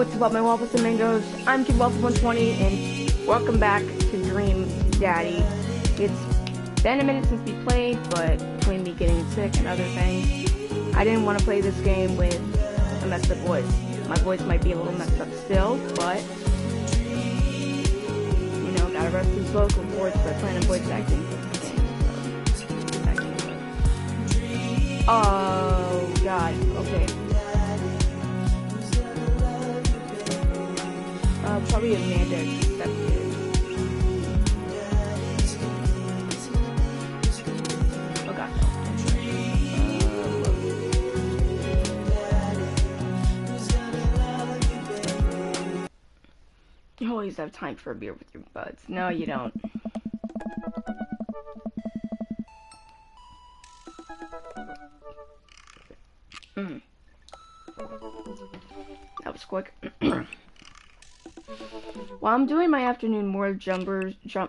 What's up, my waffles and mangoes? I'm Kid Waffle 120, and welcome back to Dream Daddy. It's been a minute since we played, but between me getting sick and other things, I didn't want to play this game with a messed up voice. My voice might be a little messed up still, but you know, gotta rest these vocal cords by playing voice acting for this game. So, oh God, okay. Probably Amanda accepted. Oh God, no. You always have time for a beer with your buds. No, you don't. That was quick. While I'm doing my afternoon more jumbles, I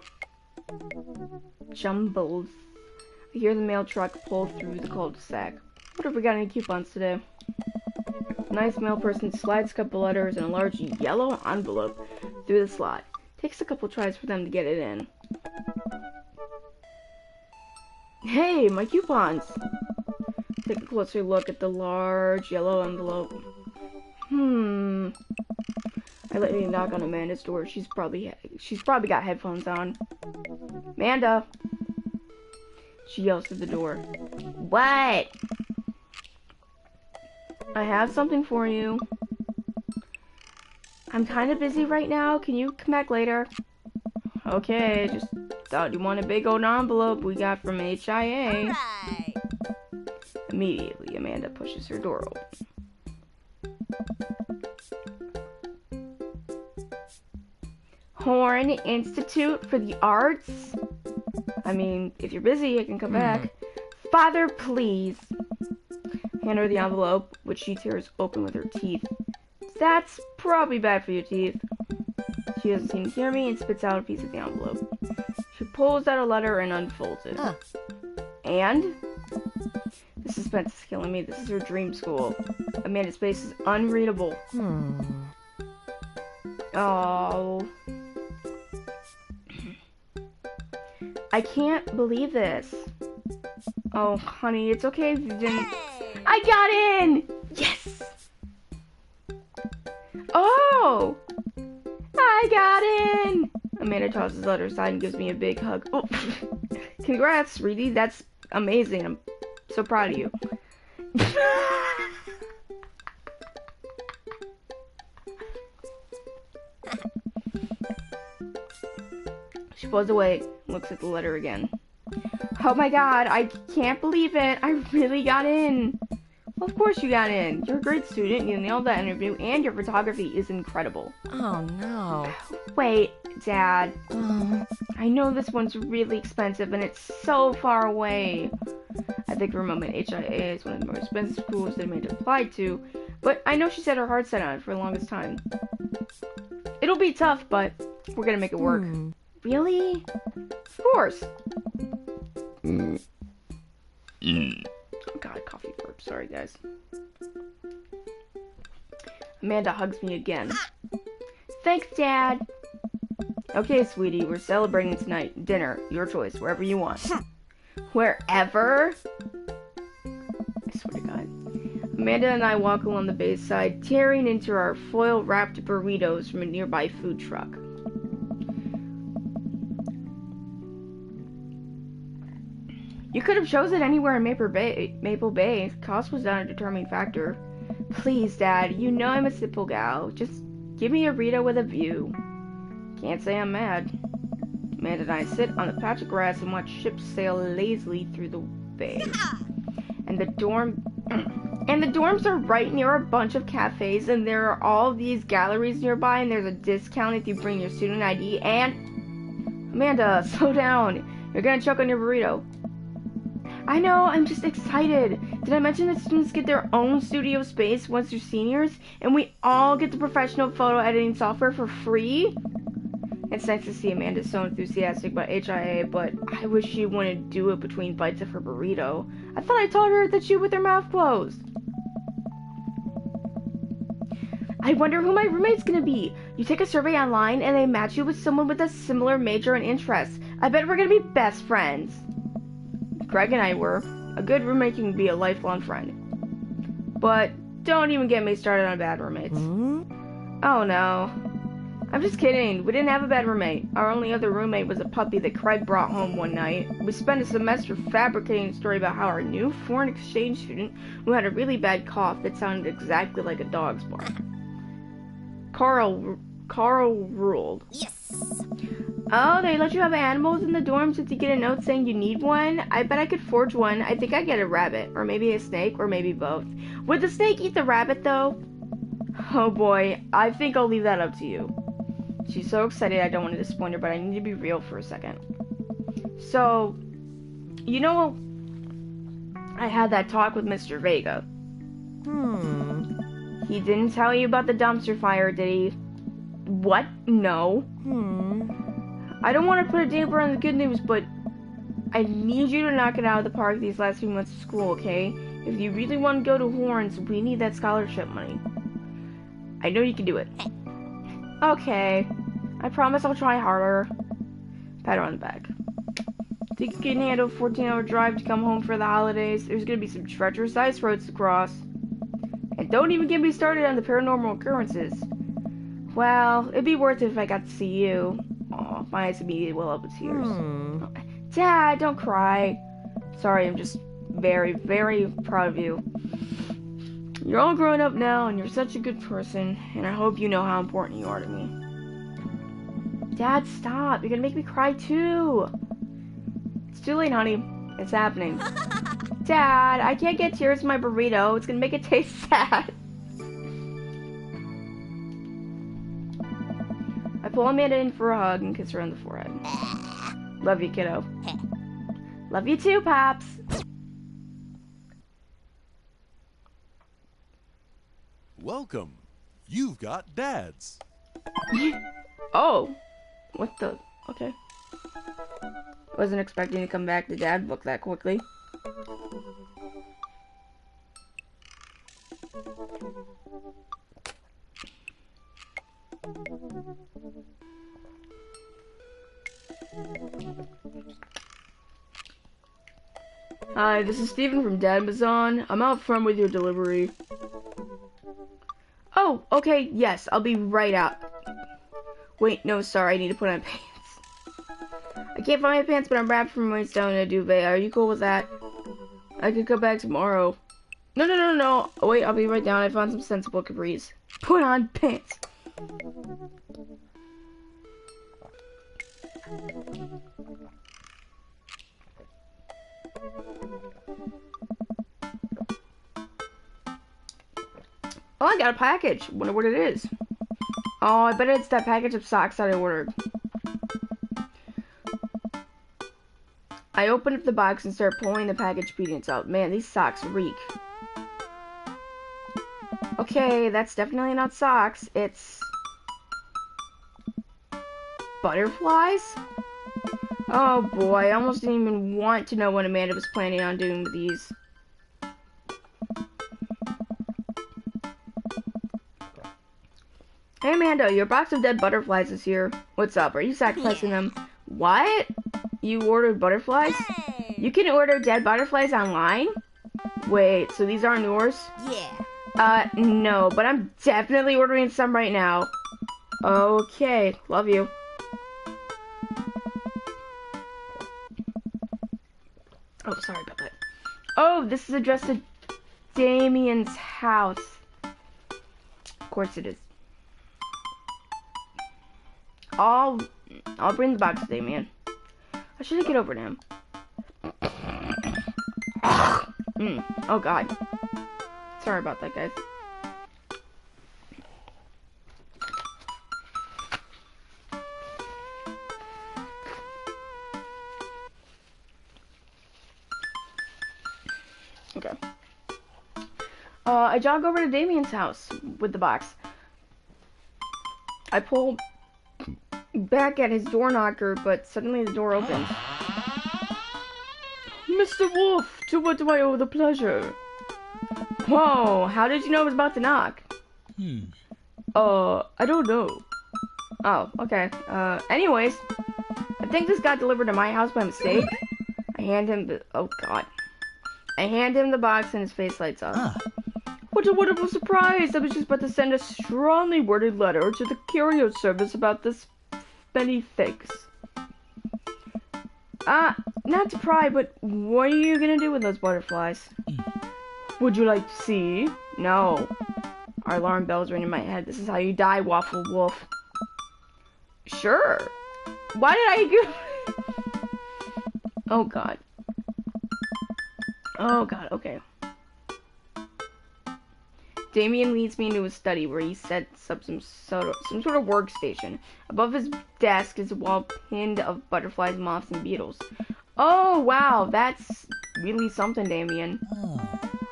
hear the mail truck pull through the cul-de-sac. What have we got any coupons today? A nice mail person slides a couple letters in a large yellow envelope through the slot. Takes a couple tries for them to get it in. Hey, my coupons! Take a closer look at the large yellow envelope. I let me knock on Amanda's door. She's probably got headphones on. Amanda! She yells through the door. What? I have something for you. I'm kind of busy right now. Can you come back later? Okay, just thought you wanted a big old envelope we got from HIA. Right. Immediately, Amanda pushes her door open. Horn Institute for the Arts? I mean, if you're busy, I can come back. Father, please. Hand her the envelope, which she tears open with her teeth. That's probably bad for your teeth. She doesn't seem to hear me and spits out a piece of the envelope. She pulls out a letter and unfolds it. And? The suspense is killing me. This is her dream school. Amanda's face is unreadable. Oh. I can't believe this. Oh, honey, it's okay if you didn't. Hey. I got in! Yes! Oh! I got in! Amanda tosses the letter aside and gives me a big hug. Oh, congrats, sweetie. That's amazing. I'm so proud of you. She pulls away and looks at the letter again. Oh my God, I can't believe it. I really got in. Well, of course you got in. You're a great student. You nailed that interview, and your photography is incredible. Oh no. Wait, Dad. I know this one's really expensive, and it's so far away. I think for a moment HIA is one of the more expensive schools that Amanda applied to, but I know she set her heart set on it for the longest time. It'll be tough, but we're gonna make it work. Really? Of course. Oh God, coffee burp. Sorry, guys. Amanda hugs me again. Thanks, Dad. Okay, sweetie, we're celebrating tonight. Dinner, your choice, wherever you want. Wherever? I swear to God. Amanda and I walk along the bayside, tearing into our foil-wrapped burritos from a nearby food truck. You could have chosen anywhere in Maple Bay. Cost was not a determining factor. Please, Dad, you know I'm a simple gal. Just give me a burrito with a view. Can't say I'm mad. Amanda and I sit on a patch of grass and watch ships sail lazily through the bay. And the dorms are right near a bunch of cafes, and there are all these galleries nearby, and there's a discount if you bring your student ID, and... Amanda, slow down. You're gonna choke on your burrito. I know, I'm just excited. Did I mention that students get their own studio space once they're seniors? And we all get the professional photo editing software for free? It's nice to see Amanda so enthusiastic about HIA, but I wish she wouldn't do it between bites of her burrito. I thought I told her that she with her mouth closed. I wonder who my roommate's gonna be. You take a survey online and they match you with someone with a similar major and interests. I bet we're gonna be best friends. Greg and I were. A good roommate can be a lifelong friend. But don't even get me started on bad roommates. Oh no. I'm just kidding. We didn't have a bad roommate. Our only other roommate was a puppy that Craig brought home one night. We spent a semester fabricating a story about how our new foreign exchange student, who had a really bad cough that sounded exactly like a dog's bark. Carl ruled. Yes. Oh, they let you have animals in the dorm since you get a note saying you need one? I bet I could forge one. I think I'd get a rabbit, or maybe a snake, or maybe both. Would the snake eat the rabbit, though? Oh boy, I think I'll leave that up to you. She's so excited I don't want to disappoint her, but I need to be real for a second. So, you know, I had that talk with Mr. Vega. He didn't tell you about the dumpster fire, did he? What? No. I don't want to put a damper on the good news, but I need you to knock it out of the park these last few months of school, okay? If you really want to go to Horns, we need that scholarship money. I know you can do it. Okay. I promise I'll try harder. Pat her on the back. Think you can handle a 14-hour drive to come home for the holidays? There's gonna be some treacherous ice roads to cross. And don't even get me started on the paranormal occurrences. Well, it'd be worth it if I got to see you. Aw, my eyes immediately well up with tears. Dad, don't cry. Sorry, I'm just very, very proud of you. You're all grown up now, and you're such a good person, and I hope you know how important you are to me. Dad, stop. You're gonna make me cry, too. It's too late, honey. It's happening. Dad, I can't get tears in my burrito. It's gonna make it taste sad. I pull Amanda in for a hug and kiss her on the forehead. Love you, kiddo. Love you too, Pops. Welcome. You've got dads. Oh. What the? Okay. Wasn't expecting to come back to Dad book that quickly. Hi, this is Steven from Dadmazon. I'm out front with your delivery. Oh, okay, yes, I'll be right out. Wait, no, sorry, I need to put on pants. I can't find my pants, but I'm wrapped from waist down in a duvet. Are you cool with that? I could come back tomorrow. No. Oh, wait, I'll be right down. I found some sensible capris. Put on pants. Oh, I got a package. Wonder what it is. Oh, I bet it's that package of socks that I ordered. I open up the box and start pulling the package beatings out. Man, these socks reek. Okay, that's definitely not socks. It's butterflies? Oh boy, I almost didn't even want to know what Amanda was planning on doing with these. Hey Amanda, your box of dead butterflies is here. What's up? Are you sacrificing them? What? You ordered butterflies? Hey. You can order dead butterflies online? Wait, so these aren't yours? Yeah. No, but I'm definitely ordering some right now. Okay, love you. Oh, sorry about that. Oh, this is addressed to Damien's house. Of course it is. I'll bring the box to Damien. I should get over to him. Oh god. Sorry about that, guys. Okay. I jog over to Damien's house with the box. I pull back at his door knocker, but suddenly the door opens. Mr. Wolf, to what do I owe the pleasure? Whoa, how did you know I was about to knock? I don't know. Oh, okay. Anyways, I think this got delivered to my house by mistake. I hand him the, oh god. I hand him the box and his face lights up. Ah. What a wonderful surprise! I was just about to send a strongly worded letter to the courier service about this many things. Not to pry, but what are you gonna do with those butterflies? Would you like to see? No. Our alarm bells ring in my head. This is how you die, Waffle Wolf. Sure. Why did I go? Oh god. Oh god, okay. Damien leads me into his study where he sets up some sort of workstation. Above his desk is a wall pinned of butterflies, moths, and beetles. Oh wow, that's really something, Damien. Oh.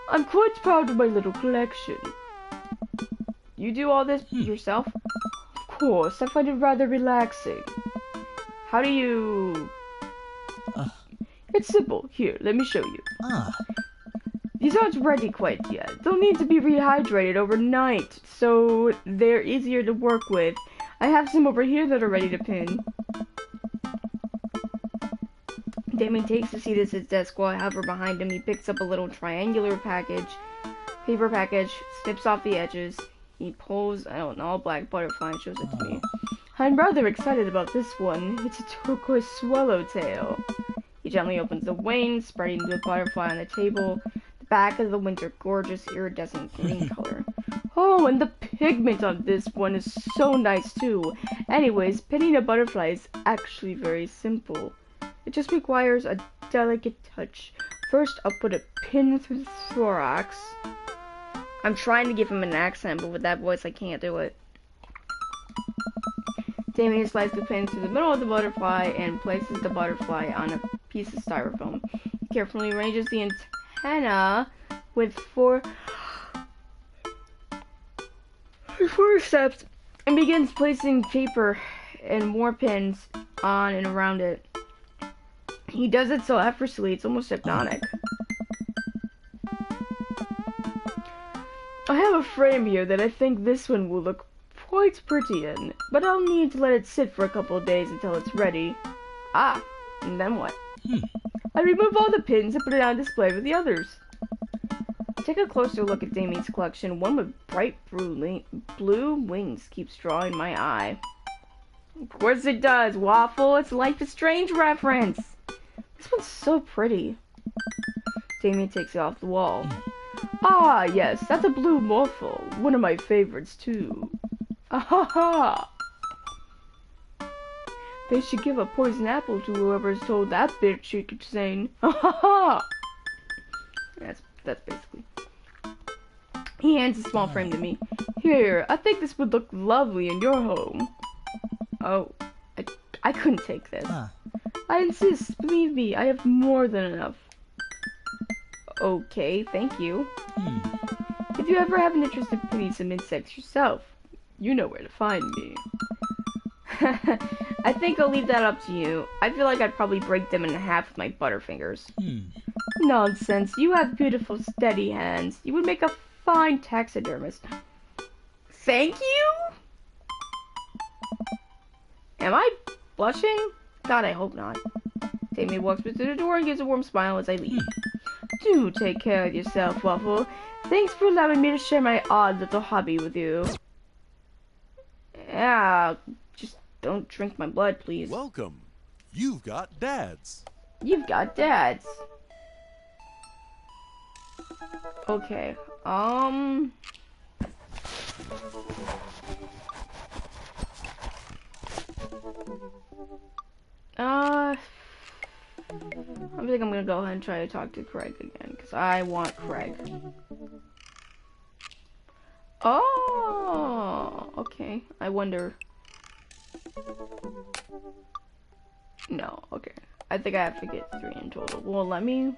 I'm quite proud of my little collection. You do all this yourself? Of course, I find it rather relaxing. How do you... It's simple. Here, let me show you. These aren't ready quite yet. They'll need to be rehydrated overnight, so they're easier to work with. I have some over here that are ready to pin. Damien takes a seat at his desk while I hover behind him. He picks up a little triangular paper package, snips off the edges. He pulls out an all-black butterfly and shows it to me. I'm rather excited about this one. It's a turquoise swallowtail. He gently opens the wing, spreading the butterfly on the table. The back of the wings are gorgeous, iridescent green color. Oh, and the pigment on this one is so nice too. Anyways, pinning a butterfly is actually very simple. It just requires a delicate touch. First, I'll put a pin through the thorax. I'm trying to give him an accent, but with that voice, I can't do it. Damien slides the pin through the middle of the butterfly and places the butterfly on a piece of styrofoam. He carefully arranges the antenna with four steps and begins placing paper and more pins on and around it. He does it so effortlessly, it's almost hypnotic. I have a frame here that I think this one will look quite pretty in, but I'll need to let it sit for a couple of days until it's ready. Ah, and then what? I remove all the pins and put it on display with the others. Take a closer look at Damien's collection. One with bright blue wings keeps drawing my eye. Of course it does, Waffle. It's Life is Strange reference. This one's so pretty. Damien takes it off the wall. Ah, yes, that's a blue morphle. One of my favorites, too. Ah-ha-ha! They should give a poison apple to whoever's told that bitch she could sing. Ah-ha-ha! That's basically. He hands a small frame to me. Here, I think this would look lovely in your home. Oh, I couldn't take this. I insist, believe me, I have more than enough. Okay, thank you. If you ever have an interest in pinning some insects yourself, you know where to find me. I think I'll leave that up to you. I feel like I'd probably break them in half with my butterfingers. Nonsense, you have beautiful steady hands. You would make a fine taxidermist. Thank you? Am I blushing? God, I hope not. Damien walks me to the door and gives a warm smile as I leave. Do take care of yourself, Waffle. Thanks for allowing me to share my odd little hobby with you. Yeah, just don't drink my blood, please. Welcome. You've got dads. You've got dads. Okay, I think I'm gonna go ahead and try to talk to Craig again, because I want Craig. Oh, okay. I wonder. No, okay. I think I have to get 3 in total. Well, let me...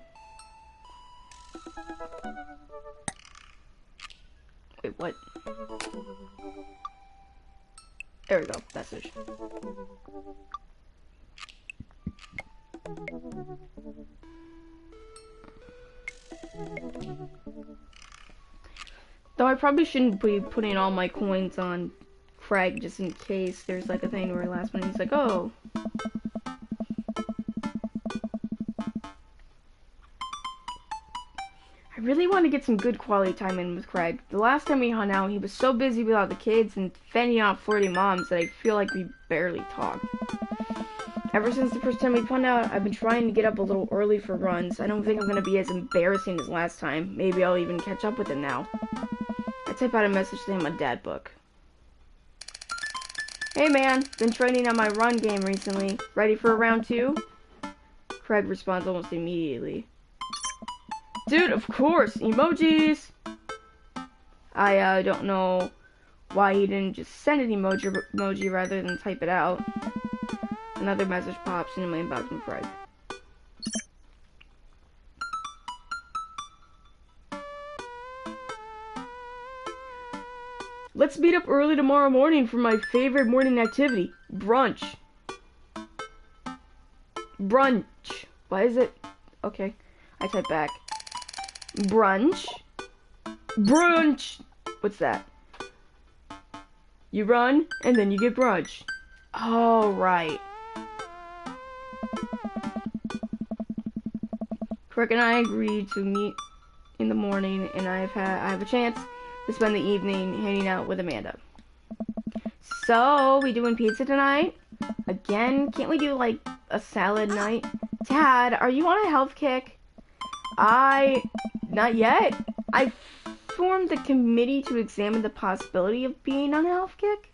Wait, what? There we go. Message. Though I probably shouldn't be putting all my coins on Craig just in case there's like a thing where last minute he's like, oh. I really want to get some good quality time in with Craig. The last time we hung out, he was so busy with all the kids and fending off flirty moms that I feel like we barely talked. Ever since the first time we hung out, I've been trying to get up a little early for runs. I don't think I'm going to be as embarrassing as last time. Maybe I'll even catch up with him now. I type out a message to him on Dad Book. Hey man, been training on my run game recently. Ready for a round 2? Craig responds almost immediately. Dude, of course! Emojis! I don't know why he didn't just send an emoji rather than type it out. Another message pops into my inbox from Craig. Let's meet up early tomorrow morning for my favorite morning activity, brunch. Brunch. Why is it? Okay, I type back. Brunch. Brunch. What's that? You run, and then you get brunch. Oh, right. Craig and I agreed to meet in the morning, and I have a chance to spend the evening hanging out with Amanda. So, we doing pizza tonight? Again? Can't we do, like, a salad night? Dad, are you on a health kick? Not yet. I formed a committee to examine the possibility of being on a health kick.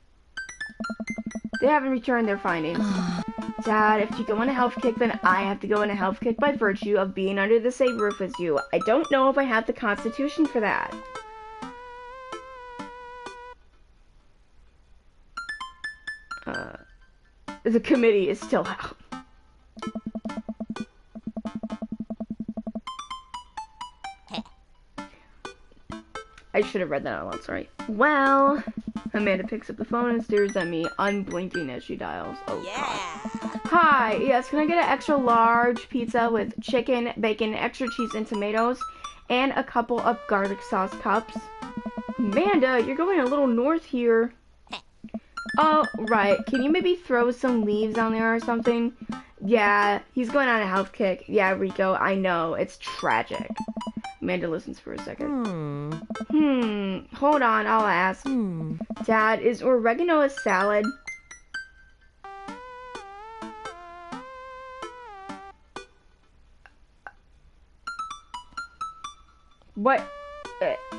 They haven't returned their findings. Dad, if you go on a health kick, then I have to go on a health kick by virtue of being under the same roof as you. I don't know if I have the constitution for that. The committee is still out. I should have read that out loud, sorry. Well, Amanda picks up the phone and stares at me, unblinking as she dials. Oh, God. Hi, yes, can I get an extra large pizza with chicken, bacon, extra cheese, and tomatoes, and a couple of garlic sauce cups? Amanda, you're going a little north here. Oh, right. Can you maybe throw some leaves on there or something? Yeah, he's going on a health kick. Yeah, Rico, I know. It's tragic. Amanda listens for a second. Hold on, I'll ask. Dad, is oregano a salad? What?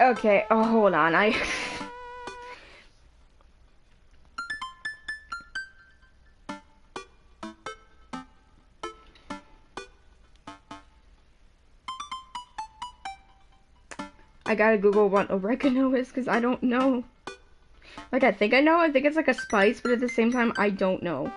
Okay, oh, hold on. I gotta Google what oregano is, because I don't know. Like, I think I know. I think it's like a spice, but at the same time, I don't know.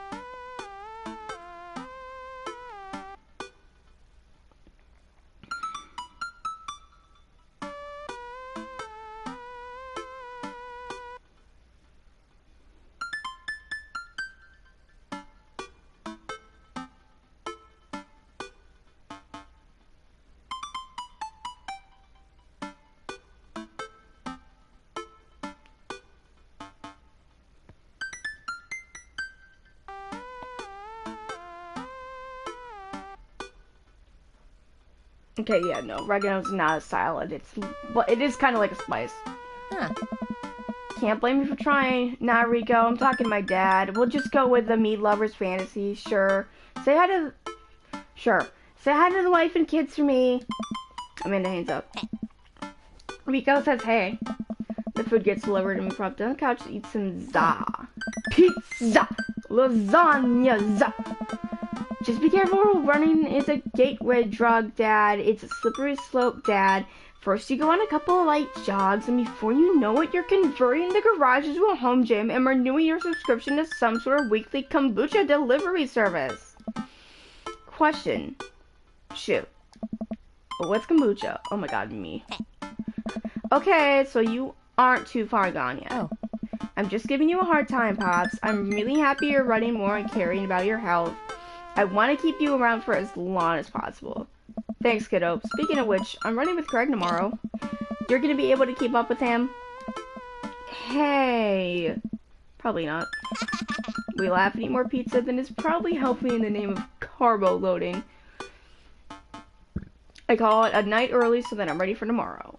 Okay, yeah, no, oregano's not a salad. Well, it is kind of like a spice. Huh. Can't blame me for trying. Nah, Rico, I'm talking to my dad. We'll just go with the meat lover's fantasy. Sure. Say hi to the wife and kids for me. Amanda hangs up. Rico says hey. The food gets delivered and we prop down the couch to eat some pizza, lasagna. Just be careful, running is a gateway drug, Dad. It's a slippery slope, Dad. First you go on a couple of light jogs, and before you know it, you're converting the garage into a home gym and renewing your subscription to some sort of weekly kombucha delivery service. Question. Shoot. What's kombucha? Oh my god, me. Okay, so you aren't too far gone yet. Oh. I'm just giving you a hard time, Pops. I'm really happy you're running more and caring about your health. I want to keep you around for as long as possible. Thanks, kiddo. Speaking of which, I'm running with Craig tomorrow. You're going to be able to keep up with him? Hey. Probably not. We laugh and eat more pizza than is probably healthy in the name of carbo loading. I call it a night early so that I'm ready for tomorrow.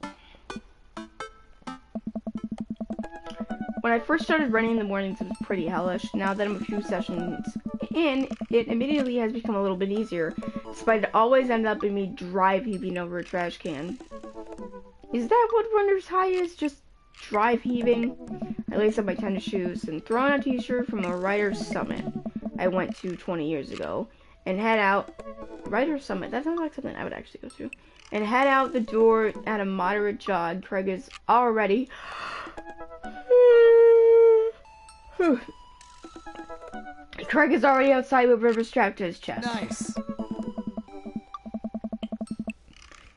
When I first started running in the mornings, it was pretty hellish. Now that I'm a few sessions in, it immediately has become a little bit easier, despite it always ended up in me drive heaving over a trash can. Is that what runner's high is? Just drive heaving? I lace up my tennis shoes and throw on a t-shirt from a writer's summit I went to 20 years ago and head out. Writer's summit, that sounds like something I would actually go to. And head out the door at a moderate jog. Craig is already... Craig is already outside with River strapped to his chest. Nice.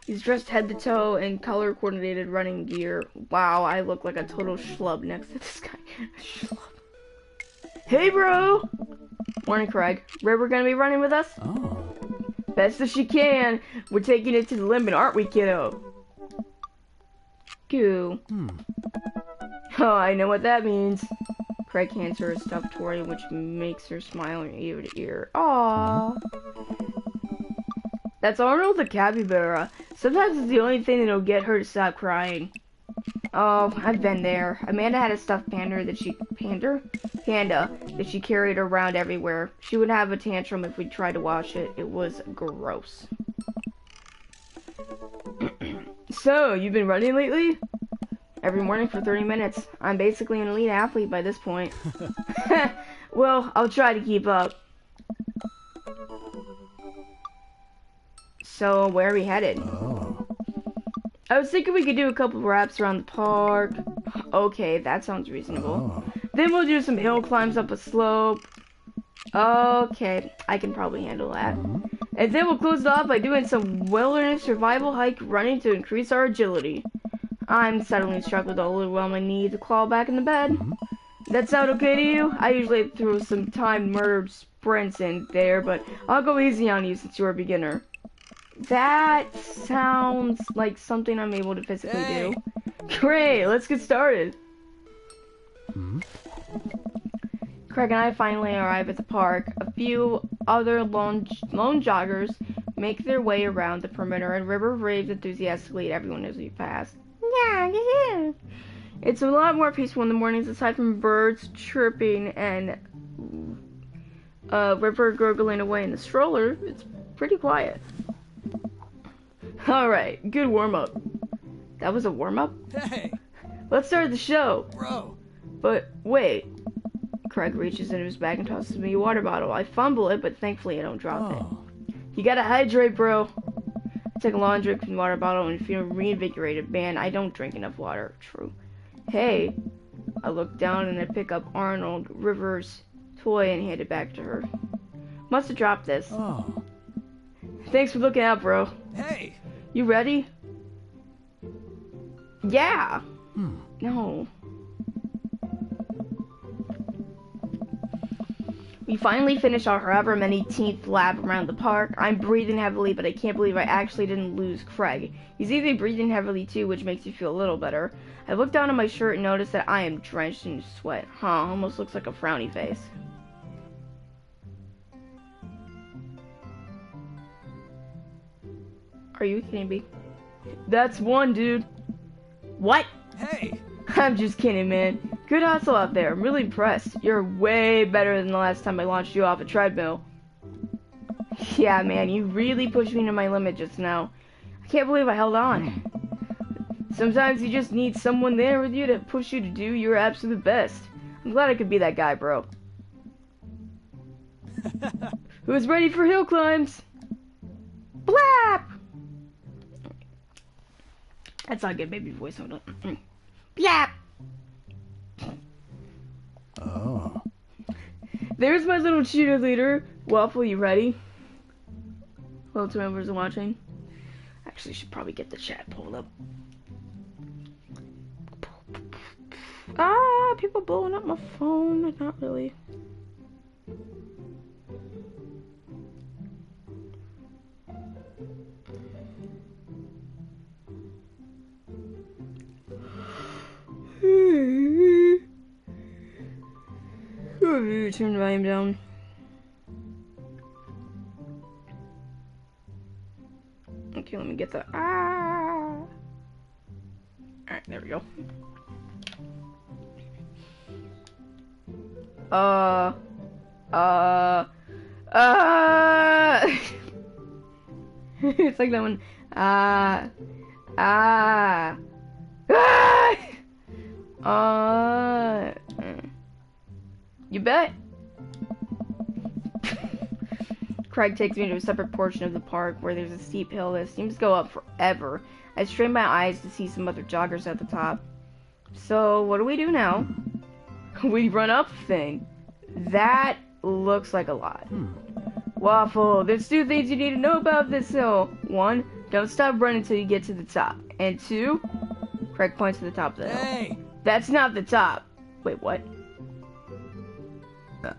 He's dressed head to toe in color-coordinated running gear. Wow, I look like a total schlub next to this guy. Schlub. Hey, bro! Morning, Craig. River gonna be running with us? Oh. Best as she can. We're taking it to the limit, aren't we, kiddo? Goo. Oh, I know what that means. Craig hands her a stuffed toy, which makes her smile from ear to ear. Aww. That's Arnold the capybara. Sometimes it's the only thing that'll get her to stop crying. Oh, I've been there. Amanda had a stuffed panda that she carried around everywhere. She would have a tantrum if we tried to wash it. It was gross. So, you've been running lately? Every morning for 30 minutes. I'm basically an elite athlete by this point. Well, I'll try to keep up. So, where are we headed? Oh. I was thinking we could do a couple of laps around the park. Okay, that sounds reasonable. Oh. Then we'll do some hill climbs up a slope. Okay, I can probably handle that. And then we'll close it off by doing some wilderness survival hike running to increase our agility. I'm suddenly struck with the overwhelming need to claw back in the bed. That sound okay to you? I usually throw some timed murdered sprints in there, but I'll go easy on you since you're a beginner. That sounds like something I'm able to physically do. Great, let's get started. Craig and I finally arrive at the park. A few other lone joggers make their way around the perimeter, and River raves enthusiastically at everyone as we pass. Yeah. It's a lot more peaceful in the mornings, aside from birds chirping and River gurgling away in the stroller. It's pretty quiet. Alright, good warm-up. That was a warm-up? Hey, Let's start the show. bro. But wait. Craig reaches into his bag and tosses me a water bottle. I fumble it, but thankfully I don't drop it. Oh. You gotta hydrate, bro. I take a long drink from the water bottle and feel reinvigorated. Man, I don't drink enough water. True. Hey. I look down and I pick up Arnold River's toy and hand it back to her. Must have dropped this. Oh. Thanks for looking out, bro. Hey. You ready? Yeah. Hmm. No. We finally finish our however many 10th lap around the park. I'm breathing heavily, but I can't believe I actually didn't lose Craig. He's even breathing heavily too, which makes me feel a little better. I look down at my shirt and notice that I am drenched in sweat. Almost looks like a frowny face. Are you kidding me? That's one, dude. What? Hey. I'm just kidding, man. Good hustle out there. I'm really impressed. You're way better than the last time I launched you off a treadmill. Yeah, man, you really pushed me to my limit just now. I can't believe I held on. Sometimes you just need someone there with you to push you to do your absolute best. I'm glad I could be that guy, bro. Who's ready for hill climbs? Blap! That's not good baby voice. Hold on. Blap! Oh. There's my little cheerleader. Waffle, you ready? Hello to members watching. Actually, should probably get the chat pulled up. People blowing up my phone. Not really. Turn the volume down. Okay, let me get the Alright, there we go. It's like that one. You bet. Craig takes me to a separate portion of the park where there's a steep hill that seems to go up forever. I strain my eyes to see some other joggers at the top. So, what do we do now? We run up the thing. That looks like a lot. Waffle, there's 2 things you need to know about this hill. 1, don't stop running until you get to the top. And 2, Craig points to the top of the hill. Hey! That's not the top. Wait, what?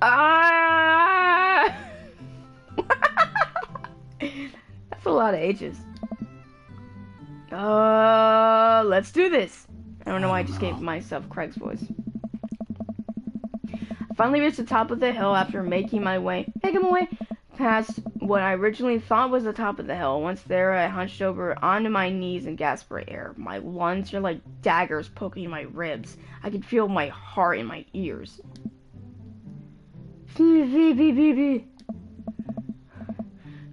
Ah! That's a lot of H's. Let's do this. I don't know why I just gave myself Craig's voice. I finally reached the top of the hill after making my way past what I originally thought was the top of the hill. Once there, I hunched over onto my knees and gasped for air. My lungs are like daggers poking my ribs. I could feel my heart in my ears.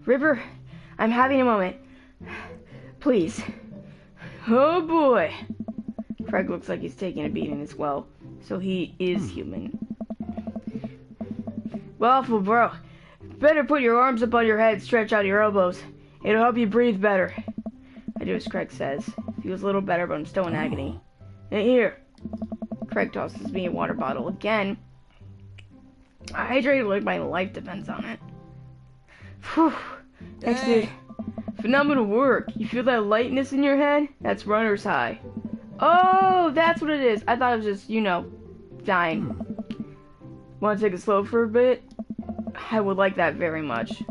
River, I'm having a moment. Please. Oh boy. Craig looks like he's taking a beating as well, so he is human. Waffle, bro. Better put your arms up on your head, stretch out your elbows. It'll help you breathe better. I do as Craig says. Feels a little better, but I'm still in agony. And here. Craig tosses me a water bottle again. I hydrated like my life depends on it. Whew. Thanks, dude. Phenomenal work. You feel that lightness in your head? That's runner's high. Oh, that's what it is. I thought it was just, you know, dying. Want to take it slow for a bit? I would like that very much.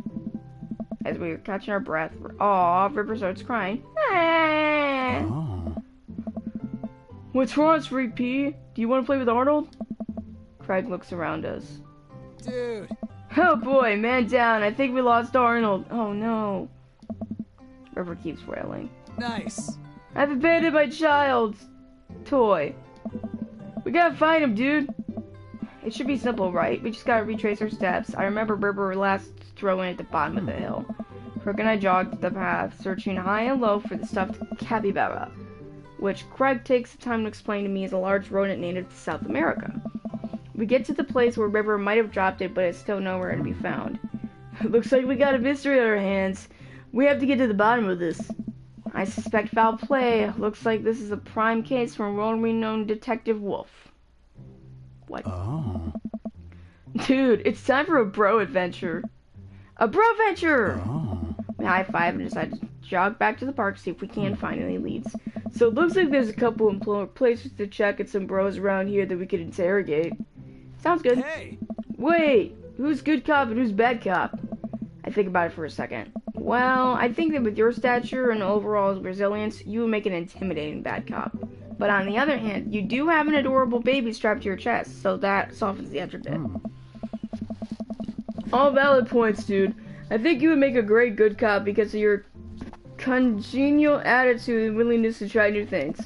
As we were catching our breath, aw, Ripper starts crying. Ah. Oh. What's wrong, Sweet Pea? Do you want to play with Arnold? Craig looks around us. Dude! Oh boy, man down. I think we lost Arnold. Oh no. River keeps wailing. Nice! I've abandoned my child's toy. We gotta find him, dude. It should be simple, right? We just gotta retrace our steps. I remember Berber last throwing at the bottom of the hill. Craig and I jogged the path, searching high and low for the stuffed capybara, which Craig takes the time to explain to me is a large rodent native to South America. We get to the place where River might have dropped it, but it's still nowhere to be found. Looks like we got a mystery on our hands. We have to get to the bottom of this. I suspect foul play. Looks like this is a prime case from world-renowned Detective Wolf. What? Oh. Dude, it's time for a bro adventure. A bro adventure! Oh. We high-five and decide to jog back to the park to see if we can find any leads. So it looks like there's a couple of places to check and some bros around here that we could interrogate. Sounds good. Hey! Wait, who's good cop and who's bad cop? I think about it for a second. Well, I think that with your stature and overall resilience, you would make an intimidating bad cop. But on the other hand, you do have an adorable baby strapped to your chest, so that softens the edge a bit. All valid points, dude. I think you would make a great good cop because of your congenial attitude and willingness to try new things.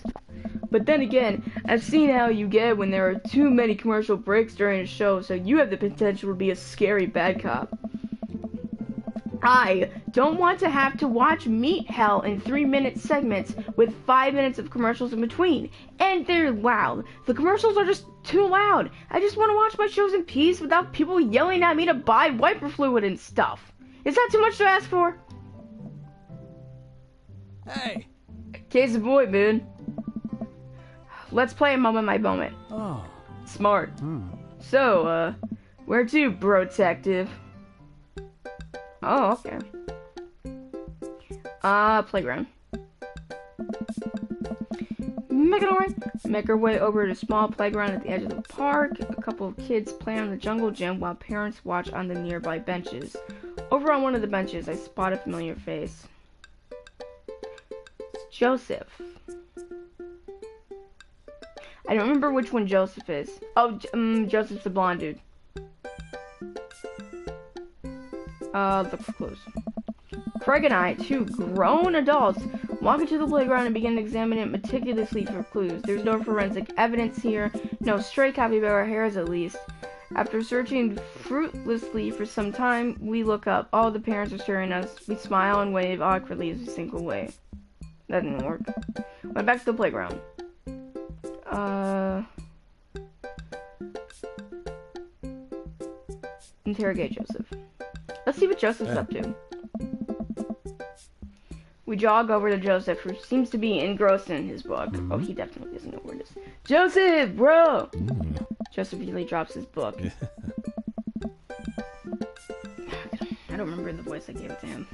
But then again, I've seen how you get when there are too many commercial breaks during a show, so you have the potential to be a scary bad cop. I don't want to have to watch Meat Hell in 3-minute segments with 5 minutes of commercials in between. And they're loud. The commercials are just too loud. I just want to watch my shows in peace without people yelling at me to buy wiper fluid and stuff. Is that too much to ask for? Hey! Case in point, man. Let's play a moment by moment. Oh. Smart. So, where to, bro detective? Oh, okay. Playground. Make our way over to a small playground at the edge of the park. A couple of kids play on the jungle gym while parents watch on the nearby benches. Over on one of the benches, I spot a familiar face. It's Joseph. I don't remember which one Joseph is. Oh, Joseph's the blonde dude. Look for clues. Craig and I, two grown adults, walk into the playground and begin to examine it meticulously for clues. There's no forensic evidence here, no stray capybara hairs at least. After searching fruitlessly for some time, we look up. All the parents are staring at us. We smile and wave awkwardly as we sink away. That didn't work. Went back to the playground. Interrogate Joseph. Let's see what Joseph's up to. We jog over to Joseph, who seems to be engrossed in his book. Oh, he definitely doesn't know where it is. Joseph, bro! Joseph usually drops his book. I don't remember the voice I gave it to him.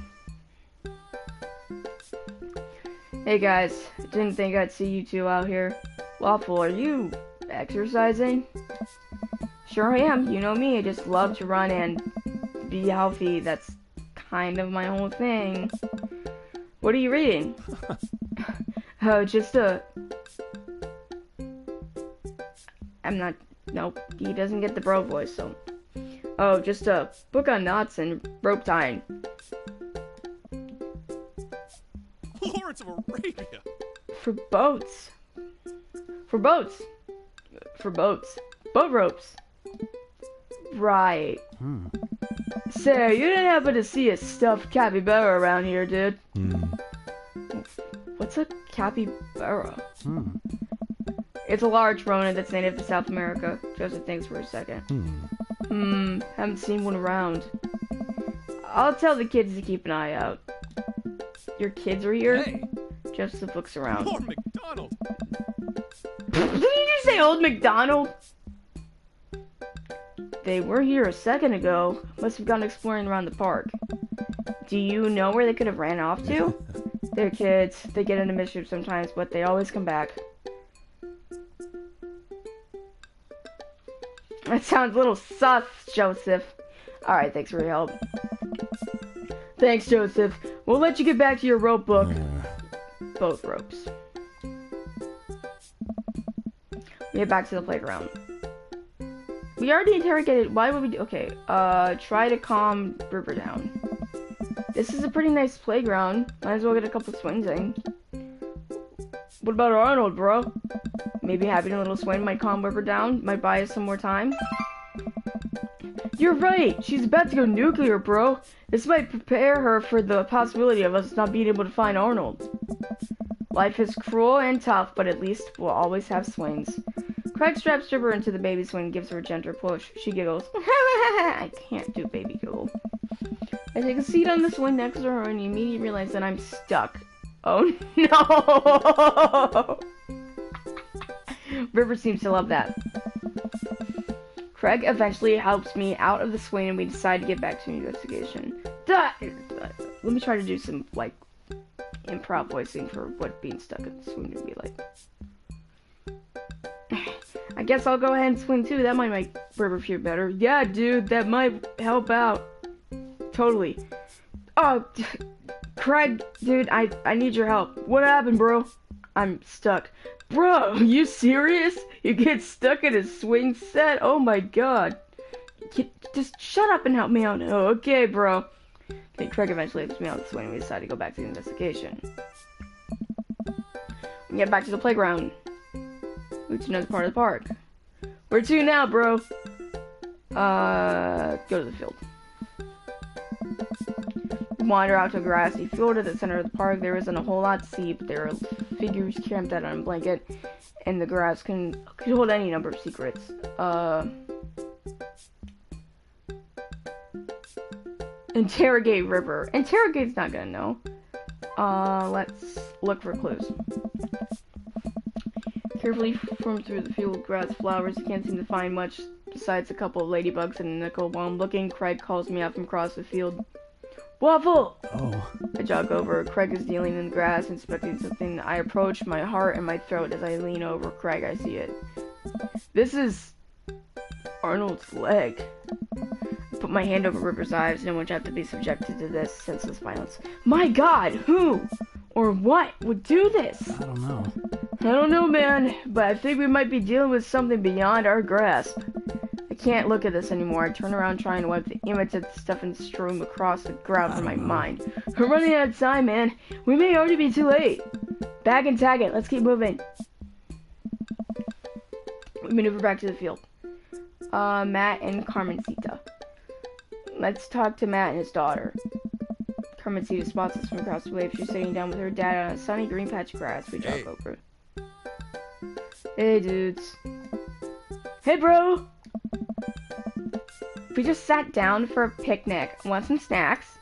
Hey guys, didn't think I'd see you two out here. Waffle, are you exercising? Sure I am. You know me, I just love to run and be healthy. That's kind of my whole thing. What are you reading? Oh, just a... Nope, he doesn't get the bro voice, so... Oh, just a book on knots and rope tying. Lawrence of Arabia. For boats. For boats. For boats. Boat ropes. Right. Say, you didn't happen to see a stuffed capybara around here, dude? What's a capybara? It's a large rodent that's native to South America. Joseph thinks for a second. Haven't seen one around. I'll tell the kids to keep an eye out. Your kids are here? Hey, Joseph looks around. Lord McDonald. Did you say Old MacDonald? They were here a second ago. Must have gone exploring around the park. Do you know where they could have ran off to? They're kids. They get into mischief sometimes, but they always come back. That sounds a little sus, Joseph. Alright, thanks for your help. Thanks, Joseph. We'll let you get back to your rope book. Both ropes. We get back to the playground. We already interrogated. Why would we do? Okay. Try to calm River down. This is a pretty nice playground. Might as well get a couple swings in. What about Arnold, bro? Maybe having a little swing might calm River down. Might buy us some more time. You're right. She's about to go nuclear, bro. This might prepare her for the possibility of us not being able to find Arnold. Life is cruel and tough, but at least we'll always have swings. Craig straps River into the baby swing and gives her a gentle push. She giggles. I can't do baby giggle. I take a seat on the swing next to her and immediately realize that I'm stuck. Oh no! River seems to love that. Craig eventually helps me out of the swing and we decide to get back to the investigation. Let me try to do some, like, improv voicing for what being stuck in the swing would be like. I guess I'll go ahead and swing too. That might make River feel better. Yeah, dude, that might help out. Totally. Oh, Craig, dude, I need your help. What happened, bro? I'm stuck. Bro, you serious? You get stuck in a swing set? Oh my god. Just shut up and help me out. Oh, okay, bro. Okay, Craig eventually helps me out of the swing and we decide to go back to the investigation. We get back to the playground. Which is another part of the park. Where to now, bro? Go to the field. We wander out to a grassy field at the center of the park. There isn't a whole lot to see, but there are figures camped out on a blanket, and the grass could hold any number of secrets. Interrogate River. Interrogate's not gonna know. Let's look for clues. Carefully form through the field, grass, flowers. You can't seem to find much besides a couple of ladybugs and a nickel. While I'm looking, Craig calls me out from across the field. Waffle! Oh. I jog over. Craig is kneeling in the grass, inspecting something. I approach, my heart in my throat as I lean over Craig. I see it. This is Arnold's leg. I put my hand over River's eyes. No one should have to be subjected to this senseless violence. My god, who or what would do this? I don't know. I don't know, man, but I think we might be dealing with something beyond our grasp. I can't look at this anymore. I turn around trying to wipe the image of the stuff and strew them across the ground from my mind. We're running out of time, man. We may already be too late. Bag and tag it. Let's keep moving. We maneuver back to the field. Matt and Carmencita. Let's talk to Matt and his daughter. Carmencita spots us from across the way. She's sitting down with her dad on a sunny green patch of grass. We jog over. Hey, dudes. Hey, bro! We just sat down for a picnic. Want some snacks?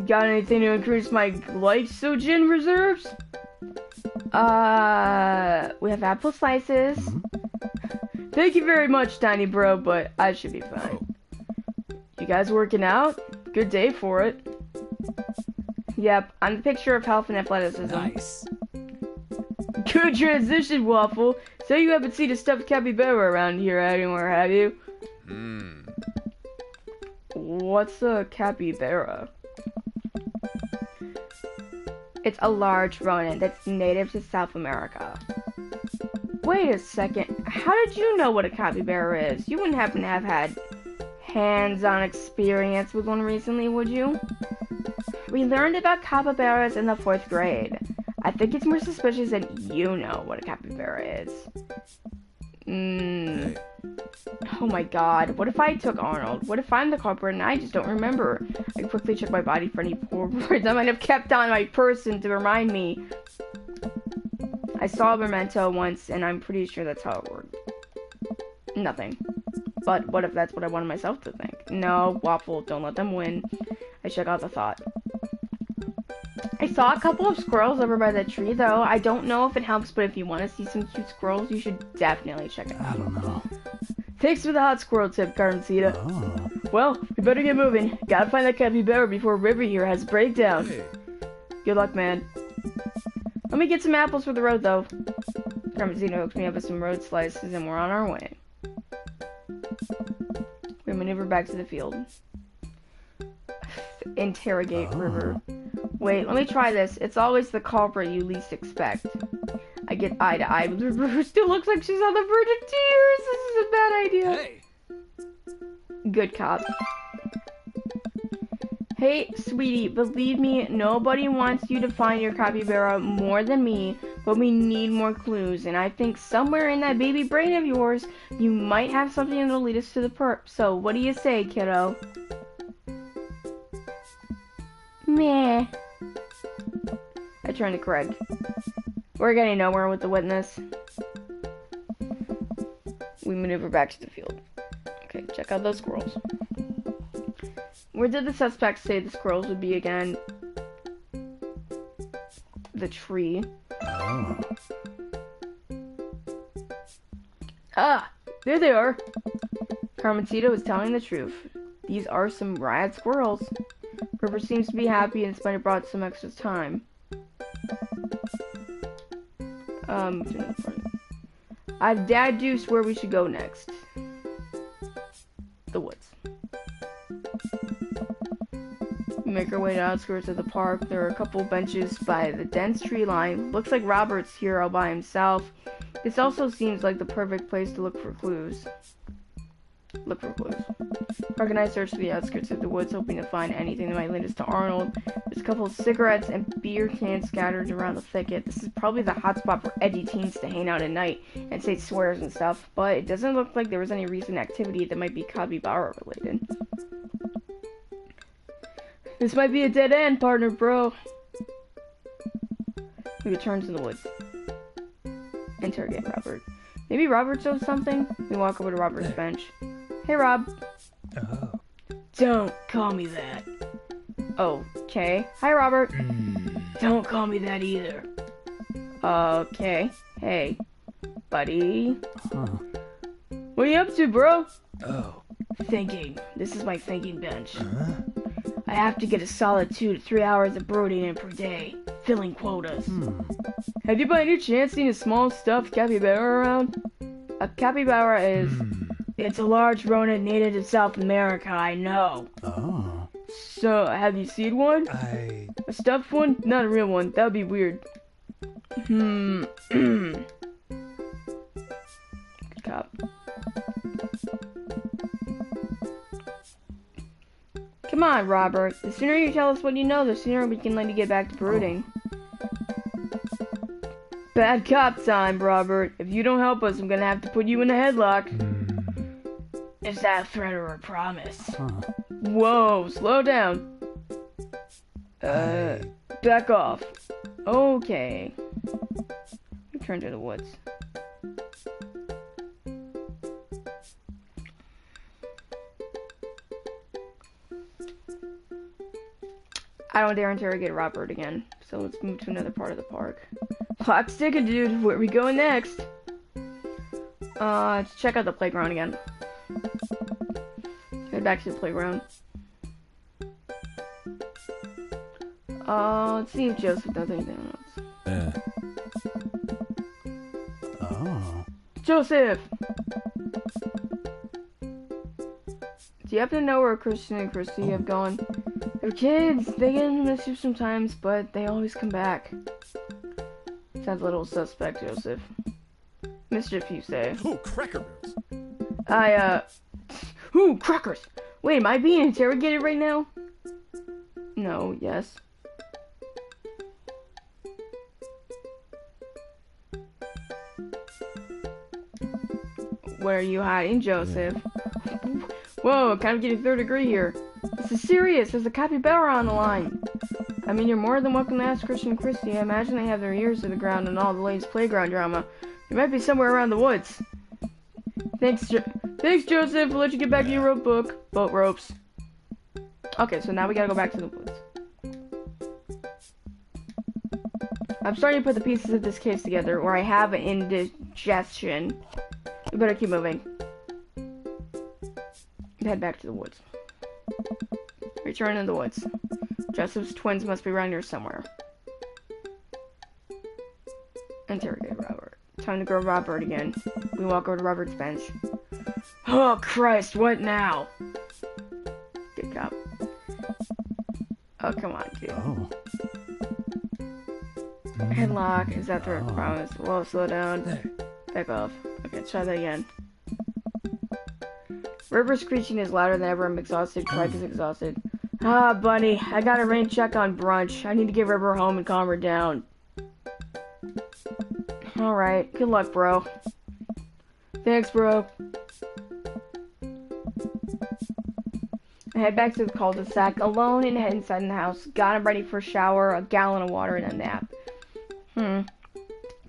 Got anything to increase my glycogen reserves? We have apple slices. Thank you very much, tiny bro, but I should be fine. You guys working out? Good day for it. Yep, I'm the picture of health and athleticism. Nice. Good transition, Waffle. So you haven't seen a stuffed capybara around here anywhere, have you? What's a capybara? It's a large rodent that's native to South America. Wait a second. How did you know what a capybara is? You wouldn't happen to have had hands-on experience with one recently, would you? We learned about capybaras in the 4th grade. I think it's more suspicious that you know what a capybara is. Oh my god, what if I took Arnold? What if I'm the culprit and I just don't remember? I quickly check my body for any poor words I might have kept on my person to remind me. I saw a memento once and I'm pretty sure that's how it worked. Nothing. But what if that's what I wanted myself to think? No, Waffle, don't let them win. I check out the thought. I saw a couple of squirrels over by the tree, though. I don't know if it helps, but if you want to see some cute squirrels, you should definitely check it out. I don't know. Thanks for the hot squirrel tip, Carmencita. Oh. Well, we better get moving. Gotta find that capybara before River here has a breakdown. Hey. Good luck, man. Let me get some apples for the road, though. Carmencita hooks me up with some road slices, and we're on our way. We maneuver back to the field. Interrogate River. Wait, let me try this. It's always the culprit you least expect. I get eye to eye with River, who still looks like she's on the verge of tears. This is a bad idea. Hey. Good cop. Hey, sweetie, believe me, nobody wants you to find your capybara more than me, but we need more clues, and I think somewhere in that baby brain of yours, you might have something that'll lead us to the perp. So, what do you say, kiddo? Meh. I turn to Craig. We're getting nowhere with the witness. We maneuver back to the field. Okay, check out those squirrels. Where did the suspects say the squirrels would be again? The tree. Oh. Ah, there they are. Carmencita was telling the truth. These are some rad squirrels. River seems to be happy and this might have brought some extra time. Dad Deuce where we should go next. The woods. We make our way to the outskirts of the park. There are a couple benches by the dense tree line. Looks like Robert's here all by himself. This also seems like the perfect place to look for clues. Park and I search the outskirts of the woods, hoping to find anything that might lead us to Arnold. There's a couple of cigarettes and beer cans scattered around the thicket. This is probably the hot spot for edgy teens to hang out at night and say swears and stuff, but it doesn't look like there was any recent activity that might be capybara related. This might be a dead end, partner, bro. We return to the woods. Interrogate Robert. Maybe Robert knows something? We walk over to Robert's bench. Hey, Rob. Oh. Don't call me that. Okay. Hi, Robert. Don't call me that either. Okay. Hey, buddy. Huh. What are you up to, bro? Oh. Thinking. This is my thinking bench. I have to get a solid 2 to 3 hours of brooding in per day, filling quotas. Have you by any chance seen a small stuffed capybara around? A capybara is... It's a large rodent native to South America, I know. Oh. So, have you seen one? I... A stuffed one? Not a real one. That would be weird. Good cop. Come on, Robert. The sooner you tell us what you know, the sooner we can let you get back to brooding. Bad cop time, Robert. If you don't help us, I'm gonna have to put you in a headlock. Is that a threat or a promise? Whoa, slow down. Back off. Okay. Return to the woods. I don't dare interrogate Robert again, so let's move to another part of the park. Clock's ticking, dude. Where are we going next? Let's check out the playground again. Head back to the playground. Let's see if Joseph does anything else. Oh. Joseph! Do you happen to know where Christian and Christy have gone? They're kids. They get in mischief sometimes, but they always come back. Sounds a little suspect, Joseph. Mischief, you say? Ooh, cracker barrels. Ooh, crackers! Wait, am I being interrogated right now? No, yes. What are you hiding, Joseph? Whoa, kind of getting third degree here. This is serious. There's a capybara on the line. I mean, you're more than welcome to ask Christian and Christy. I imagine they have their ears to the ground on all the latest playground drama. They might be somewhere around the woods. Thanks, Joseph. We'll let you get back to your boat ropes. Okay, so now we gotta go back to the woods. I'm starting to put the pieces of this case together, or I have an indigestion. We better keep moving. Head back to the woods. Return to the woods. Joseph's twins must be around here somewhere. Interrogate Robert. Time to go Robert again. We walk over to Robert's bench. Oh Christ, what now? Good cop. Oh, come on, dude. Oh. Headlock, is that the Oh. promise? Whoa, slow down. There. Back off. Okay, let's try that again. River's screeching is louder than ever. I'm exhausted. Craig is exhausted. Ah, buddy, I got a rain check on brunch. I need to get River home and calm her down. Alright, good luck, bro. Thanks, bro. I head back to the cul-de-sac, alone and head inside the house. Got him ready for a shower, a gallon of water, and a nap.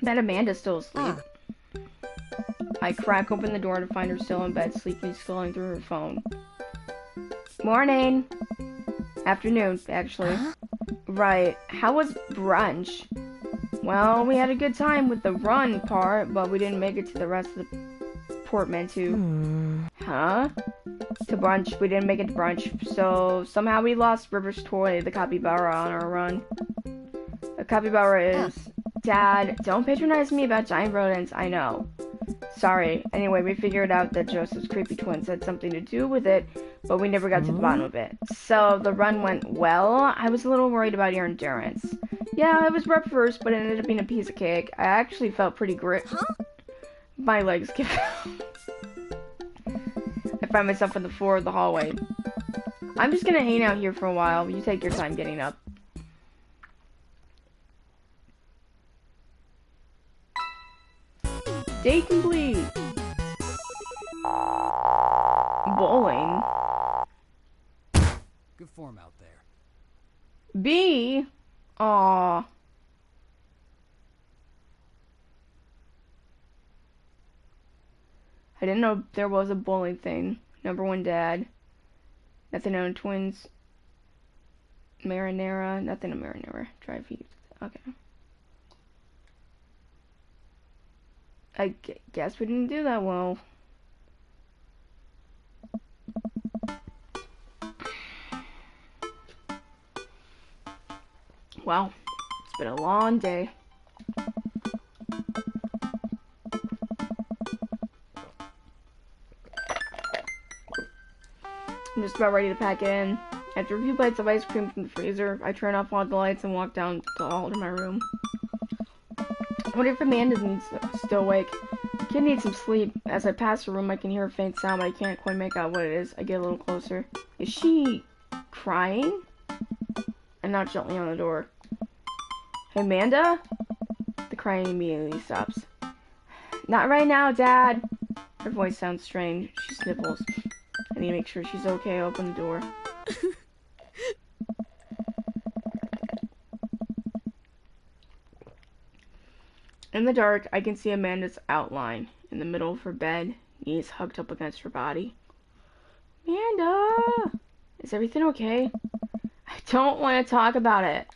Bet Amanda's still asleep. I crack open the door to find her still in bed, sleeping, scrolling through her phone. Morning. Afternoon, actually. Right. How was brunch? Well, we had a good time with the run part, but we didn't make it to the rest of the portmanteau. Huh? To brunch. We didn't make it to brunch. So, somehow we lost River's toy, the capybara, on our run. The capybara is... Dad, don't patronize me about giant rodents, I know. Sorry. Anyway, we figured out that Joseph's creepy twins had something to do with it, but we never got to the bottom of it. So, the run went well. I was a little worried about your endurance. Yeah, it was rough first, but it ended up being a piece of cake. I actually felt pretty My legs give out. I find myself on the floor of the hallway. I'm just gonna hang out here for a while. You take your time getting up. Date complete. Bowling. Good form out there. B. Aw. I didn't know there was a bowling thing. Number one, Dad. Nothing on twins. Marinara. Nothing on marinara. Drive heat. Okay. I guess we didn't do that well. Wow, it's been a long day. I'm just about ready to pack it in. After a few bites of ice cream from the freezer, I turn off all the lights and walk down the hall to my room. I wonder if Amanda needs still awake. Kid needs some sleep. As I pass the room, I can hear a faint sound, but I can't quite make out what it is. I get a little closer. Is she crying? I knock gently on the door. Hey, Amanda? The crying immediately stops. Not right now, Dad. Her voice sounds strange. She sniffles. I need to make sure she's okay. Open the door. In the dark, I can see Amanda's outline in the middle of her bed, knees hugged up against her body. Amanda! Is everything okay? I don't want to talk about it.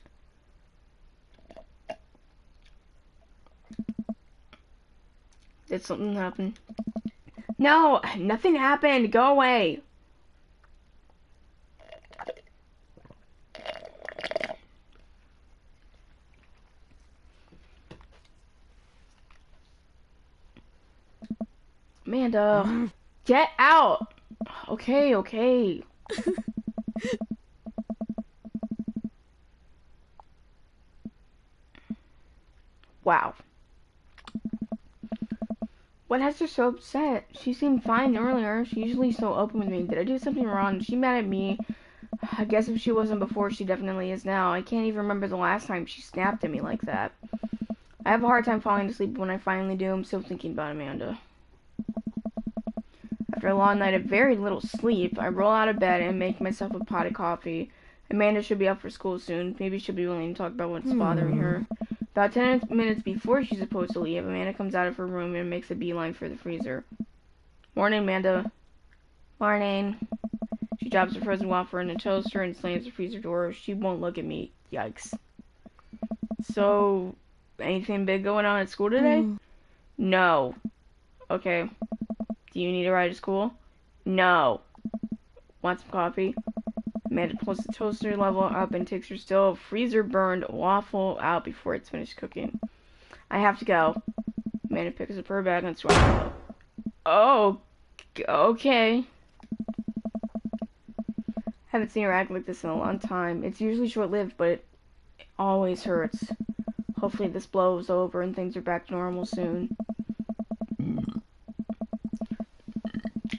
Did something happen? No, nothing happened. Go away. Amanda, get out. Okay, okay. Wow. What has her so upset? She seemed fine earlier. She's usually so open with me. Did I do something wrong? Is she mad at me? I guess if she wasn't before, she definitely is now. I can't even remember the last time she snapped at me like that. I have a hard time falling asleep, but when I finally do, I'm still thinking about Amanda. After a long night of very little sleep, I roll out of bed and make myself a pot of coffee. Amanda should be up for school soon. Maybe she'll be willing to talk about what's bothering her. About 10 minutes before she's supposed to leave, Amanda comes out of her room and makes a beeline for the freezer. Morning, Amanda. Morning. She drops her frozen waffle in a toaster and slams the freezer door. She won't look at me. Yikes. So, anything big going on at school today? No. Okay. Do you need a ride to school? No. Want some coffee? Amanda pulls the toaster level up and takes her still freezer-burned waffle out before it's finished cooking. I have to go. Amanda picks up her bag and swings. Oh, okay. Haven't seen her act like this in a long time. It's usually short-lived, but it always hurts. Hopefully this blows over and things are back to normal soon.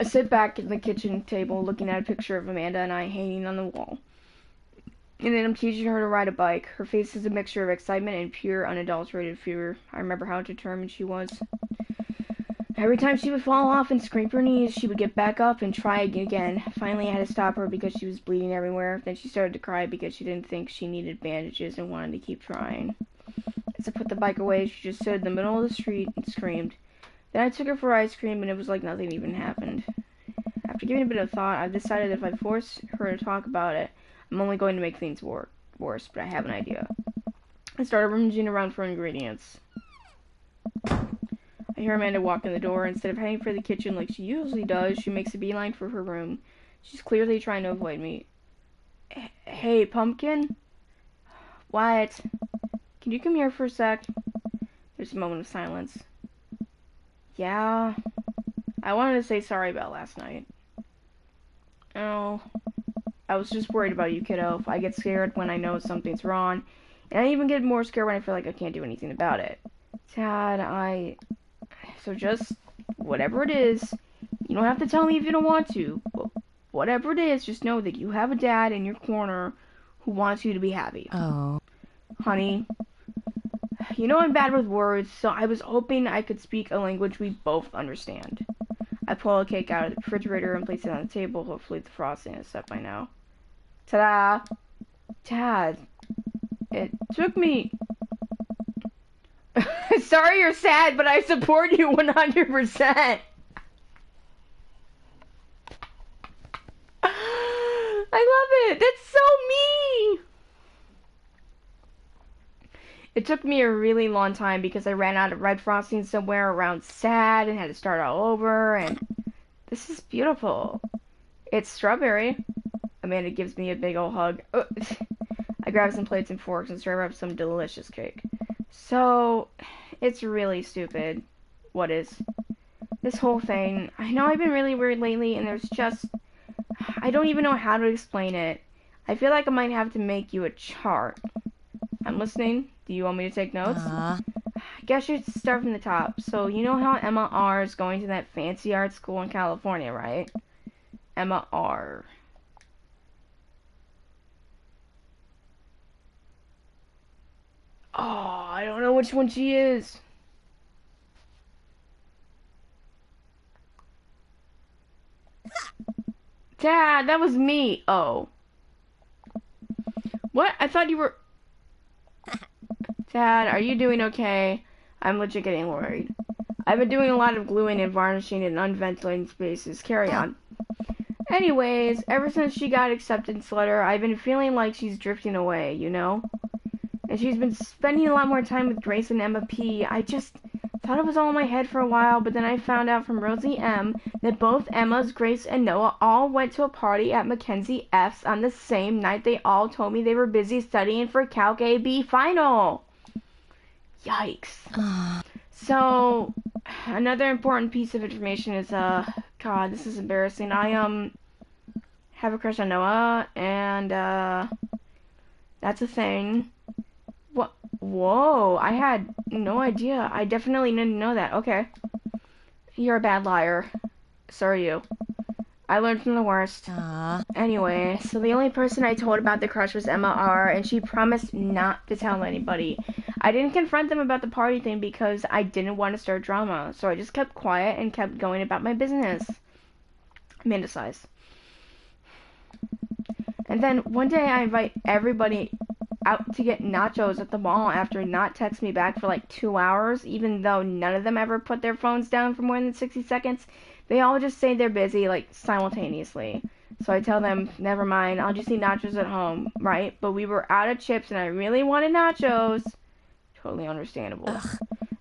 I sit back at the kitchen table looking at a picture of Amanda and I hanging on the wall. And then I'm teaching her to ride a bike. Her face is a mixture of excitement and pure, unadulterated fear. I remember how determined she was. Every time she would fall off and scrape her knees, she would get back up and try again. Finally, I had to stop her because she was bleeding everywhere. Then she started to cry because she didn't think she needed bandages and wanted to keep trying. As I put the bike away, she just stood in the middle of the street and screamed. Then I took her for ice cream, and it was like nothing even happened. After giving a bit of thought, I've decided if I force her to talk about it, I'm only going to make things worse, but I have an idea. I started rummaging around for ingredients. I hear Amanda walk in the door. Instead of heading for the kitchen like she usually does, she makes a beeline for her room. She's clearly trying to avoid me. Hey, Pumpkin? What? Can you come here for a sec? There's a moment of silence. Yeah, I wanted to say sorry about last night. Oh, I was just worried about you, kiddo. I get scared when I know something's wrong, and I even get more scared when I feel like I can't do anything about it. Dad, so just, whatever it is, you don't have to tell me if you don't want to, but whatever it is, just know that you have a dad in your corner who wants you to be happy. Oh. Honey, you know I'm bad with words, so I was hoping I could speak a language we both understand. I pull a cake out of the refrigerator and place it on the table. Hopefully the frosting is set by now. Ta-da! Dad, it took me... Sorry you're sad, but I support you 100%. I love it! That's so me! It took me a really long time because I ran out of red frosting somewhere around sad and had to start all over, and this is beautiful. It's strawberry. Amanda gives me a big ol' hug. I grab some plates and forks and serve up some delicious cake. So, it's really stupid. What is? This whole thing. I know I've been really weird lately, and there's just... I don't even know how to explain it. I feel like I might have to make you a chart. I'm listening. Do you want me to take notes? I guess you should start from the top. So, you know how Emma R. is going to that fancy art school in California, right? Emma R. which one she is. Dad, that was me. Oh. What? I thought you were... Dad, are you doing okay? I'm legit getting worried. I've been doing a lot of gluing and varnishing in unventilated spaces. Carry on. Anyways, ever since she got acceptance letter, I've been feeling like she's drifting away, you know? And she's been spending a lot more time with Grace and Emma P. I just thought it was all in my head for a while, but then I found out from Rosie M. that both Emma's, Grace, and Noah all went to a party at Mackenzie F's on the same night. They all told me they were busy studying for Calc AB final. Yikes. So, another important piece of information is, God, this is embarrassing. I, have a crush on Noah, and, that's a thing. What? Whoa, I had no idea. I definitely didn't know that. Okay. You're a bad liar. So are you. I learned from the worst. Anyway, so the only person I told about the crush was Emma R, and she promised not to tell anybody. I didn't confront them about the party thing because I didn't want to start drama, so I just kept quiet and kept going about my business. Amanda sighs. And then one day I invite everybody out to get nachos at the mall after not text me back for like 2 hours, even though none of them ever put their phones down for more than 60 seconds. They all just say they're busy, like, simultaneously. So I tell them, never mind, I'll just eat nachos at home, right? But we were out of chips and I really wanted nachos. Totally understandable.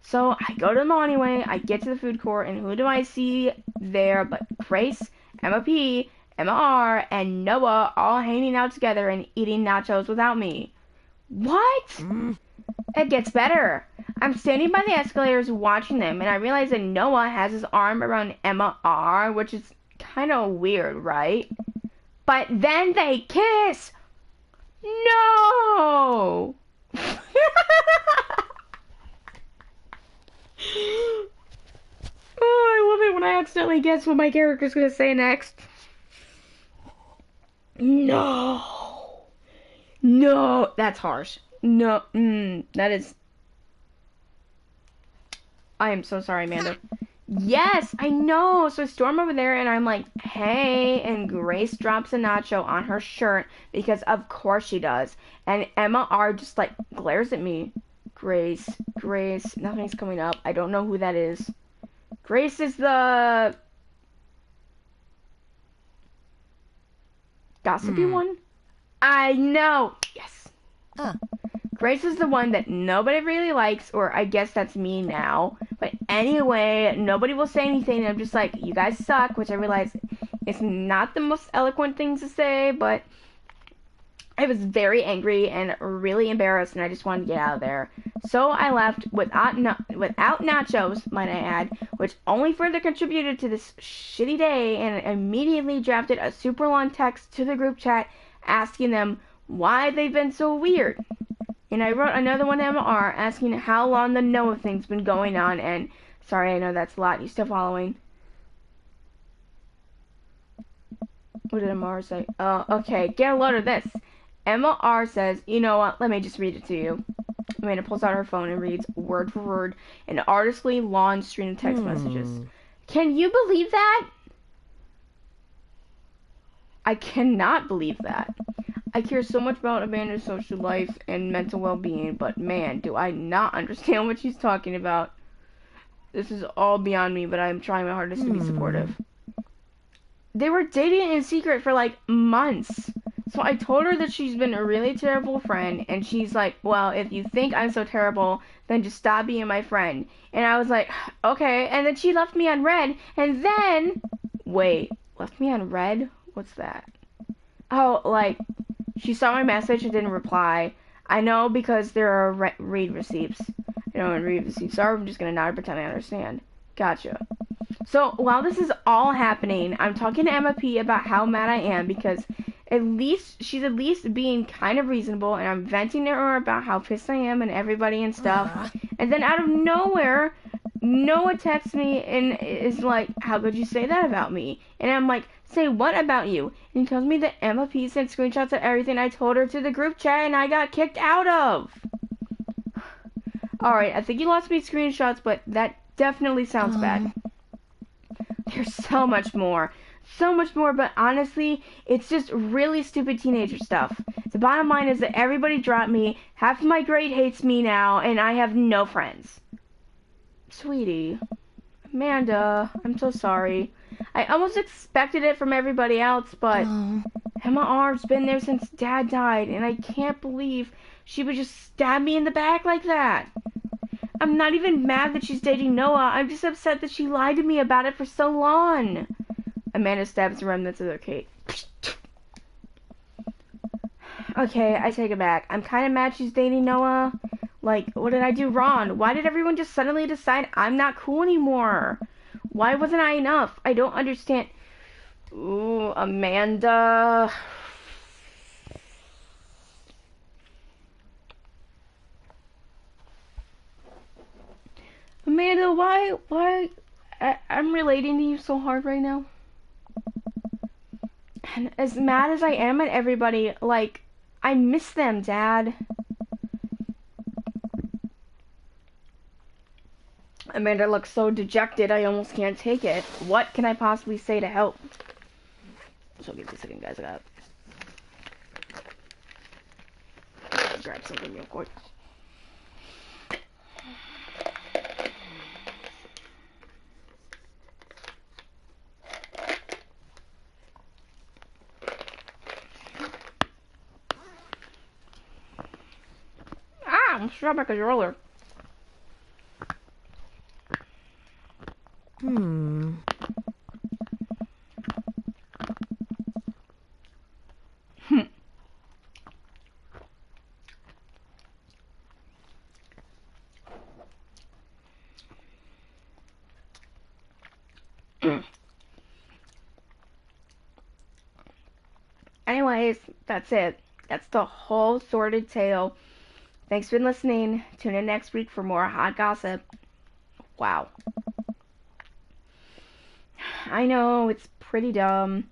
So I go to the mall anyway, I get to the food court, and who do I see there but Grace, Emma P, Emma R, and Noah all hanging out together and eating nachos without me. What? It gets better. I'm standing by the escalators watching them, and I realize that Noah has his arm around Emma R, which is kind of weird, right? But then they kiss! No! Oh, I love it when I accidentally guess what my character's gonna say next. No! No! That's harsh. No, that is... I am so sorry, Amanda. Yes, I know. So I storm over there and I'm like, hey, and Grace drops a nacho on her shirt because of course she does. And Emma R just like glares at me. Grace, nothing's coming up. I don't know who that is. Grace is the gossipy one? I know. Yes. Grace is the one that nobody really likes, or I guess that's me now. But anyway, nobody will say anything, and I'm just like, you guys suck, which I realize is not the most eloquent thing to say, but I was very angry and really embarrassed, and I just wanted to get out of there. So I left without nachos, might I add, which only further contributed to this shitty day, and immediately drafted a super long text to the group chat asking them why they've been so weird. And I wrote another one to MR asking how long the Noah thing's been going on, and sorry, I know that's a lot. You still following? What did MR say? Oh, okay, get a load of this. Emma R says, you know what, let me just read it to you. Amanda pulls out her phone and reads word for word an artistly long string of text messages. Can you believe that? I cannot believe that. I care so much about Amanda's social life and mental well-being, but man, do I not understand what she's talking about. This is all beyond me, but I'm trying my hardest to be supportive. They were dating in secret for like months. So I told her that she's been a really terrible friend, and she's like, well, if you think I'm so terrible, then just stop being my friend. And I was like, okay, and then she left me on red, and then... Wait, left me on red? What's that? Oh, like, she saw my message and didn't reply. I know because there are read receipts. I know what read receipts are, I'm just gonna nod and pretend I understand. Gotcha. So, while this is all happening, I'm talking to Emma P about how mad I am because she's at least being kind of reasonable, and I'm venting to her about how pissed I am and everybody and stuff. And then out of nowhere, Noah texts me and is like, how could you say that about me? And I'm like, say what about you? And he tells me that Emma P sent screenshots of everything I told her to the group chat and I got kicked out of. Alright, I think you lost me screenshots, but that definitely sounds bad. There's so much more. So much more, but honestly, it's just really stupid teenager stuff. The bottom line is that everybody dropped me, half of my grade hates me now, and I have no friends. Sweetie. Amanda, I'm so sorry. I almost expected it from everybody else, but Emma R's been there since Dad died, and I can't believe she would just stab me in the back like that. I'm not even mad that she's dating Noah. I'm just upset that she lied to me about it for so long. Amanda stabs the remnants of their cake. Okay, I take it back. I'm kind of mad she's dating Noah. Like, what did I do wrong? Why did everyone just suddenly decide I'm not cool anymore? Why wasn't I enough? I don't understand. Ooh, Amanda. Amanda, why? I'm relating to you so hard right now. And as mad as I am at everybody, like, I miss them, Dad. Amanda looks so dejected, I almost can't take it. What can I possibly say to help? So give me a second, guys. I gotta grab something real quick. I'm strapped like a roller. Anyways, that's it. That's the whole sordid tale. Thanks for listening. Tune in next week for more hot gossip. Wow. I know, it's pretty dumb.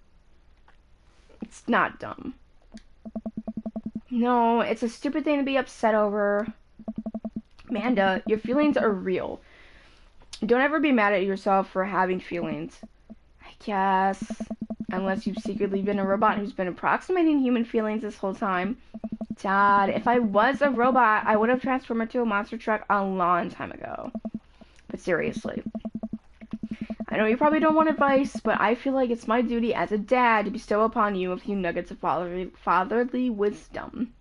It's not dumb. No, it's a stupid thing to be upset over. Amanda, your feelings are real. Don't ever be mad at yourself for having feelings. I guess. Unless you've secretly been a robot who's been approximating human feelings this whole time. Dad, if I was a robot, I would have transformed into a monster truck a long time ago. But seriously. I know you probably don't want advice, but I feel like it's my duty as a dad to bestow upon you a few nuggets of fatherly wisdom.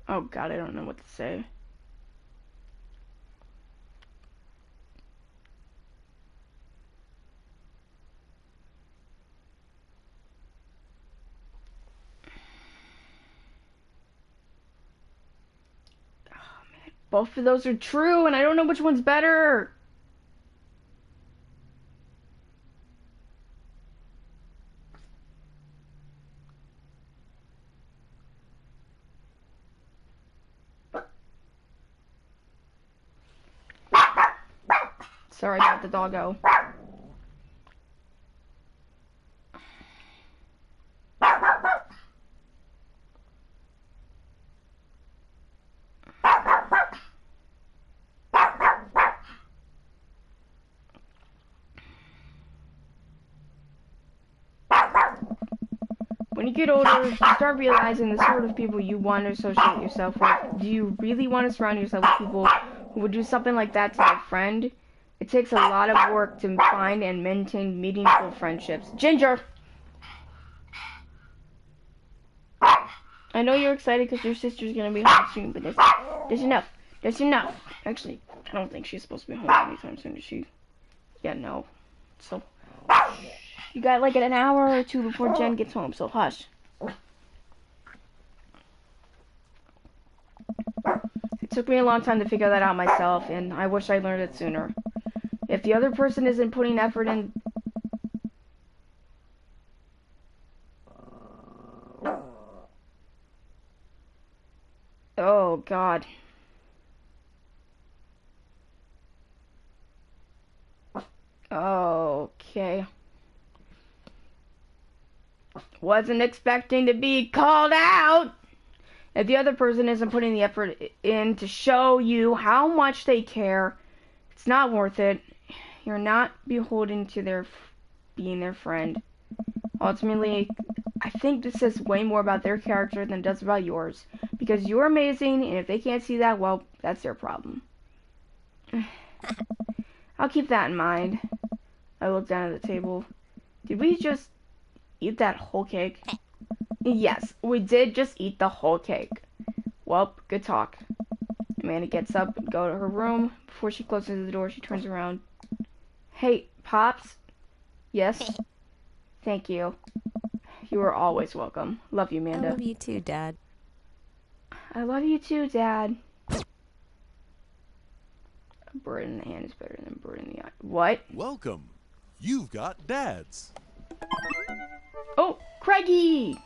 Oh God, I don't know what to say. Both of those are true, and I don't know which one's better. Sorry about the doggo. When you get older, you start realizing the sort of people you want to associate yourself with. Do you really want to surround yourself with people who would do something like that to their friend? It takes a lot of work to find and maintain meaningful friendships. Ginger! I know you're excited because your sister's going to be home soon, but there's enough. There's enough. Actually, I don't think she's supposed to be home anytime soon, is she? Yeah, no. So, you got like an hour or two before Jen gets home, so hush. It took me a long time to figure that out myself, and I wish I learned it sooner. If the other person isn't putting effort in... Oh, God. Okay. wasn't expecting to be called out. If the other person isn't putting the effort in to show you how much they care, it's not worth it. You're not beholden to their being their friend. Ultimately, I think this says way more about their character than it does about yours. Because you're amazing, and if they can't see that, well, that's their problem. I'll keep that in mind. I looked down at the table. Did we just eat that whole cake? Yes, we did just eat the whole cake. Well, good talk. Amanda gets up and goes to her room. Before she closes the door, she turns around. Hey, Pops? Yes? Thank you. You are always welcome. Love you, Amanda. I love you too, Dad. I love you too, Dad. A bird in the hand is better than a bird in the eye. What? Welcome. You've got dads. Oh, Craigie!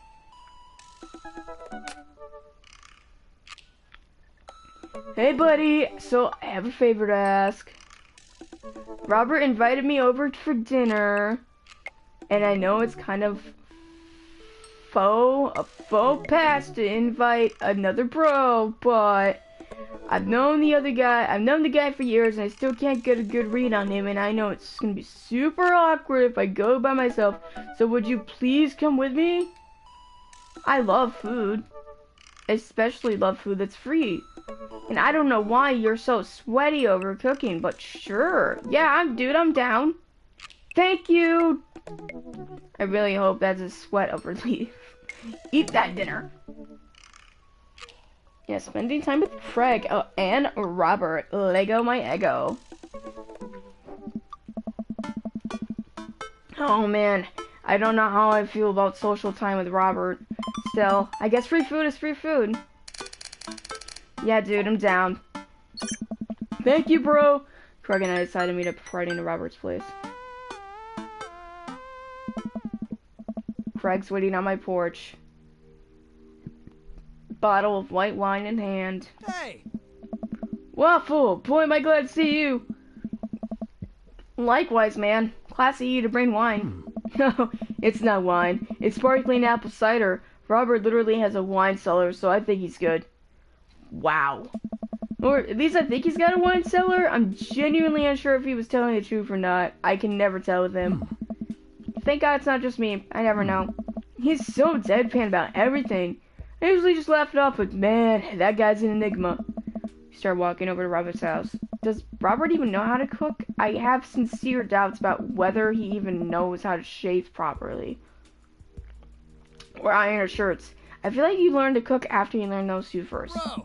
Hey, buddy. So, I have a favor to ask. Robert invited me over for dinner, and I know it's kind of a faux pass to invite another bro, but I've known the guy for years, and I still can't get a good read on him, and I know it's gonna be super awkward if I go by myself, so would you please come with me? I love food. Especially love food that's free. And I don't know why you're so sweaty over cooking, but sure. Yeah, I'm down. Thank you. I really hope that's a sweat over leaf. Eat that dinner. Yeah, spending time with Craig and Robert. Lego my ego. Oh man, I don't know how I feel about social time with Robert. Still, I guess free food is free food. Yeah, dude, I'm down. Thank you, bro. Craig and I decided to meet up before heading to Robert's place. Craig's waiting on my porch. Bottle of white wine in hand. Hey! Waffle! Boy, am I glad to see you! Likewise, man. Classy you to bring wine. No, it's not wine. It's sparkling apple cider. Robert literally has a wine cellar, so I think he's good. Wow. Or at least I think he's got a wine cellar. I'm genuinely unsure if he was telling the truth or not. I can never tell with him. Thank God it's not just me. I never know. He's so deadpan about everything. I usually just laugh it off, but man, that guy's an enigma. We start walking over to Robert's house. Does Robert even know how to cook? I have sincere doubts about whether he even knows how to shave properly. Or iron his shirts. I feel like you learn to cook after you learn those two first. Bro!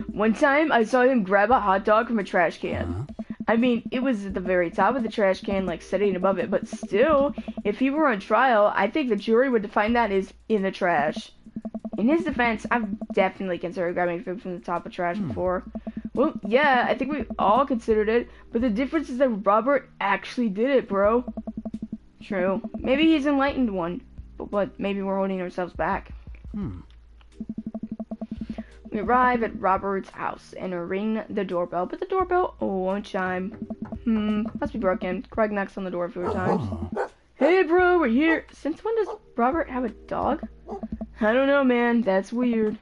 One time, I saw him grab a hot dog from a trash can. I mean, it was at the very top of the trash can, like sitting above it, but still, if he were on trial, I think the jury would define that as in the trash. In his defense, I've definitely considered grabbing food from the top of trash before. Well, yeah, I think we all considered it, but the difference is that Robert actually did it, bro. True. Maybe he's enlightened one, but maybe we're holding ourselves back. We arrive at Robert's house and ring the doorbell, but the doorbell won't chime. Must be broken. Craig knocks on the door a few times. Hey, bro, we're here. Since when does Robert have a dog? I don't know, man. That's weird.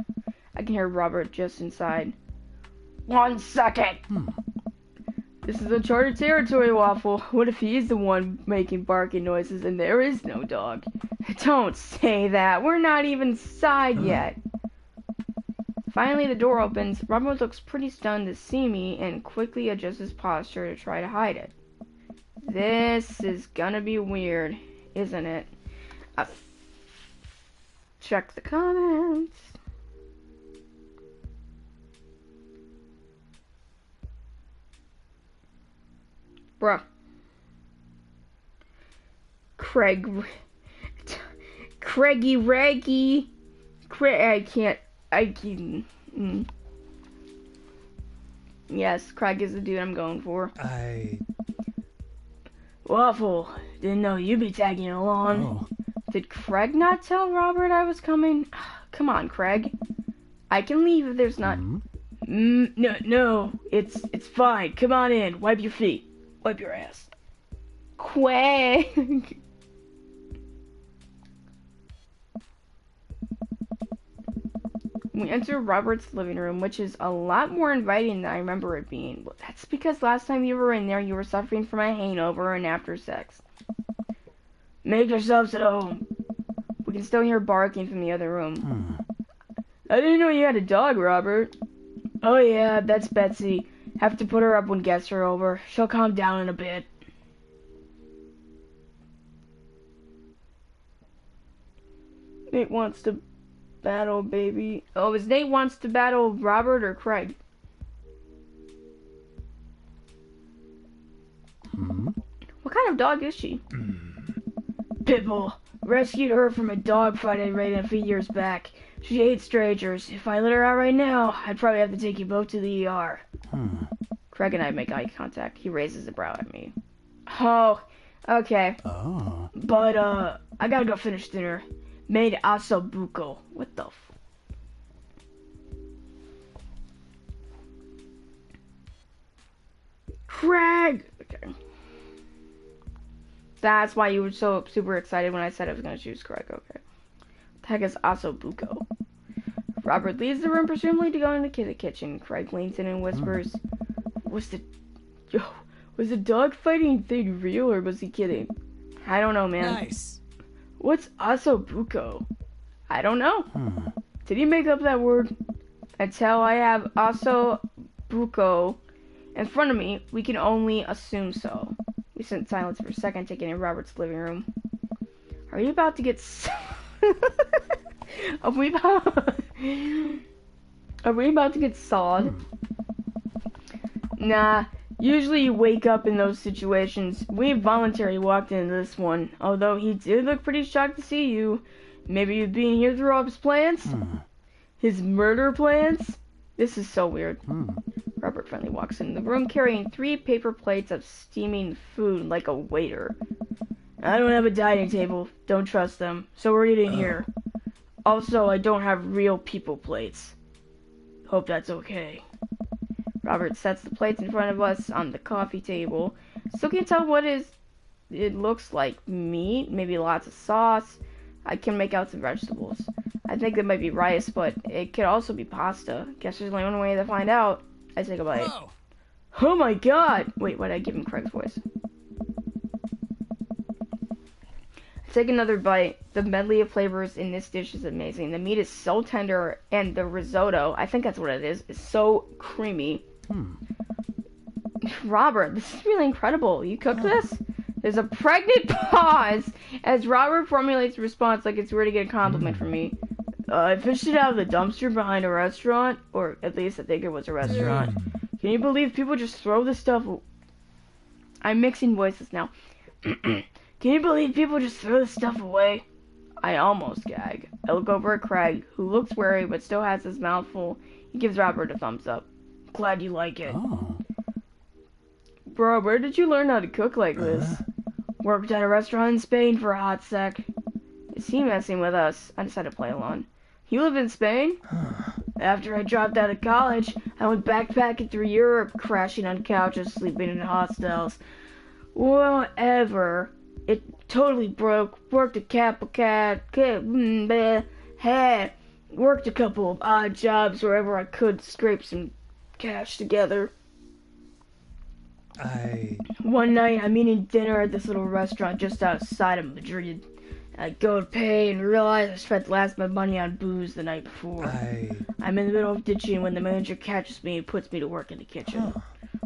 I can hear Robert just inside. 1 second. This is uncharted territory, Waffle. What if he's the one making barking noises and there is no dog? Don't say that. We're not even inside yet. Finally, the door opens. Robert looks pretty stunned to see me and quickly adjusts his posture to try to hide it. This is gonna be weird, isn't it? Check the comments. Bruh. Craigie Raggy. Yes, Craig is the dude I'm going for. Waffle, didn't know you'd be tagging along. Did Craig not tell Robert I was coming? Come on, Craig. I can leave if there's not... No, it's fine. Come on in. Wipe your feet. Wipe your ass. Craig. We enter Robert's living room, which is a lot more inviting than I remember it being. Well, that's because last time you were in there, you were suffering from a hangover and after sex. Make yourselves at home. We can still hear barking from the other room. I didn't know you had a dog, Robert. Oh yeah, that's Betsy. Have to put her up when guests are over. She'll calm down in a bit. Nate wants to battle, baby. Oh, is Nate wants to battle Robert or Craig? What kind of dog is she? Pitbull. Rescued her from a dog fight I ran a few years back. She hates strangers. If I let her out right now, I'd probably have to take you both to the ER. Craig and I make eye contact. He raises a brow at me. Oh, okay. Oh. But, I gotta go finish dinner. Made asobuco. What the f... Craig! Okay. That's why you were so super excited when I said I was gonna choose Craig. Okay. What the heck is asobuco? Robert leaves the room, presumably to go into the kitchen. Craig leans in and whispers, was the dog fighting thing real or was he kidding? I don't know, man. Nice. What's asobuco? I don't know. Did he make up that word? Until I have asobuco in front of me, we can only assume so. We sit in silence for a second, taking in Robert's living room. Are you about to get Are we about to get sawed? Nah. Usually you wake up in those situations. We voluntarily walked into this one, although he did look pretty shocked to see you. Maybe you've been here through all his plans? His murder plans? This is so weird. Robert finally walks into the room carrying 3 paper plates of steaming food like a waiter. I don't have a dining table. Don't trust them. So we're eating here. Also, I don't have real people plates. Hope that's okay. Robert sets the plates in front of us on the coffee table. Still can't tell what it looks like. Meat, maybe lots of sauce. I can make out some vegetables. I think that might be rice, but it could also be pasta. Guess there's only one way to find out. I take a bite. Whoa. Oh my god! Wait, why did I give him Craig's voice? I take another bite. The medley of flavors in this dish is amazing. The meat is so tender, and the risotto, I think that's what it is so creamy. Robert, this is really incredible. You cooked this? There's a pregnant pause as Robert formulates a response like it's rare to get a compliment from me. I fished it out of the dumpster behind a restaurant, or at least I think it was a restaurant. Can you believe people just throw this stuff? I'm mixing voices now. Can you believe people just throw this stuff away? I almost gag. I look over at Craig, who looks wary but still has his mouth full. He gives Robert a thumbs up. Glad you like it. Bro, where did you learn how to cook like this? Worked at a restaurant in Spain for a hot sec. Is he messing with us? I decided to play along. You live in Spain? After I dropped out of college, I went backpacking through Europe, crashing on couches, sleeping in hostels. Whatever. It totally broke. Worked a worked a couple of odd jobs wherever I could scrape some cash together. One night, I'm eating dinner at this little restaurant just outside of Madrid. I go to pay and realize I spent the last of my money on booze the night before. I'm in the middle of ditching when the manager catches me and puts me to work in the kitchen.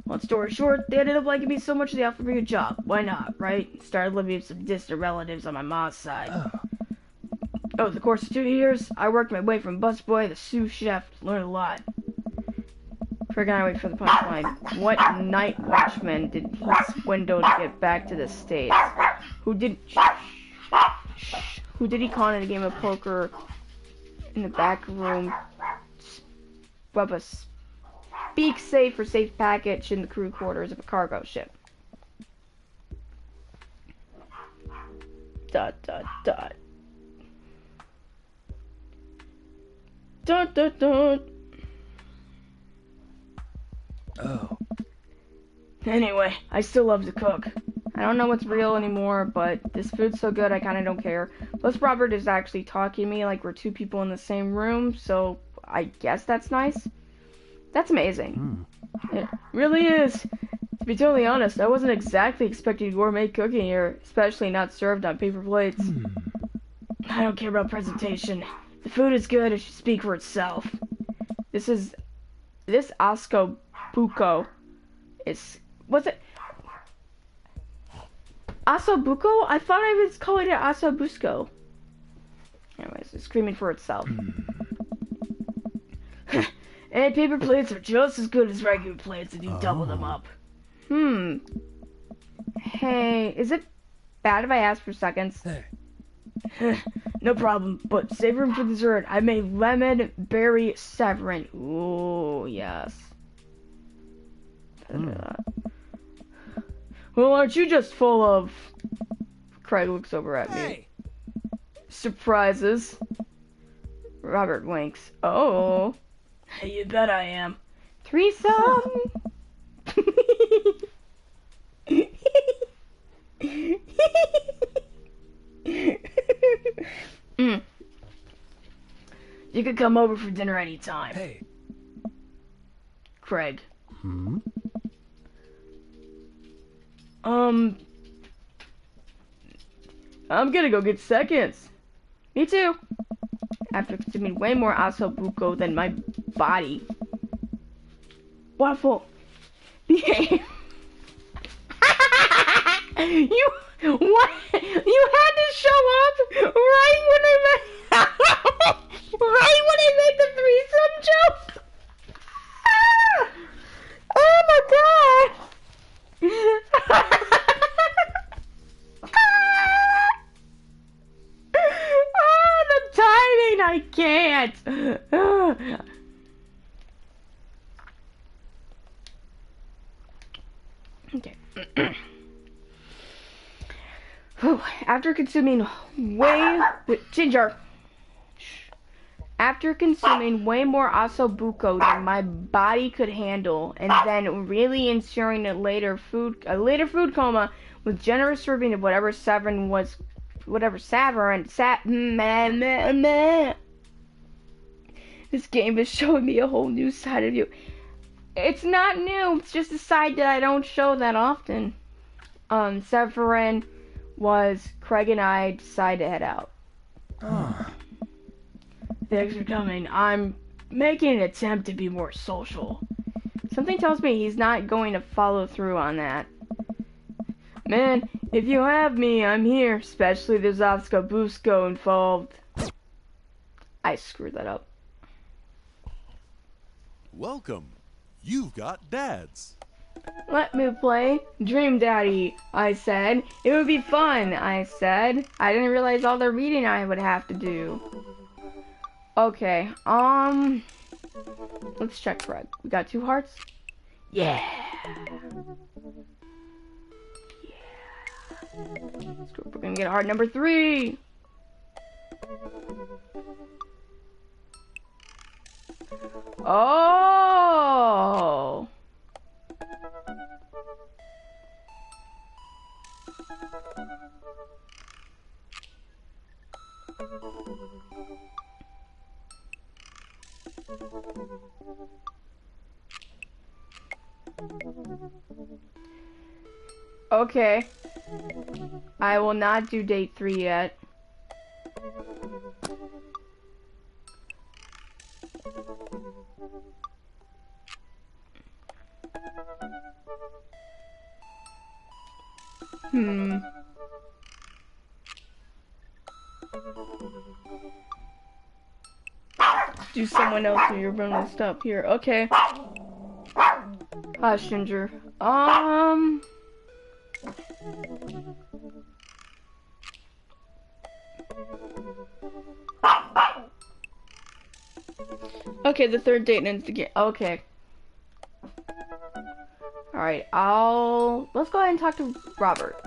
Long story short, they ended up liking me so much they offered me a job. Why not, right? Started living with some distant relatives on my mom's side. Over the course of 2 years, I worked my way from busboy to sous chef, learned a lot. Craig and I wait for the punchline. What night watchman did he swindle to get back to the States? Who did he con in a game of poker in the back room? Bubba, speak safe for safe package in the crew quarters of a cargo ship. Dot dot dot. Dot dot dot. Anyway, I still love to cook. I don't know what's real anymore, but this food's so good I kinda don't care. Plus Robert is actually talking to me like we're 2 people in the same room, so I guess that's nice. That's amazing. Hmm. It really is. To be totally honest, I wasn't exactly expecting gourmet cooking here, especially not served on paper plates. I don't care about presentation. The food is good, it should speak for itself. This ossobuco is, what's it? Ossobuco? I thought I was calling it ossobusco. Anyways, it's screaming for itself. And paper plates are just as good as regular plates if you double them up. Hey, is it bad if I ask for seconds? Hey. No problem, but save room for dessert. I made lemon berry severin. Ooh, yes. Well, aren't you just full of... Craig looks over at me. Hey! Surprises. Robert winks. Oh. You bet I am. Threesome. You could come over for dinner anytime. Hey. Craig. Hmm? I'm gonna go get seconds. Me too. After consuming way more ossobuco than my body. Waffle. Behave. You what? You had to show up right when I made right when I made the threesome joke. Oh my god. Oh, the timing! I can't. Okay. Whew. After consuming Ginger. After consuming way more ossobuco than my body could handle, and then really ensuring a later food coma with generous serving of whatever Severin. This game is showing me a whole new side of you. It's not new. It's just a side that I don't show that often. Severin was Craig and I decided to head out. Thanks for coming. I'm making an attempt to be more social. Something tells me he's not going to follow through on that. Man, if you have me, I'm here. Especially if there's ossobuco involved. I screwed that up. Welcome. You've got dads. Let me play Dream Daddy, I said. It would be fun, I said. I didn't realize all the reading I would have to do. Okay, let's check Craig. We got 2 hearts? Yeah. We're gonna get heart number 3. Oh. Okay. I will not do date 3 yet. Do someone else or you're gonna stop here. Okay. Hush, Ginger. Okay, the 3rd date ends the game. Okay. Alright, let's go ahead and talk to Robert.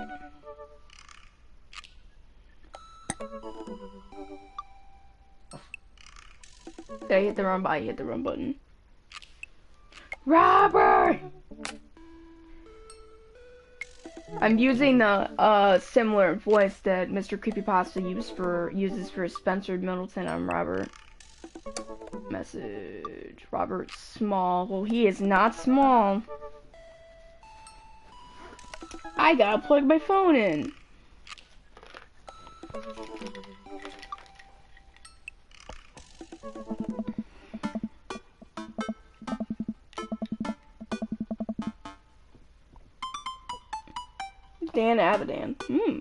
Did I hit the wrong button? I hit the wrong button. Robert! I'm using the similar voice that Mr. Creepypasta uses for Spencer Middleton on Robert. Message. Robert Small. Well, he is not small. I gotta plug my phone in. Dan Abadan. Okay.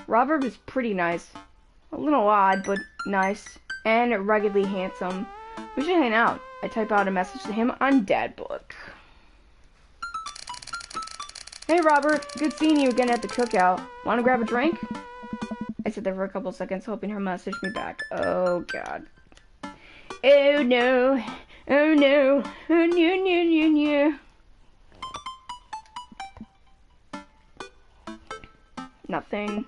Robert is pretty nice. A little odd, but nice. And ruggedly handsome. We should hang out. I type out a message to him on Dadbook. Hey Robert, good seeing you again at the cookout. Wanna grab a drink? I sit there for a couple seconds hoping he'll message me back. Oh god. Oh no. Oh no. Oh no no no no. Nothing.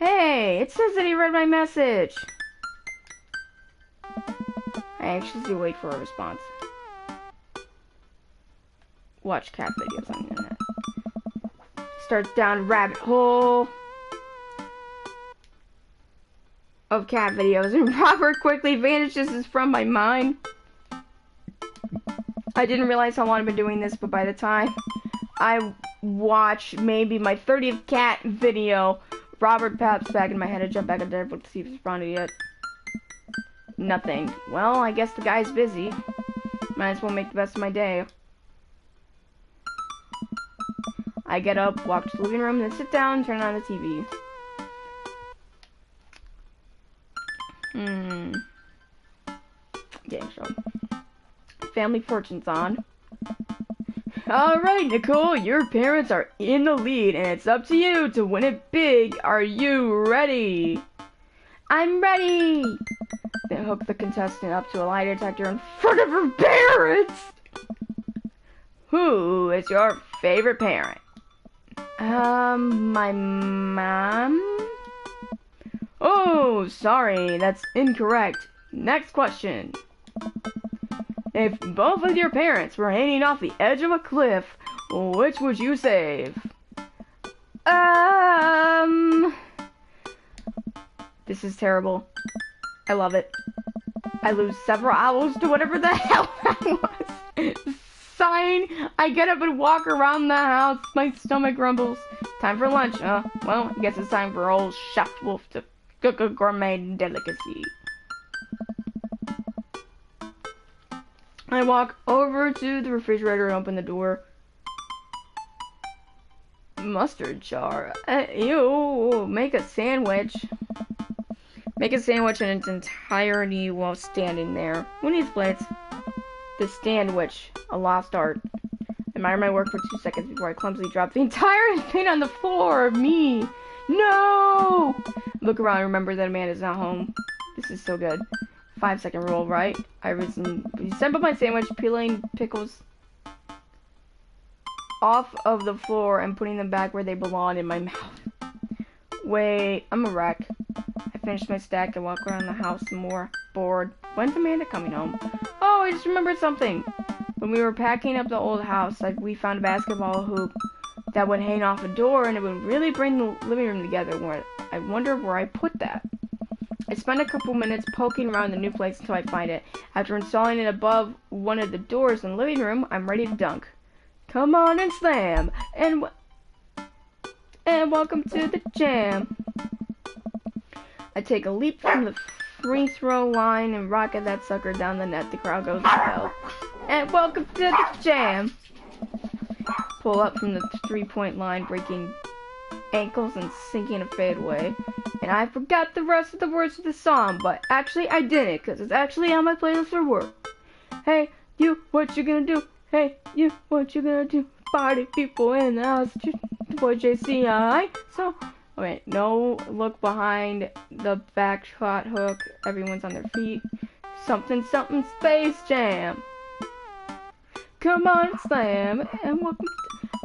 Hey, it says that he read my message. I anxiously wait for a response. Watch cat videos on the internet. Starts down a rabbit hole of cat videos, and Robert quickly vanishes from my mind. I didn't realize how long I've been doing this, but by the time I watch maybe my 30th cat video, Robert pops back in my head. I jump back on Dadbook to see if he's responded yet. Nothing. Well, I guess the guy's busy. Might as well make the best of my day. I get up, walk to the living room, then sit down and turn on the TV. Game show. Family Fortune's on. Alright, Nicole, your parents are in the lead, and it's up to you to win it big. Are you ready? I'm ready! Then hook the contestant up to a lie detector in front of her parents! Who is your favorite parent? My mom? Oh, sorry, that's incorrect. Next question. If both of your parents were hanging off the edge of a cliff, which would you save? This is terrible. I love it. I lose several hours to whatever the hell that was. Sighing, I get up and walk around the house. My stomach rumbles. Time for lunch, huh? Well, I guess it's time for old Chef Wolf to cook a gourmet delicacy. I walk over to the refrigerator and open the door. Mustard jar. Ew, make a sandwich. Make a sandwich in its entirety while standing there. Who needs plates? The sandwich, a lost art. Admire my work for 2 seconds before I clumsily drop the entire thing on the floor. Me. No! Look around and remember that Amanda's not home. This is so good. 5-second rule, right? I reassemble my sandwich, peeling pickles off of the floor and putting them back where they belong in my mouth. Wait, I'm a wreck. I finish my stack and walk around the house some more. Bored. When's Amanda coming home? Oh, I just remembered something. When we were packing up the old house, we found a basketball hoop that would hang off a door, and it would really bring the living room together. I wonder where I put that. I spend a couple minutes poking around the new place until I find it. After installing it above one of the doors in the living room, I'm ready to dunk. Come on and slam! And welcome to the jam. I take a leap from the free throw line and rocket that sucker down the net. The crowd goes wild. And welcome to the jam. Pull up from the 3-point line, breaking ankles and sinking a fadeaway. And I forgot the rest of the words of the song, but actually I didn't, because it's actually on my playlist for work. Hey, you, what you gonna do? Hey, you, what you gonna do? Party people in the house, boy JCI. So, okay, no look behind the back shot hook. Everyone's on their feet. Something, something, Space Jam. Come on, slam, and welcome.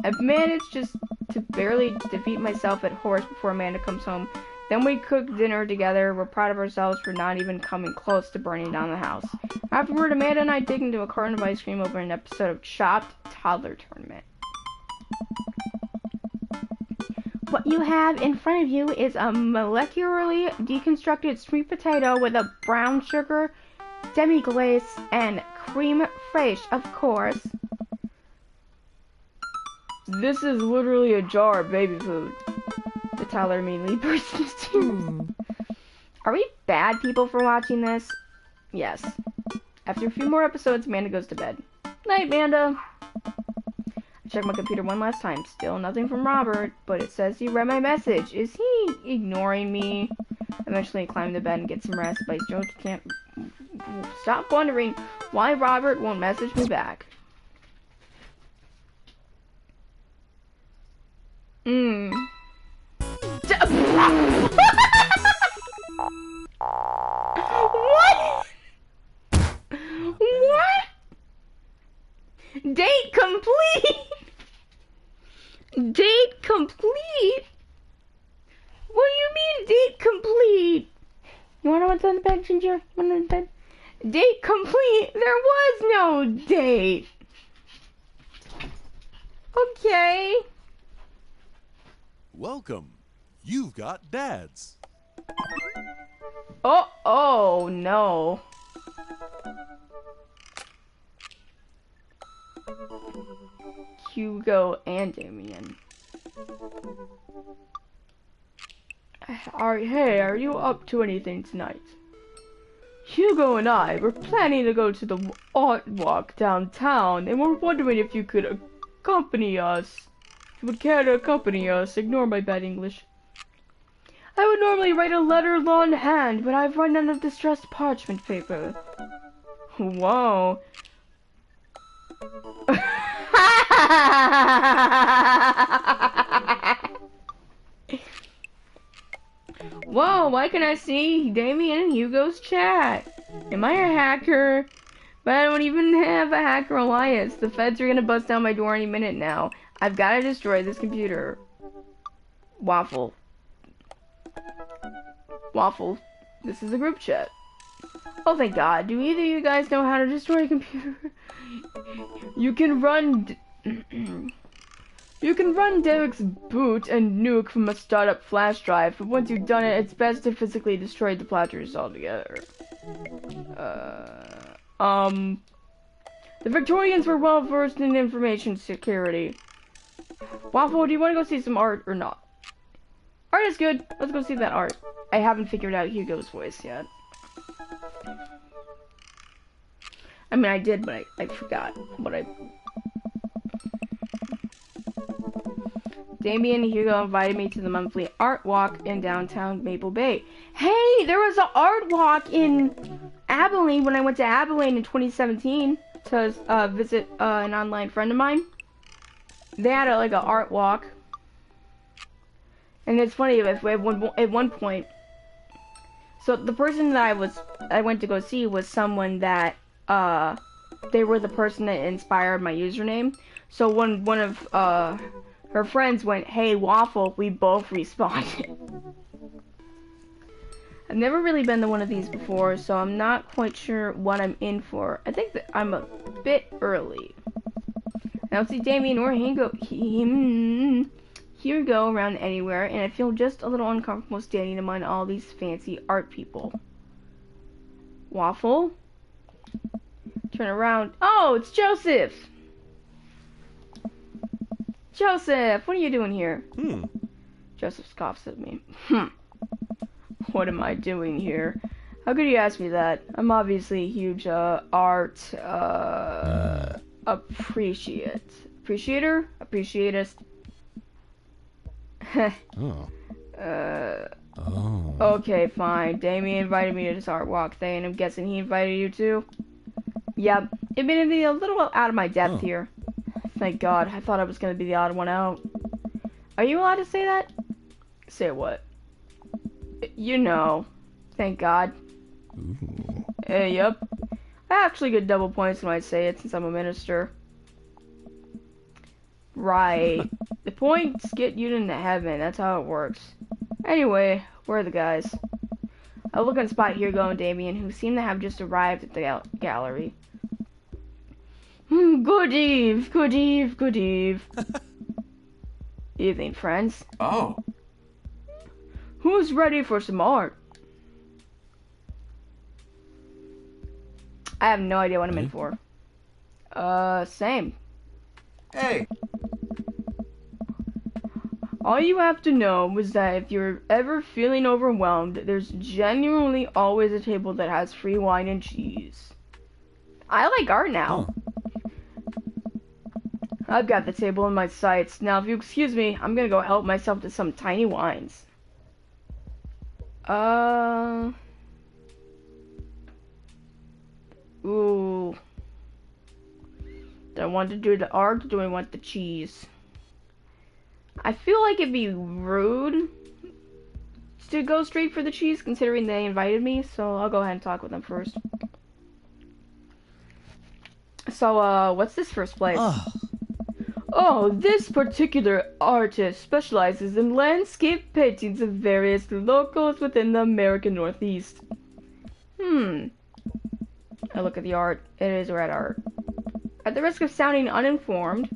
I've managed just to barely defeat myself at horse before Amanda comes home. Then we cook dinner together. We're proud of ourselves for not even coming close to burning down the house. Afterward, Amanda and I dig into a carton of ice cream over an episode of Chopped Toddler Tournament. What you have in front of you is a molecularly deconstructed sweet potato with a brown sugar, demi-glace, and creme fraiche, of course. This is literally a jar of baby food. The toddler immediately burst into tears. Are we bad people for watching this? Yes. After a few more episodes, Amanda goes to bed. Night, Amanda. I checked my computer one last time. Still nothing from Robert, but it says he read my message. Is he ignoring me? Eventually, I climb to bed and get some rest, but I still can't stop wondering why Robert won't message me back. What? What? Date complete. Date complete? What do you mean date complete? You wanna know what's on the bed, Ginger? You wanna know what's on the bed? Date complete? There was no date. Okay. Welcome. You've got dads. Oh no. Hugo and Damien. Hey, are you up to anything tonight? Hugo and I were planning to go to the art walk downtown, and we're wondering if you could accompany us. If you would care to accompany us. Ignore my bad English. I would normally write a letter longhand, but I've run out of distressed parchment paper. Whoa. Whoa, why can I see Damien and Hugo's chat? Am I a hacker? But I don't even have a hacker alliance. The feds are gonna bust down my door any minute now. I've gotta destroy this computer. Waffle. Waffle. This is a group chat. Oh, thank God. Do either of you guys know how to destroy a computer? You can run... You can run Derek's boot and nuke from a startup flash drive, but once you've done it, it's best to physically destroy the platters altogether. The Victorians were well versed in information security. Waffle, do you want to go see some art or not? Art is good. Let's go see that art. I haven't figured out Hugo's voice yet. I mean, I did, but I forgot what I... Damien and Hugo invited me to the monthly art walk in downtown Maple Bay. Hey, there was an art walk in Abilene when I went to Abilene in 2017 to visit an online friend of mine. They had like an art walk. And it's funny, at one point, so the person that I went to go see was someone that, they were the person that inspired my username. So one of, her friends went, "Hey, Waffle," we both responded. I've never really been to one of these before, so I'm not quite sure what I'm in for. I think that I'm a bit early. I don't see Damien or Hugo around anywhere, and I feel just a little uncomfortable standing among all these fancy art people. Waffle? Turn around. Oh, it's Joseph! Joseph, what are you doing here? Joseph scoffs at me. What am I doing here? How could you ask me that? I'm obviously a huge, art, appreciatist. Okay, fine. Damien invited me to this art walk thing, and I'm guessing he invited you too? Yep. It made me a little out of my depth here. Thank God, I thought I was gonna be the odd one out. Are you allowed to say that? Say what? You know. Thank God. Yep. I actually get double points when I say it since I'm a minister. Right. The points get you into heaven, that's how it works. Anyway, where are the guys? I look and spot Hugo and Damien, who seem to have just arrived at the gallery. Good eve. Evening, friends. Oh. Who's ready for some art? I have no idea what I'm in for. Same. Hey. All you have to know is that if you're ever feeling overwhelmed, there's genuinely always a table that has free wine and cheese. I like art now. I've got the table in my sights. Now, if you excuse me, I'm gonna go help myself to some tiny wines. Ooh. Do I want to do the art or do I want the cheese? I feel like it'd be rude to go straight for the cheese considering they invited me, so I'll go ahead and talk with them first. So, what's this first place? Oh, this particular artist specializes in landscape paintings of various locals within the American Northeast. I look at the art. It is red art. At the risk of sounding uninformed,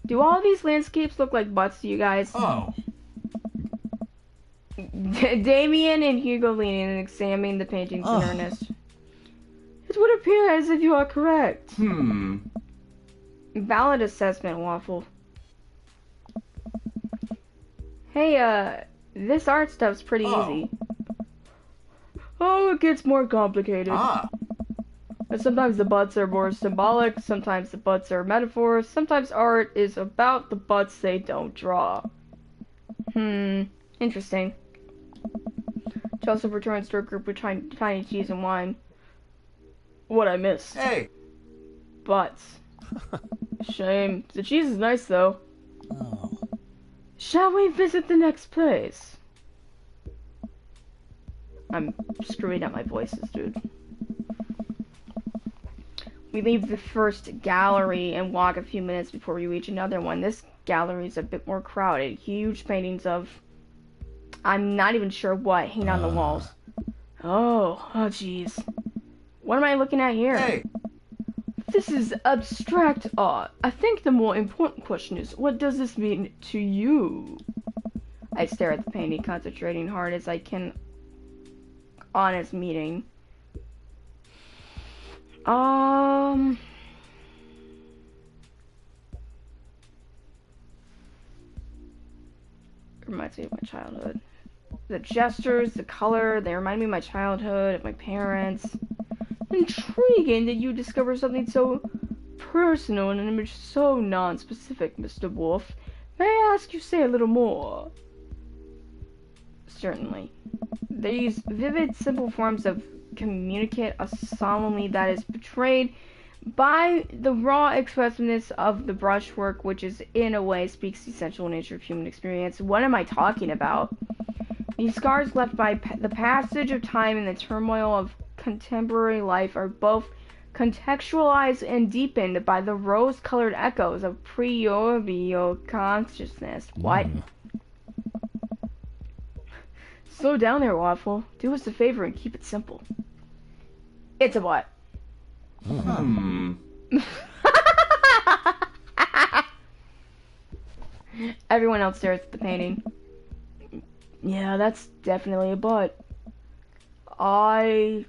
do all these landscapes look like butts to you guys? Oh. Damien and Hugo lean in and examine the paintings in earnest. It would appear as if you are correct. Valid assessment, Waffle. Hey, this art stuff's pretty easy. Oh, it gets more complicated. And sometimes the butts are more symbolic, sometimes the butts are metaphors, sometimes art is about the butts they don't draw. Interesting. Joseph returns to her group with tiny cheese and wine. What I missed? Hey. Butts. Shame. The cheese is nice, though. Shall we visit the next place? I'm screwing up my voices, dude. We leave the first gallery and walk a few minutes before we reach another one. This gallery is a bit more crowded. Huge paintings of... I'm not even sure what hang on the walls. Oh, jeez. What am I looking at here? Hey. This is abstract art. I think the more important question is, what does this mean to you? I stare at the painting, concentrating hard as I can on its meaning. Reminds me of my childhood. The gestures, the color, they remind me of my childhood, of my parents. Intriguing that you discover something so personal in an image so non-specific, Mr. Wolf. May I ask you say a little more? Certainly. These vivid, simple forms of communicate a solemnity that is betrayed by the raw expressiveness of the brushwork, which is, in a way, speaks the essential nature of human experience. What am I talking about? These scars left by the passage of time and the turmoil of contemporary life are both contextualized and deepened by the rose-colored echoes of pre-orbital consciousness. What? Slow down there, Waffle. Do us a favor and keep it simple. It's a what? Everyone else stares at the painting. Yeah, that's definitely a butt. While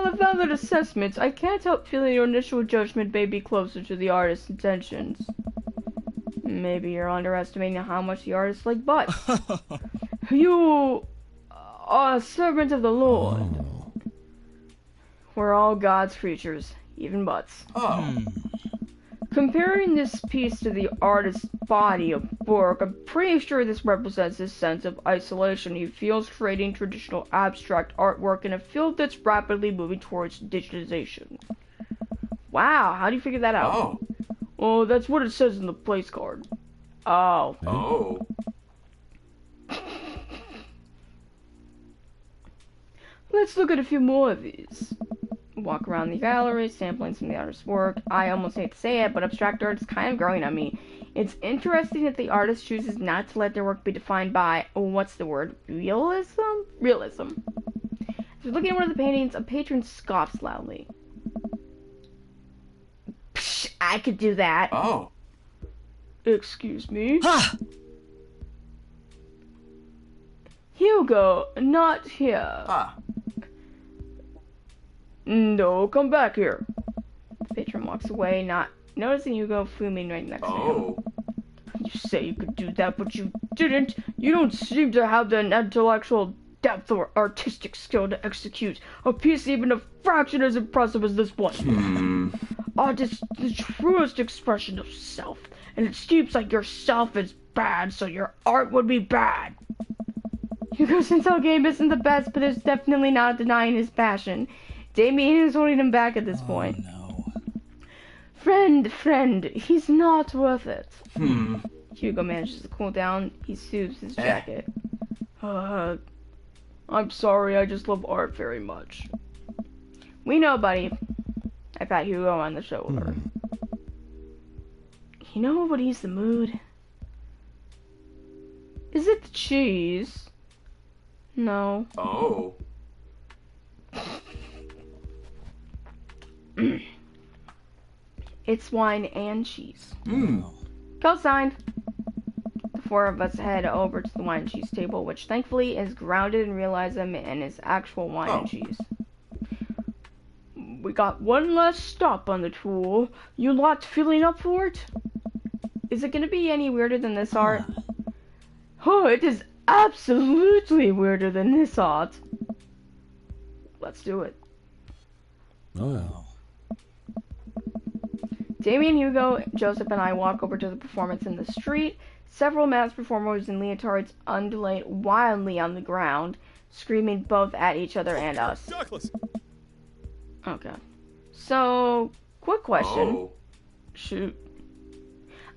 a valid assessment, I can't help feeling your initial judgment may be closer to the artist's intentions. Maybe you're underestimating how much the artist liked butt. You are a servant of the Lord. We're all God's creatures, even butts. Comparing this piece to the artist's body of work, I'm pretty sure this represents his sense of isolation he feels creating traditional abstract artwork in a field that's rapidly moving towards digitization. Wow, how do you figure that out? Oh, that's what it says in the place card. Let's look at a few more of these. Walk around the gallery, sampling some of the artist's work. I almost hate to say it, but abstract art is kind of growing on me. It's interesting that the artist chooses not to let their work be defined by, what's the word, realism? Realism. After looking at one of the paintings, a patron scoffs loudly. Psh, I could do that. Oh. Excuse me? Ha! Hugo, not here. Ah. No, come back here. The patron walks away, not noticing Hugo fuming right next to him. Oh. You say you could do that, but you didn't. You don't seem to have the intellectual depth or artistic skill to execute a piece even a fraction as impressive as this one. Art is the truest expression of self, and it seems like your self is bad, so your art would be bad. Hugo's mental game isn't the best, but there's definitely not denying his passion. Damien is holding him back at this point. No. Friend, he's not worth it. Hugo manages to cool down. He soothes his jacket. I'm sorry, I just love art very much. We know, buddy. I pat Hugo on the shoulder. You know what eases the mood? Is it the cheese? No. Oh. It's wine and cheese. Hmm. Co-signed. The four of us head over to the wine and cheese table, which thankfully is grounded in realism and is actual wine and cheese. We got one last stop on the tour. You lot feeling up for it? Is it gonna be any weirder than this art? Oh, it is absolutely weirder than this art. Let's do it. Oh, yeah. Damien, Hugo, Joseph, and I walk over to the performance in the street. Several masked performers in leotards undulate wildly on the ground, screaming both at each other and us. Douglas! Okay. So, quick question. Oh. Shoot.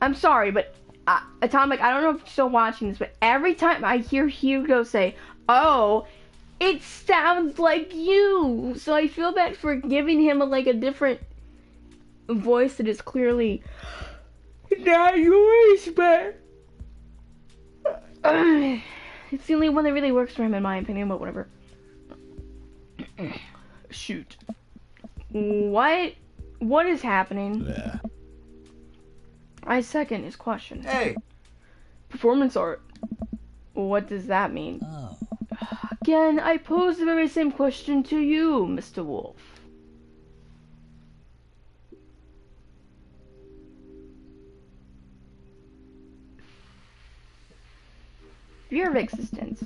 I'm sorry, but Atomic, I don't know if you're still watching this, but every time I hear Hugo say, "Oh," it sounds like you. So I feel bad for giving him a different voice that is clearly not yours, but it's the only one that really works for him, in my opinion. But whatever. Shoot. What is happening? Yeah. I second his question. Hey. Performance art. What does that mean? Oh. Again, I pose the very same question to you, Mr. Wolf. Fear of existence.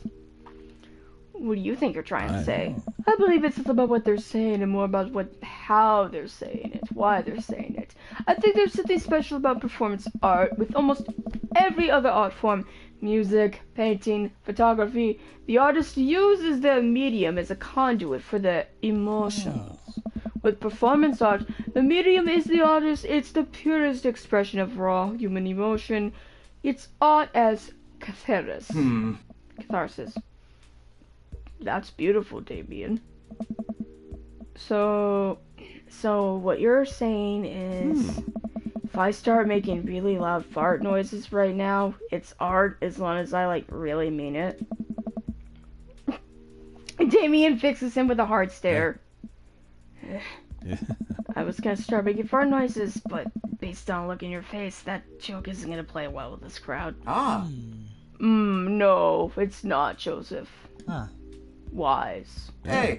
What do you think you're trying to say? I believe it's less about what they're saying and more about how they're saying it, why they're saying it. I think there's something special about performance art with almost every other art form. Music, painting, photography. The artist uses the medium as a conduit for the emotions. With performance art, the medium is the artist. It's the purest expression of raw human emotion. It's art as catharsis. Catharsis. That's beautiful, Damien. So what you're saying is, if I start making really loud fart noises right now, it's art as long as I really mean it. Damien fixes him with a hard stare. Yeah. I was gonna start making fart noises, but based on the look in your face, that joke isn't gonna play well with this crowd. Ah. No, it's not, Joseph. Huh. Wise. Hey.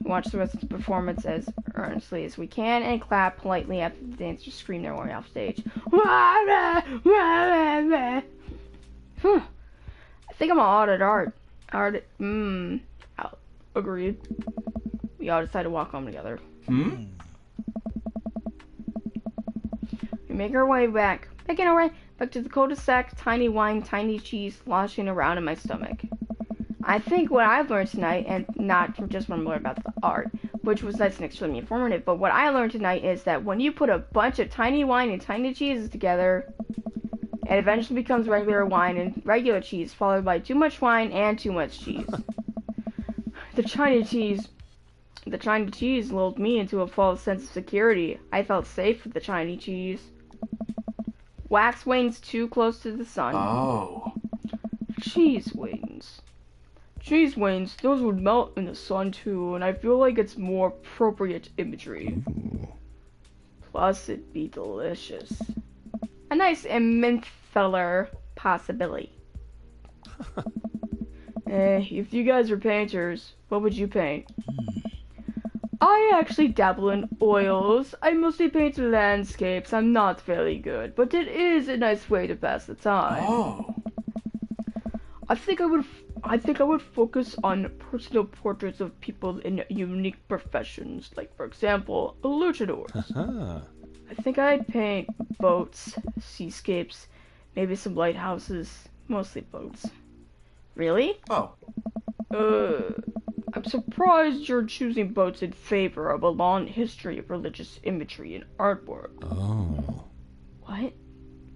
We watch the rest of the performance as earnestly as we can and clap politely after the dancers scream their way off stage. I think I'm gonna audit art. Agreed. We all decide to walk home together. We make our way back to the cul-de-sac, tiny wine, tiny cheese sloshing around in my stomach. I think what I've learned tonight, and not from just what I'm learning about the art, which was nice and extremely informative, but what I learned tonight is that when you put a bunch of tiny wine and tiny cheeses together, it eventually becomes regular wine and regular cheese, followed by too much wine and too much cheese. The tiny cheese lulled me into a false sense of security. I felt safe with the tiny cheese. Wax wings too close to the sun. Oh. Cheese wings. Cheese wings, those would melt in the sun too, and I feel like it's more appropriate imagery. Plus, it'd be delicious. A nice menthaler possibility. If you guys were painters, what would you paint? I actually dabble in oils. I mostly paint landscapes. I'm not very good, but it is a nice way to pass the time. Oh. I think I would focus on personal portraits of people in unique professions, like for example, luchadors. Huh. I think I'd paint boats, seascapes, maybe some lighthouses, mostly boats. Really? Oh. I'm surprised you're choosing boats in favor of a long history of religious imagery and artwork. Oh. What?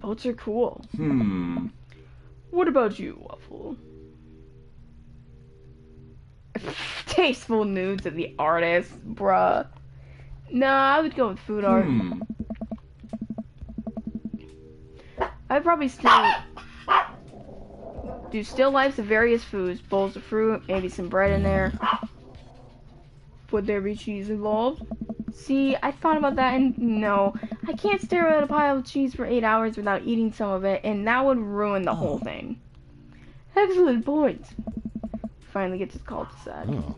Boats are cool. What about you, Waffle? Tasteful nudes of the artist, bruh. Nah, I would go with food art. I'd probably still do still lifes of various foods, bowls of fruit, maybe some bread in there. Would there be cheese involved? See, I thought about that and no, I can't stare at a pile of cheese for 8 hours without eating some of it, and that would ruin the whole thing. Excellent point. Finally get to the cul-de-sac. Oh.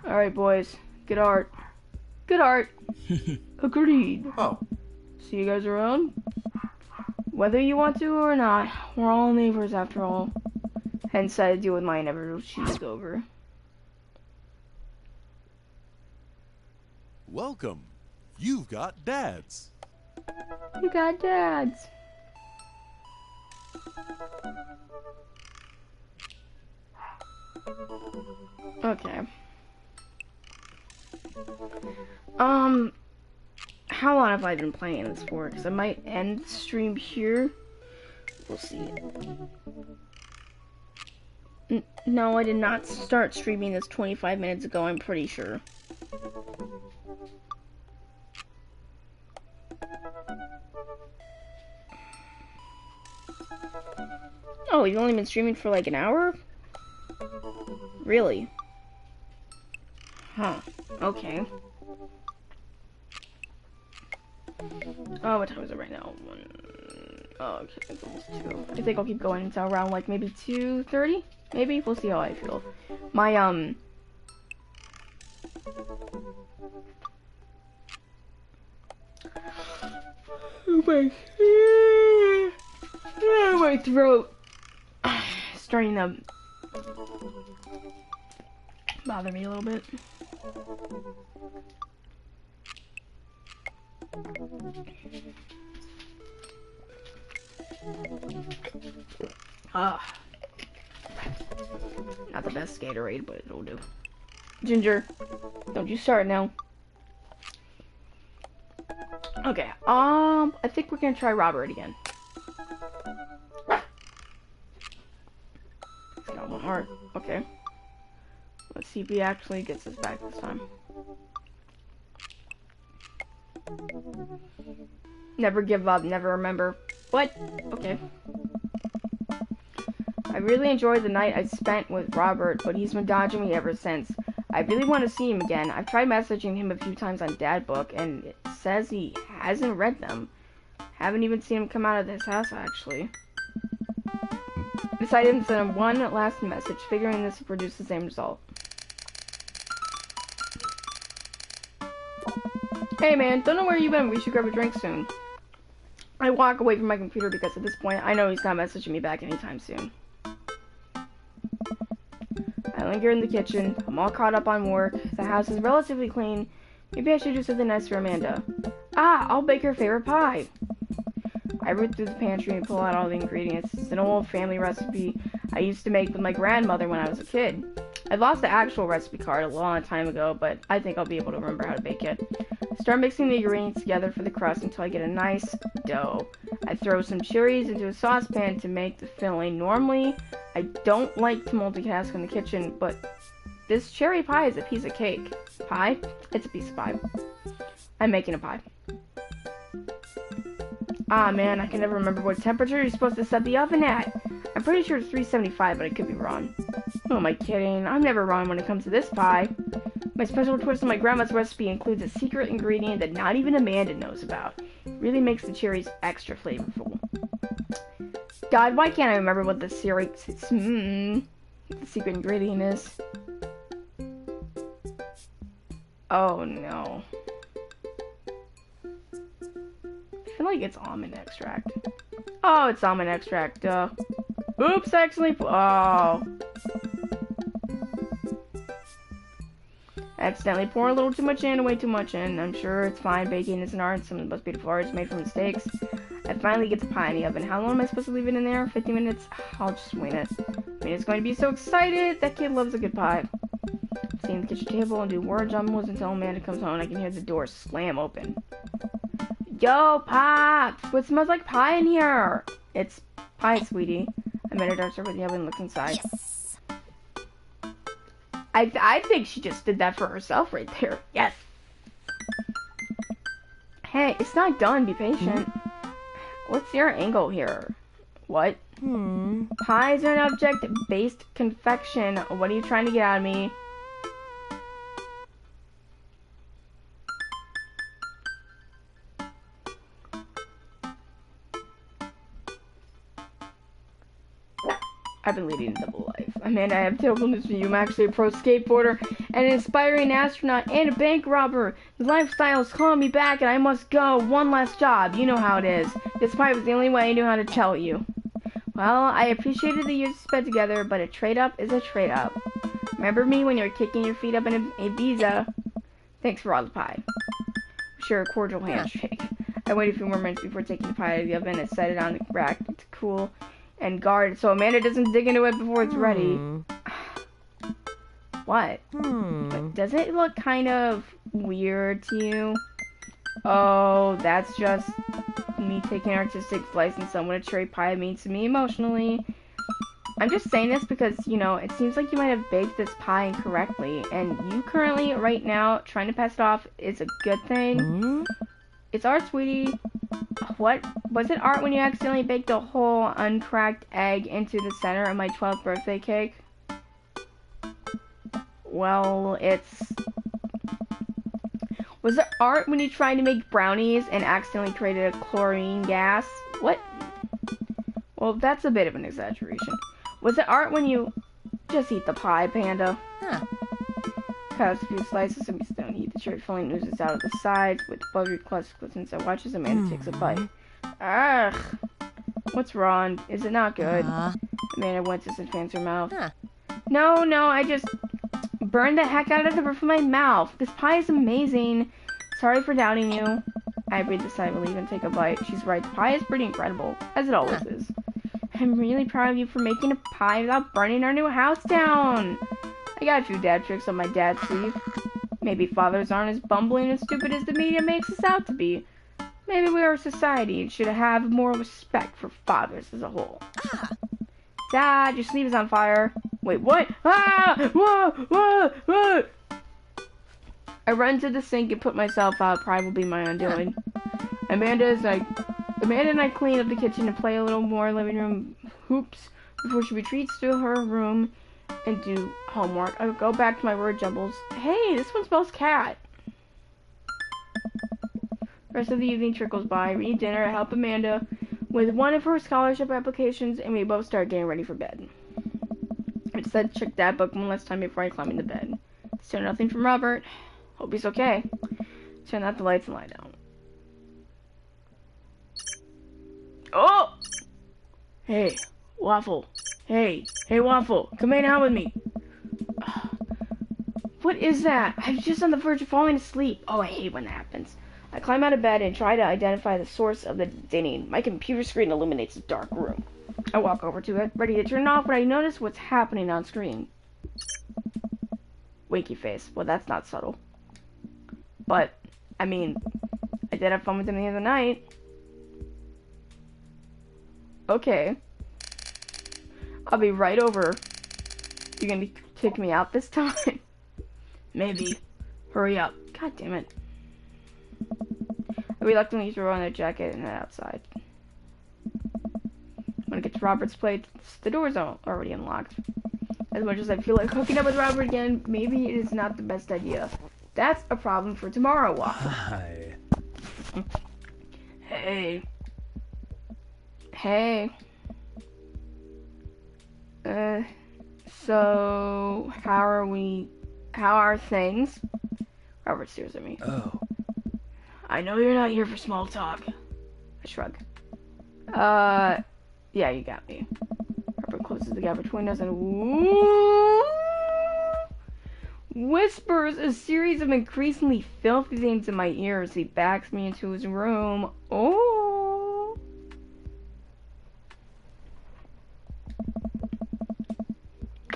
Alright, boys. Good art. Good art. Agreed. Oh. See you guys around? Whether you want to or not, we're all neighbors after all. Hence, I deal with my inevitable cheese over. Welcome. You've got dads. You got dads. Okay. How long have I been playing this for? Because I might end the stream here. We'll see. No, I did not start streaming this 25 minutes ago, I'm pretty sure. Oh, you've only been streaming for like an hour? Really? Huh. Okay. Oh, what time is it right now? Oh, okay, it's almost 2. I think I'll keep going until around like maybe 2:30? Maybe? We'll see how I feel. My, oh my throat starting to bother me a little bit. Not the best Gatorade, but it'll do. Ginger, don't you start now. Okay, I think we're gonna try Robert again. He's got 1 heart. Okay. Let's see if he actually gets us back this time. Never give up, never remember. What? Okay. I really enjoyed the night I spent with Robert, but he's been dodging me ever since. I really want to see him again. I've tried messaging him a few times on Dad Book, and it says he hasn't read them. Haven't even seen him come out of this house, actually. Decided to send him one last message, figuring this would produce the same result. Hey man, don't know where you've been. We should grab a drink soon. I walk away from my computer because at this point, I know he's not messaging me back anytime soon. I linger in the kitchen. I'm all caught up on work. The house is relatively clean. Maybe I should do something nice for Amanda. Ah, I'll bake her favorite pie. I root through the pantry and pull out all the ingredients. It's an old family recipe I used to make with my grandmother when I was a kid. I lost the actual recipe card a long time ago, but I think I'll be able to remember how to bake it. Start mixing the ingredients together for the crust until I get a nice dough. I throw some cherries into a saucepan to make the filling. Normally, I don't like to multitask in the kitchen, but this cherry pie is a piece of cake. Pie? It's a piece of pie. I'm making a pie. Ah man, I can never remember what temperature you're supposed to set the oven at. I'm pretty sure it's 375, but I could be wrong. Who am I kidding? I'm never wrong when it comes to this pie. My special twist on my grandma's recipe includes a secret ingredient that not even Amanda knows about. It really makes the cherries extra flavorful. God, why can't I remember what the secret ingredient is? Oh no. I feel like it's almond extract. Oh, it's almond extract, duh. Oops, I accidentally accidentally pour a little too much in, way too much in. I'm sure it's fine. Baking is an art. Some of the most beautiful art is made from mistakes. I finally get the pie in the oven. How long am I supposed to leave it in there? 50 minutes? I'll just wing it. I mean, it's going to be so excited. That kid loves a good pie. Sitting at the kitchen table and do word jumbles until Amanda comes home. I can hear the door slam open. Yo, Pops! What smells like pie in here? It's pie, sweetie. Amanda darts over the oven and looks inside. Yes. I think she just did that for herself right there. Yes. Hey, it's not done. Be patient. What's your angle here? What? Pies are an object-based confection. What are you trying to get out of me? I've been leading a double life. Amanda, I have terrible news for you. I'm actually a pro skateboarder and an aspiring astronaut and a bank robber. The lifestyle is calling me back and I must go. One last job. You know how it is. This part was the only way I knew how to tell you. Well, I appreciated the years spent together, but a trade-up is a trade-up. Remember me when you were kicking your feet up in Ibiza? Thanks for all the pie. Sure, a cordial handshake. I waited a few more minutes before taking the pie out of the oven and set it on the rack to cool and guard so Amanda doesn't dig into it before it's ready. What? But doesn't it look kind of weird to you? Oh, that's just me taking artistic license on what a cherry pie means to me emotionally. I'm just saying this because, you know, it seems like you might have baked this pie incorrectly, and you currently, right now, trying to pass it off is a good thing. It's art, sweetie. What? Was it art when you accidentally baked a whole uncracked egg into the center of my 12th birthday cake? Well, it's... Was it art when you tried to make brownies and accidentally created a chlorine gas? What? Well, that's a bit of an exaggeration. Was it art when you... Just eat the pie, Panda. Cut out a few slices and don't eat the cherry filling oozes out of the sides with buttery crust since I watch as Amanda takes a bite. Ugh. What's wrong? Is it not good? Amanda winces and fans her mouth. No, I just burned the heck out of the roof of my mouth. This pie is amazing. Sorry for doubting you. I breathe a sigh of relief and take a bite. She's right. The pie is pretty incredible, as it always is. I'm really proud of you for making a pie without burning our new house down. I got a few dad tricks on my dad's sleeve. Maybe fathers aren't as bumbling and stupid as the media makes us out to be. Maybe we are a society and should have more respect for fathers as a whole. Dad, your sleeve is on fire. Wait, what? Ah! Whoa! I run to the sink and put myself out. Pride will be my undoing. Amanda and I clean up the kitchen and play a little more living room hoops before she retreats to her room and do homework. I go back to my word jumbles. Hey, this one spells cat. The rest of the evening trickles by. I read dinner, I help Amanda with one of her scholarship applications, and we both start getting ready for bed. I decided to check that book one last time before I climb into bed. Still nothing from Robert. Hope he's okay. Turn out the lights and lie down. Oh! Hey, Waffle. Hey, Waffle. Come hang out with me. What is that? I was just on the verge of falling asleep. Oh, I hate when that happens. I climb out of bed and try to identify the source of the dinging. My computer screen illuminates a dark room. I walk over to it, ready to turn it off, when I notice what's happening on screen. Winky face. Well, that's not subtle. But, I mean, I did have fun with him the other night. Okay. I'll be right over. You gonna kick me out this time? Maybe. Hurry up. God damn it. I reluctantly throw on their jacket and head outside. When I get to Robert's place, the door's already unlocked. As much as I feel like hooking up with Robert again, maybe it is not the best idea. That's a problem for tomorrow, Waffle. Hi. Hey. Hey. So, how are things? Robert stares at me. Oh. I know you're not here for small talk. I shrug. Yeah, you got me. Robert closes the gap between us and whispers a series of increasingly filthy things in my ears. He backs me into his room. Oh.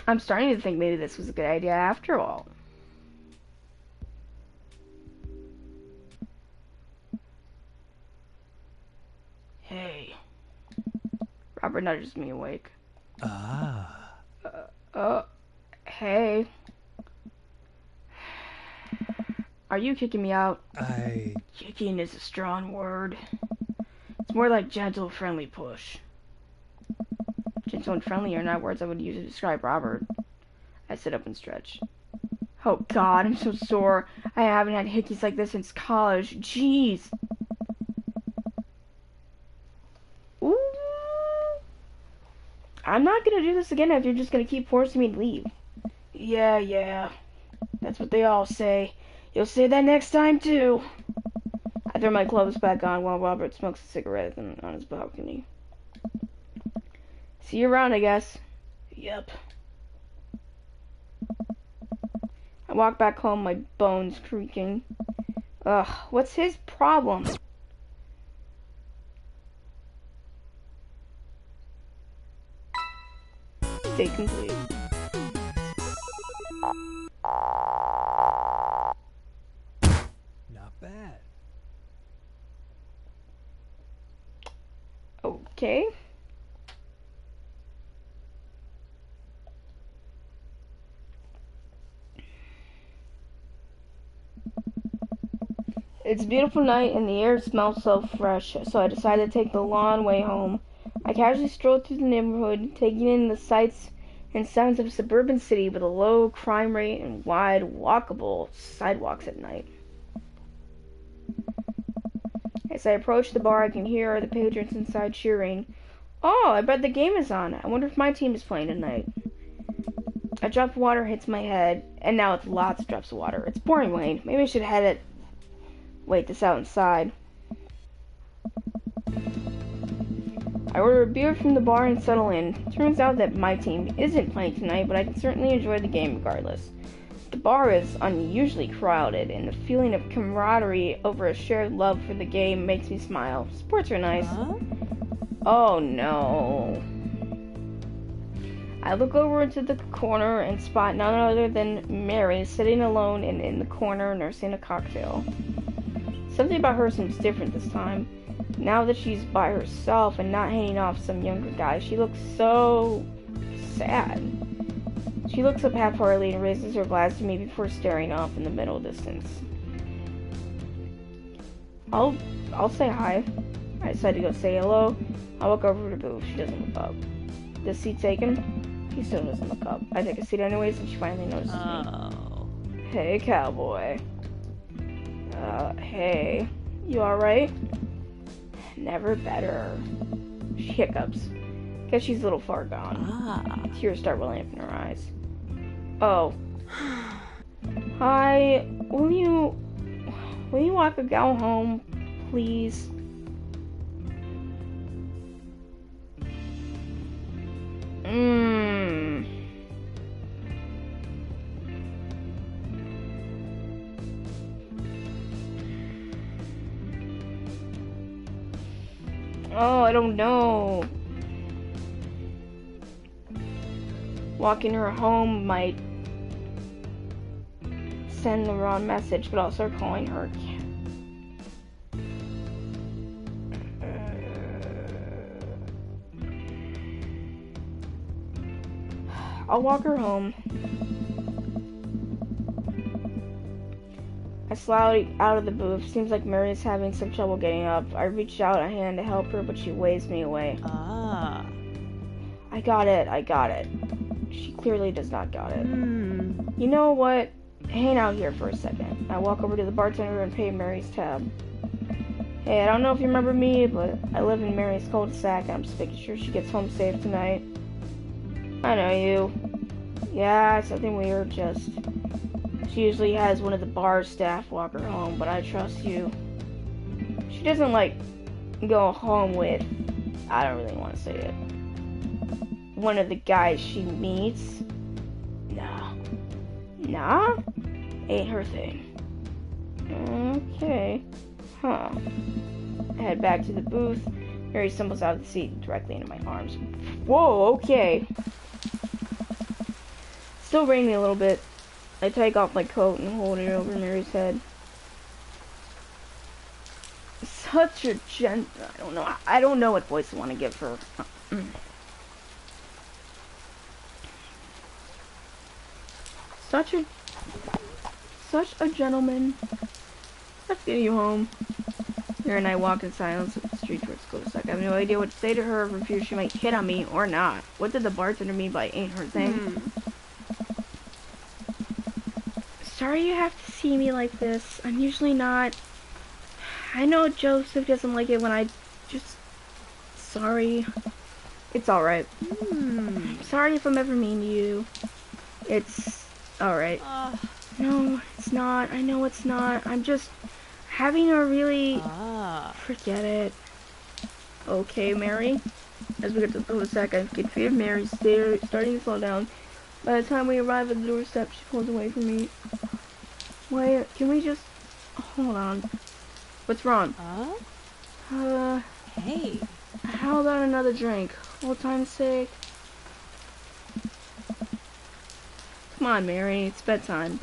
I'm starting to think maybe this was a good idea after all. Hey. Robert nudges me awake. Ah. Hey. Are you kicking me out? Kicking is a strong word. It's more like gentle, friendly push. Gentle and friendly are not words I would use to describe Robert. I sit up and stretch. Oh God, I'm so sore. I haven't had hickeys like this since college. Jeez. Ooh. I'm not gonna do this again if you're just gonna keep forcing me to leave. Yeah. That's what they all say. You'll say that next time too. I throw my clothes back on while Robert smokes a cigarette on his balcony. See you around, I guess. Yep. I walk back home, my bones creaking. Ugh, what's his problem? Stay complete. Not bad. Okay. It's a beautiful night and the air smells so fresh, so I decided to take the long way home. I casually strolled through the neighborhood, taking in the sights and sounds of a suburban city with a low crime rate and wide, walkable sidewalks at night. As I approach the bar, I can hear the patrons inside cheering. Oh, I bet the game is on. I wonder if my team is playing tonight. A drop of water hits my head, and now it's lots of drops of water. It's pouring rain. Maybe I should wait this out inside. I order a beer from the bar and settle in. Turns out that my team isn't playing tonight, but I can certainly enjoy the game regardless. The bar is unusually crowded, and the feeling of camaraderie over a shared love for the game makes me smile. Sports are nice. Huh? Oh no. I look over into the corner and spot none other than Mary sitting alone in the corner nursing a cocktail. Something about her seems different this time. Now that she's by herself and not hanging off some younger guy, she looks so sad. She looks up half-heartedly and raises her glass to me before staring off in the middle distance. I'll say hi. I decide to go say hello. I walk over to the booth. She doesn't look up. The seat taken? She still doesn't look up. I take a seat anyways, and she finally notices me. Hey, cowboy. Hey. You alright? Never better. She hiccups. Guess she's a little far gone. Tears start welling up in her eyes. Oh. Hi. Will you walk a gal home, please? Oh, I don't know. Walking her home might send the wrong message, but I'll start calling her. I'll walk her home. I slide out of the booth. Seems like Mary is having some trouble getting up. I reach out a hand to help her, but she waves me away. I got it. She clearly does not got it. Hmm. You know what? Hang out here for a second. I walk over to the bartender and pay Mary's tab. Hey, I don't know if you remember me, but I live in Mary's cul-de-sac, and I'm just making sure she gets home safe tonight. I know you. Yeah, it's nothing weird, just... She usually has one of the bar staff walk her home, but I trust you. She doesn't, like, go home with... I don't really want to say it. One of the guys she meets? No. Nah? Ain't her thing. Okay. Huh. I head back to the booth. Mary stumbles out of the seat directly into my arms. Whoa, okay. Still raining a little bit. I take off my coat and hold it over Mary's head. Such a I don't know what voice I want to give her. Such a gentleman. Let's get you home. Mary and I walk in silence up the street towards cul-de-sac. I have no idea what to say to her or fear she might hit on me or not. What did the bartender mean by ain't her thing? Sorry you have to see me like this. I'm usually not. I know Joseph doesn't like it when I just... Sorry. It's alright. Sorry if I'm ever mean to you. It's alright. No, it's not. I know it's not. I'm just having a really... Forget it. Okay, Mary. As we get to the cul-de-sac, I can feel Mary starting to slow down. By the time we arrive at the doorstep, she pulls away from me. Wait, can we just... Hold on. What's wrong? Hey. How about another drink? Old time's sake. Come on, Mary. It's bedtime.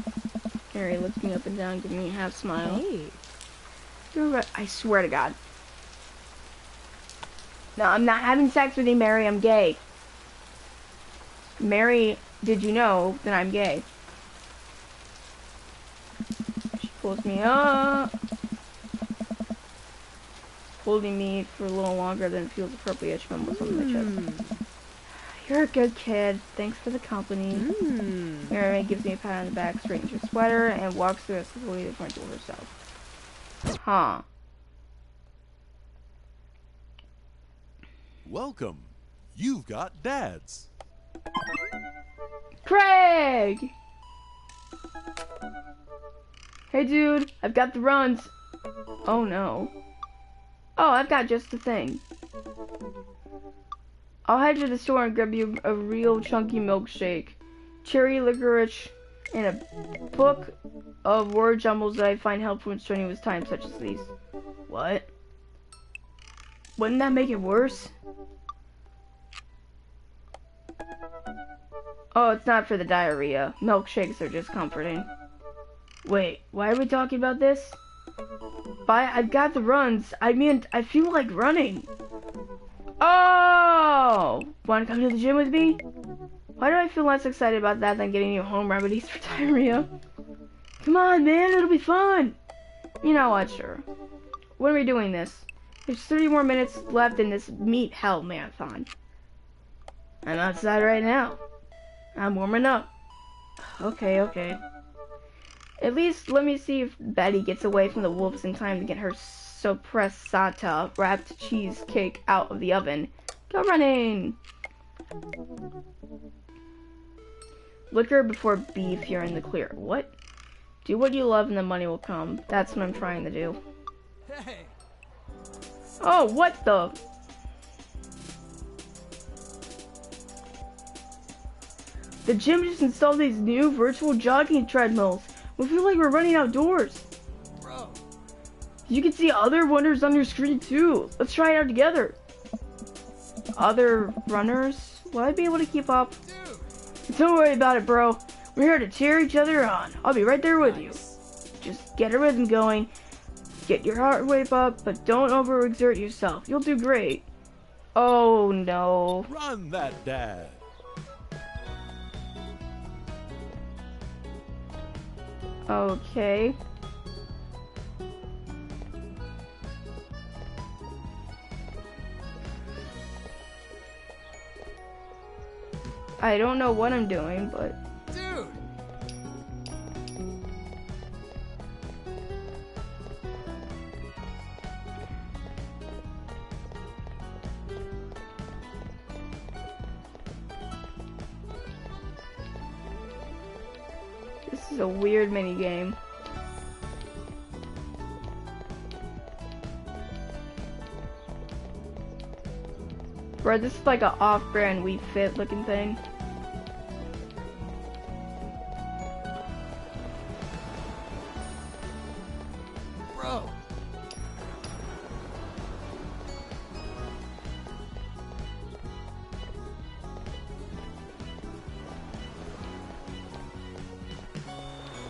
Mary looks me up and down, giving me a half smile. Hey. You're right. I swear to God. No, I'm not having sex with you, Mary. I'm gay. Mary, did you know that I'm gay? She pulls me up, holding me for a little longer than feels appropriate. She mumbles on my chest. You're a good kid. Thanks for the company. Mary gives me a pat on the back, straightens her sweater, and walks the rest of the way to the front door herself. Huh. Welcome. You've got dads. Craig! Hey dude, I've got the runs. Oh no. Oh, I've got just the thing. I'll head to the store and grab you a real chunky milkshake, cherry licorice, and a book of word jumbles that I find helpful in strenuous times such as these. What? Wouldn't that make it worse? Oh, it's not for the diarrhea. Milkshakes are just comforting. Wait, why are we talking about this? I've got the runs. I mean, I feel like running. Oh! Want to come to the gym with me? Why do I feel less excited about that than getting you home remedies for diarrhea? Come on, man, it'll be fun. You know what, sure. When are we doing this? There's 30 more minutes left in this meat hell marathon. I'm outside right now. I'm warming up. Okay. At least let me see if Betty gets away from the wolves in time to get her soppressata wrapped cheesecake out of the oven. Go running! Liquor before beef, you're in the clear. What? Do what you love and the money will come. That's what I'm trying to do. Hey. Oh, what the? The gym just installed these new virtual jogging treadmills. We feel like we're running outdoors. Bro. You can see other wonders on your screen too. Let's try it out together. Other runners? Will I be able to keep up? Dude. Don't worry about it, bro. We're here to cheer each other on. I'll be right there with you. Just get a rhythm going. Get your heart rate up, but don't overexert yourself. You'll do great. Oh no. Run that dad. Okay. I don't know what I'm doing, but... Dude! This is a weird mini game. Bro, this is like a off-brand Wii Fit looking thing. Bro!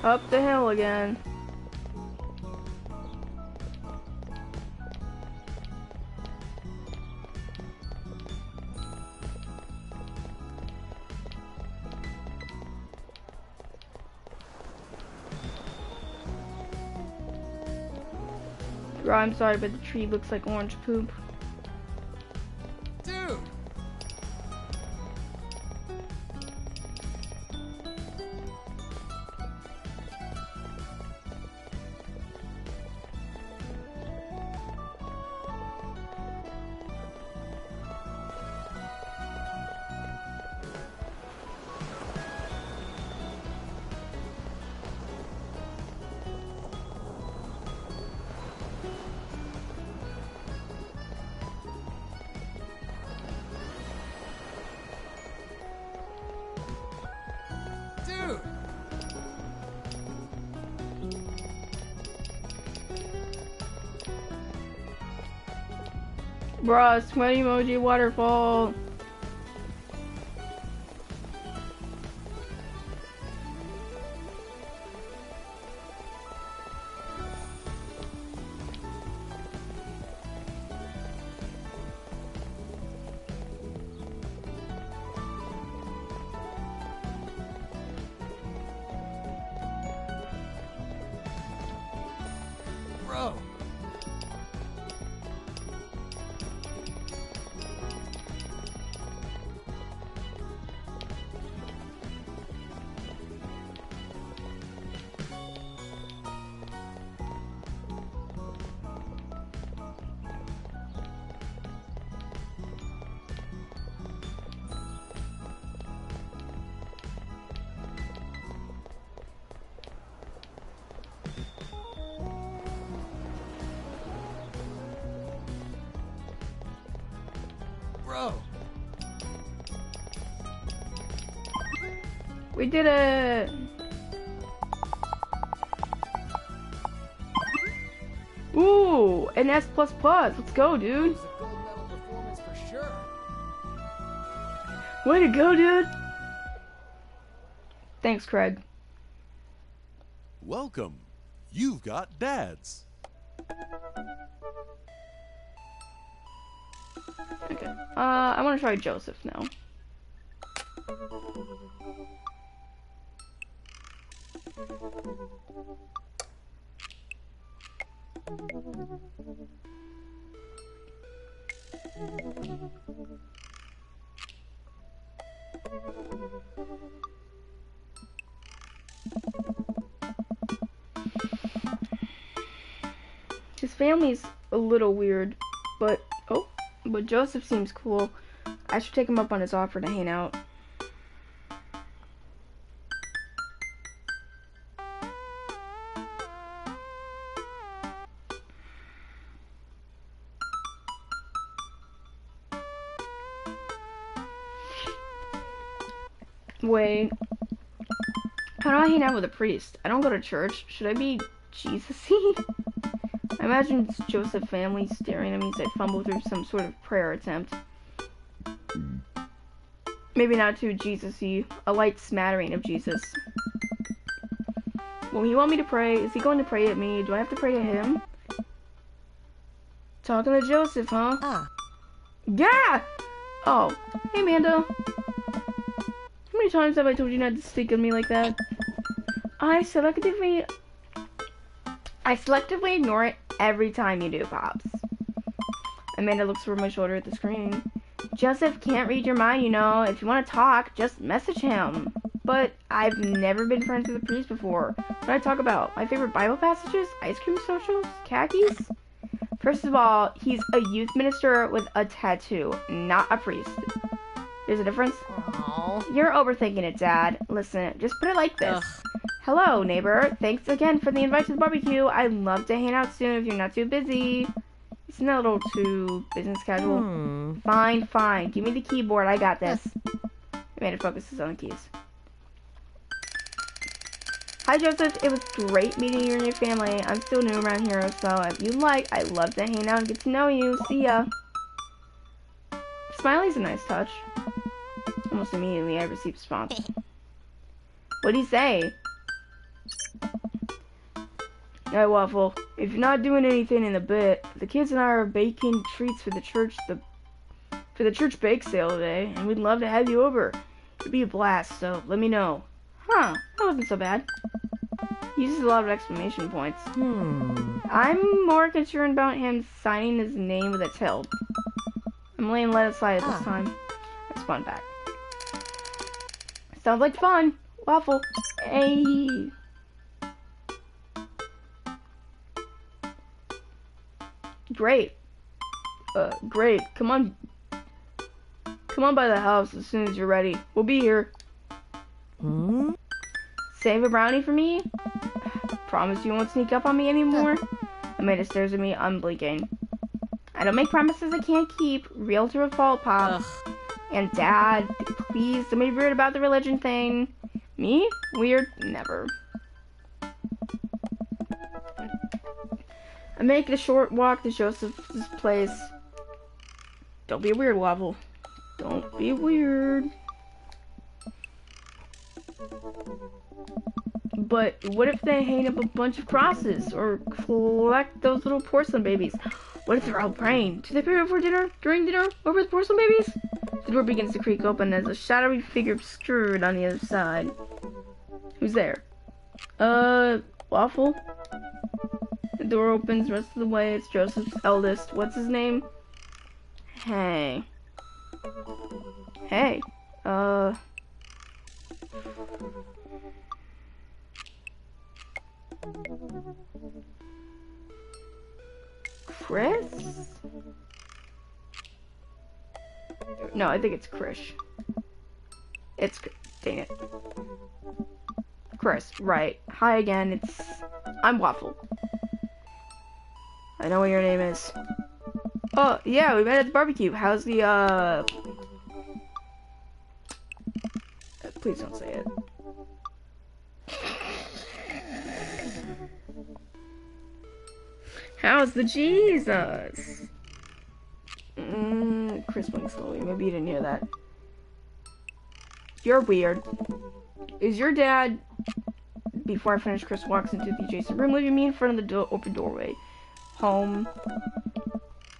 Up the hill again. Bro, I'm sorry, but the tree looks like orange poop. Dude! Dude! Bro, sweaty emoji waterfall. Bro! Bro! We did it! Ooh, an S++. Let's go, dude. It's a gold medal performance for sure. Way to go, dude. Thanks, Craig. Welcome. You've got dads. Okay. I want to try Joseph now. His family's a little weird, but Joseph seems cool. I should take him up on his offer to hang out. Wait. How do I hang out with a priest? I don't go to church. Should I be Jesus-y? I imagine it's Joseph's family staring at me as I fumble through some sort of prayer attempt. Maybe not too Jesus-y. A light smattering of Jesus. Will he want me to pray? Is he going to pray at me? Do I have to pray to him? Talking to Joseph, huh? Ah. Yeah! Oh. Hey, Amanda. How many times have I told you not to speak of me like that? I selectively ignore it every time you do, Pops. Amanda looks over my shoulder at the screen. Joseph can't read your mind, you know. If you want to talk, just message him. But I've never been friends with a priest before. What do I talk about? My favorite Bible passages? Ice cream socials? Khakis? First of all, he's a youth minister with a tattoo, not a priest. There's a difference? Oh. You're overthinking it, Dad. Listen, just put it like this. Hello, neighbor. Thanks again for the invite to the barbecue. I'd love to hang out soon if you're not too busy. Isn't that a little too business casual? Fine, fine. Give me the keyboard. I got this. I made it focuses on the keys. Hi, Joseph. It was great meeting you and your family. I'm still new around here, so if you'd like, I'd love to hang out and get to know you. See ya. Smiley's a nice touch. Almost immediately, I received a response. What'd he say? Hey, Waffle. If you're not doing anything in a bit, the kids and I are baking treats for the church church bake sale today, and we'd love to have you over. It'd be a blast, so let me know. Huh, that wasn't so bad. He uses a lot of exclamation points. I'm more concerned about him signing his name with a tilde. I'm laying let aside at this time. I spawn back. Sounds like fun. Waffle. Hey. Great. Great. Come on by the house as soon as you're ready. We'll be here. Save a brownie for me? Promise you won't sneak up on me anymore? Amanda stares at me, unblinking. I don't make promises I can't keep. Real to a fault, Pop. And Dad, please don't be weird about the religion thing. Me? Weird? Never. I make a short walk to Joseph's place. Don't be a weird, Waffle. Don't be weird. But what if they hang up a bunch of crosses or collect those little porcelain babies? What if they're all praying? Do they pray before dinner? During dinner? Over the porcelain babies? The door begins to creak open as a shadowy figure obscured on the other side. Who's there? Waffle? The door opens, rest of the way. It's Joseph's eldest. What's his name? Hey. Hey. Chris? No, I think it's Krish. It's... dang it. Chris, right. Hi again, I'm Waffle. I know what your name is. Oh, yeah, we met at the barbecue. How's the, Please don't say it. How's the Jesus? Chris blinked slowly. Maybe you didn't hear that. You're weird. Is your dad... Before I finish, Chris walks into the adjacent room, leaving me in front of the open doorway. Home.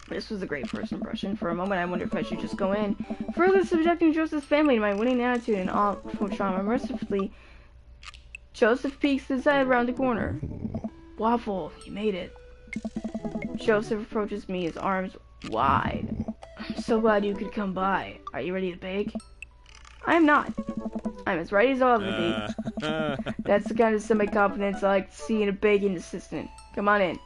This was a great first impression. For a moment, I wondered if I should just go in. Further subjecting Joseph's family to my winning attitude and all trauma. Mercifully, Joseph peeks his head around the corner. Waffle, you made it. Joseph approaches me, his arms wide. I'm so glad you could come by. Are you ready to bake? I am not. I'm as ready as I'll ever be. That's the kind of semi-confidence I like to see in a baking assistant. Come on in.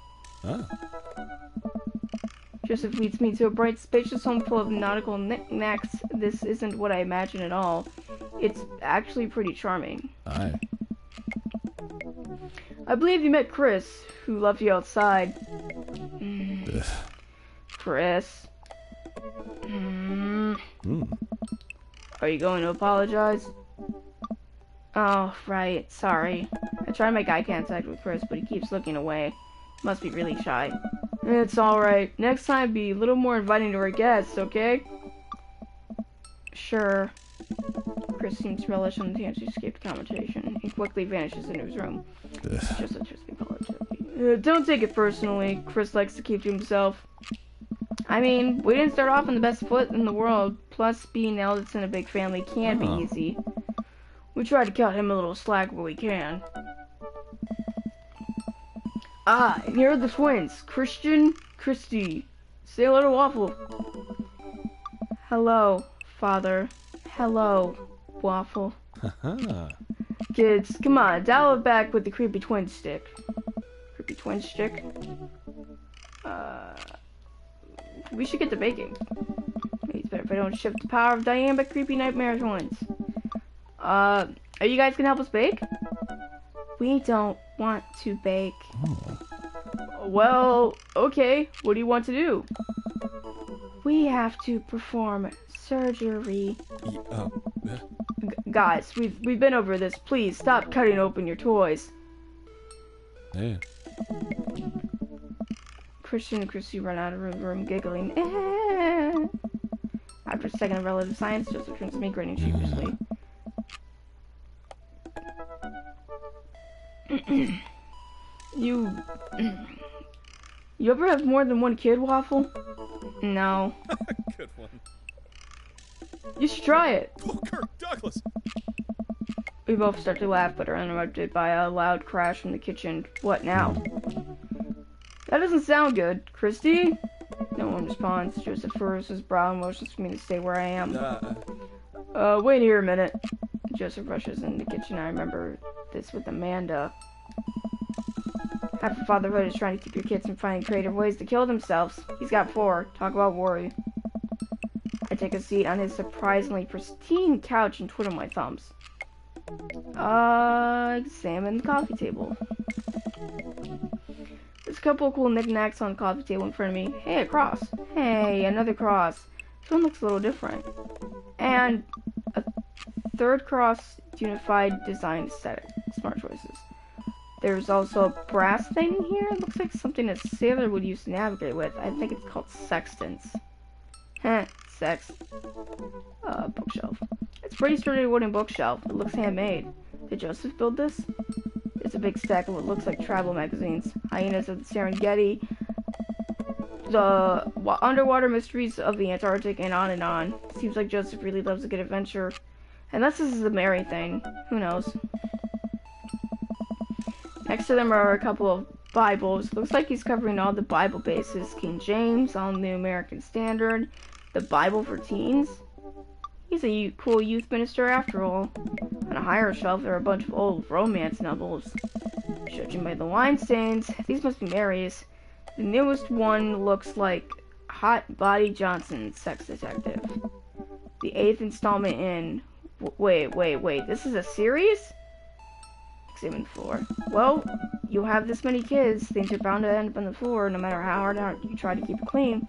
Joseph leads me to a bright, spacious home full of nautical knickknacks. This isn't what I imagined at all. It's actually pretty charming. Aye. I believe you met Chris, who left you outside. Chris. Are you going to apologize? Oh, right. Sorry. I try to make eye contact with Chris, but he keeps looking away. Must be really shy. It's alright. Next time, be a little more inviting to our guests, okay? Sure. Chris seems to relish on the chance to escape the conversation. He quickly vanishes into his room. Just interesting apology. Don't take it personally. Chris likes to keep to himself. I mean, we didn't start off on the best foot in the world. Plus, being the eldest in a big family can't be easy. We try to cut him a little slack where we can. Ah, and here are the twins. Christian, Christy. Say hello to Waffle. Hello, Father. Hello, Waffle. Haha. Kids, come on, dial it back with the creepy twin stick. Creepy twin stick? We should get to baking. It's better if I don't shift the power of dynamic creepy nightmare twins. Are you guys gonna help us bake? We don't want to bake. Oh. Well, okay. What do you want to do? We have to perform surgery. Guys, we've been over this. Please stop cutting open your toys. Yeah. Christian and Christy run out of the room giggling. After a second of relative science, Joseph turns to me grinning sheepishly. You ever have more than one kid, Waffle? No. Good one. You should try it. Oh, Kirk Douglas. We both start to laugh, but are interrupted by a loud crash from the kitchen. What now? That doesn't sound good. Christy? No one responds. Joseph furrows his brow and motions for me to stay where I am. Wait here a minute. Joseph rushes in the kitchen. I remember this with Amanda. Half of fatherhood is trying to keep your kids from finding creative ways to kill themselves. He's got 4. Talk about worry. I take a seat on his surprisingly pristine couch and twiddle my thumbs. Examine the coffee table. There's a couple of cool knickknacks on the coffee table in front of me. Hey, a cross. Hey, another cross. This one looks a little different. And a third cross, unified design aesthetic. Smart choices. There's also a brass thing here. It looks like something a sailor would use to navigate with. I think it's called sextants. Heh, sex. Bookshelf. It's a pretty sturdy wooden bookshelf. It looks handmade. Did Joseph build this? It's a big stack of what looks like travel magazines. Hyenas of the Serengeti, the underwater mysteries of the Antarctic, and on and on. Seems like Joseph really loves a good adventure. Unless this is a Mary thing. Who knows? Next to them are a couple of Bibles. Looks like he's covering all the Bible bases. King James, all New American Standard, the Bible for teens. He's a cool youth minister after all. On a higher shelf there are a bunch of old romance novels. Judging by the wine stains, these must be Mary's. The newest one looks like Hot Body Johnson, Sex Detective. The 8th installment in... Wait, this is a series? Examine the floor. Well, you have this many kids, things are bound to end up on the floor no matter how hard you try to keep it clean.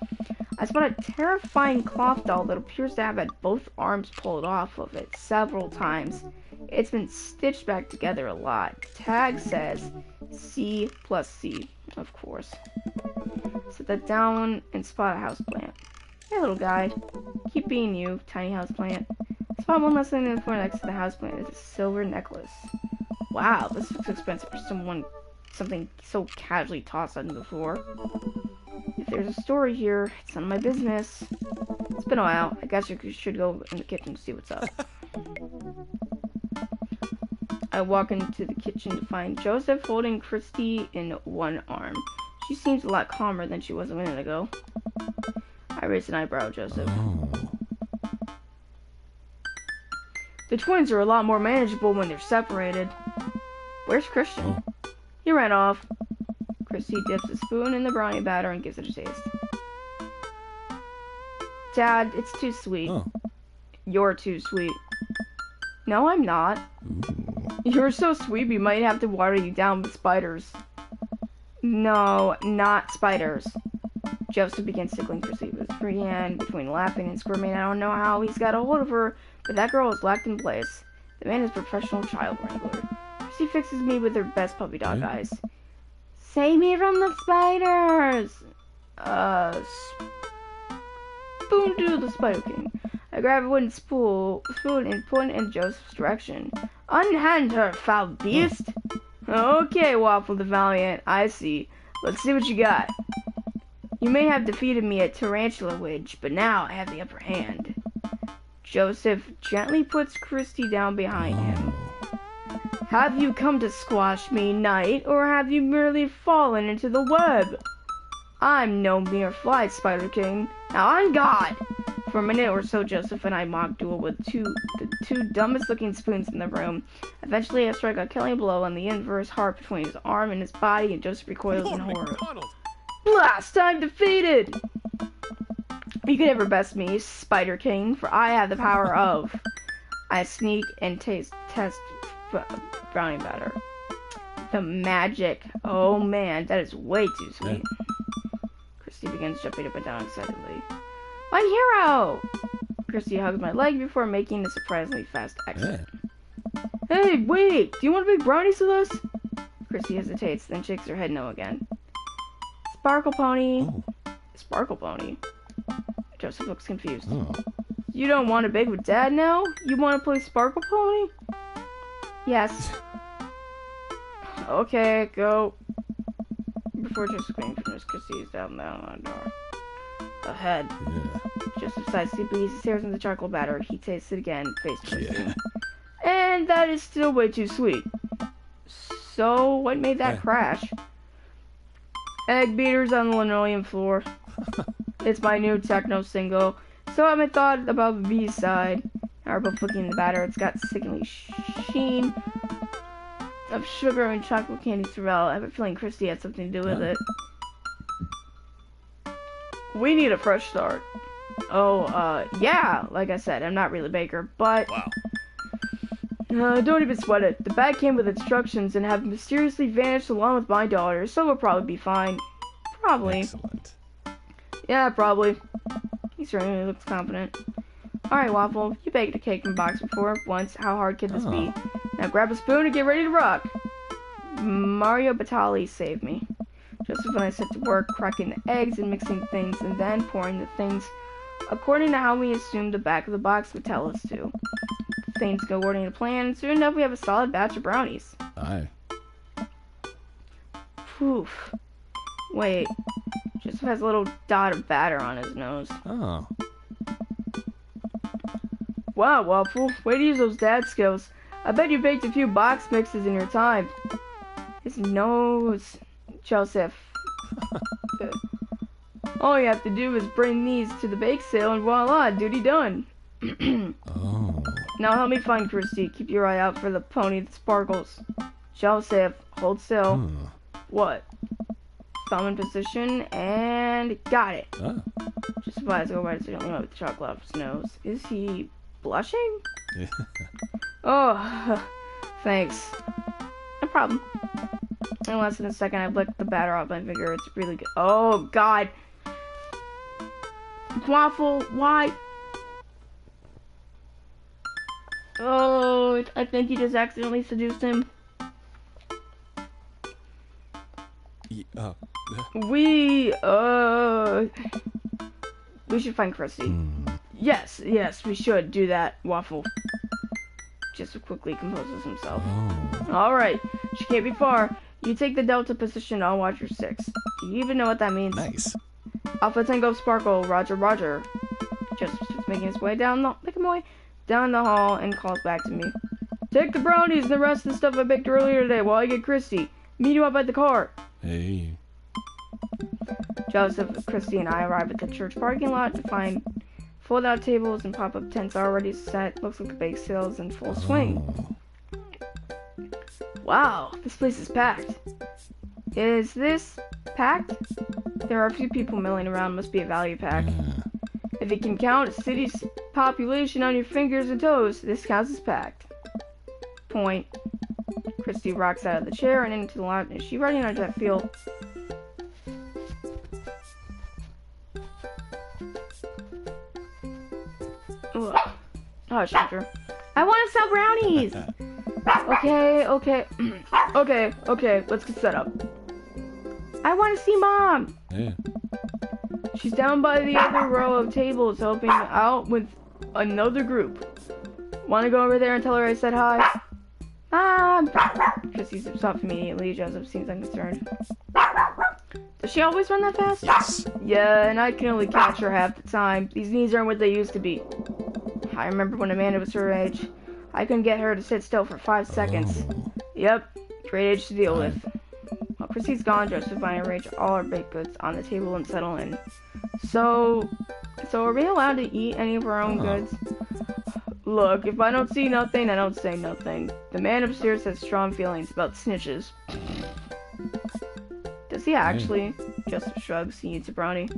I spot a terrifying cloth doll that appears to have had both arms pulled off of it several times. It's been stitched back together a lot. Tag says C+C, of course. Set that down and spot a houseplant. Hey, little guy. Keep being you, tiny houseplant. Spot one less thing in the floor next to the houseplant is a silver necklace. Wow, this looks expensive for something so casually tossed on the floor. If there's a story here, it's none of my business. It's been a while. I guess you should go in the kitchen to see what's up. I walk into the kitchen to find Joseph holding Christy in one arm. She seems a lot calmer than she was a minute ago. I raise an eyebrow, Joseph. Oh. The twins are a lot more manageable when they're separated. Where's Christian? Oh. He ran off. Christy dips a spoon in the brownie batter and gives it a taste. Dad, it's too sweet. Oh. You're too sweet. No, I'm not. Ooh. You're so sweet we might have to water you down with spiders. No, not spiders. Joseph begins tickling Christy with his free hand. Between laughing and squirming, I don't know how he's got a hold of her, but that girl is locked in place. The man is a professional child wrangler. Christy fixes me with her best puppy dog eyes. Save me from the spiders! Spoon to the Spider King. I grab a wooden spoon and point in Joseph's direction. Unhand her, foul beast! Okay, Waffle the Valiant, I see. Let's see what you got. You may have defeated me at Tarantula Wedge, but now I have the upper hand. Joseph gently puts Christy down behind him. Have you come to squash me, knight, or have you merely fallen into the web? I'm no mere fly, Spider King. Now on guard! For a minute or so, Joseph and I mock duel with the two dumbest looking spoons in the room. Eventually, I strike a killing blow on the inverse heart between his arm and his body, and Joseph recoils in Lord horror. McDonald! Blast! I'm defeated! You can never best me, Spider King, for I have the power of... I sneak and test brownie batter. The magic. Oh man, that is way too sweet. Christy begins jumping up and down excitedly. My hero! Christy hugs my leg before making a surprisingly fast exit. Hey, wait! Do you want to make brownies with us? Christy hesitates, then shakes her head no again. Sparkle Pony. Oh. Sparkle Pony. Joseph looks confused. Oh. You don't want to bake with Dad now? You want to play Sparkle Pony? Yes. Okay, go. Before Joseph finishes, Christy is down on the door. Ahead. Yeah. Joseph sighs sleepily. He stares into the charcoal batter. He tastes it again, face twisting. Yeah. And that is still way too sweet. So, what made that Yeah. crash? Egg beaters on the linoleum floor. It's my new techno single. So I haven't thought about the B-side. Now we're both looking in the batter. It's got sickeningly sheen of sugar and chocolate candy throughout. I have a feeling Christy had something to do with it. We need a fresh start. Oh, yeah, like I said, I'm not really a baker, but Wow. don't even sweat it. The bag came with instructions and have mysteriously vanished along with my daughter, so we'll probably be fine. Probably. Excellent. Yeah, probably. He certainly looks confident. Alright, Waffle, you baked a cake in a box before. Once. How hard could this be? Now grab a spoon and get ready to rock. Mario Batali saved me. Joseph and I set to work cracking the eggs and mixing things and then pouring the things according to how we assumed the back of the box would tell us to. Things go according to plan, and soon enough we have a solid batch of brownies. Aye. Poof. Wait. Joseph has a little dot of batter on his nose. Oh. Wow, Waffle. Way to use those dad skills. I bet you baked a few box mixes in your time. His nose. Joseph. All you have to do is bring these to the bake sale and voila, duty done. Oh. Now help me find Christy. Keep your eye out for the pony that sparkles. Joseph, hold still. Oh. What? Thumb in position, and got it. Oh. Just advise to go right certainly with the chocolate off his nose. Is he blushing? Yeah. Oh, thanks. No problem. In less than a second, I've licked the batter off my finger. It's really good. Oh, God. Waffle, why? Oh, I think he just accidentally seduced him. Oh. We should find Christy. Yes, we should do that, Waffle. Just quickly composes himself. Oh. Alright, she can't be far. You take the Delta position, I'll watch your 6. Do you even know what that means? Nice. Alpha Tango Sparkle, Roger, Roger. Joseph's making his way down the hall and calls back to me. Take the brownies and the rest of the stuff I baked earlier today while I get Christy. Meet you up at the car. Hey. Joseph, Christy, and I arrive at the church parking lot to find fold-out tables and pop-up tents already set. Looks like the bake sale's in full swing. Oh. Wow, this place is packed. Is this packed? There are a few people milling around. Must be a value pack. If you can count a city's population on your fingers and toes, this house is packed. Point. Christy rocks out of the chair and into the lot. Is she running on jet fuel? Ugh. Oh, sugar. I want to sell brownies! Okay, let's get set up. I want to see Mom! Yeah. She's down by the other row of tables helping out with another group. Want to go over there and tell her I said hi? Mom! Christy zips off immediately. Joseph seems unconcerned. Does she always run that fast? Yes. Yeah, and I can only catch her half the time. These knees aren't what they used to be. I remember when Amanda was her age. I couldn't get her to sit still for 5 seconds. Oh. Yep, great age to deal with. While Chrissy's gone, Joseph and I arrange all our baked goods on the table and settle in. So, So are we allowed to eat any of our own goods? Look, if I don't see nothing, I don't say nothing. The man upstairs has strong feelings about snitches. Does he actually? Joseph shrugs. He eats a brownie.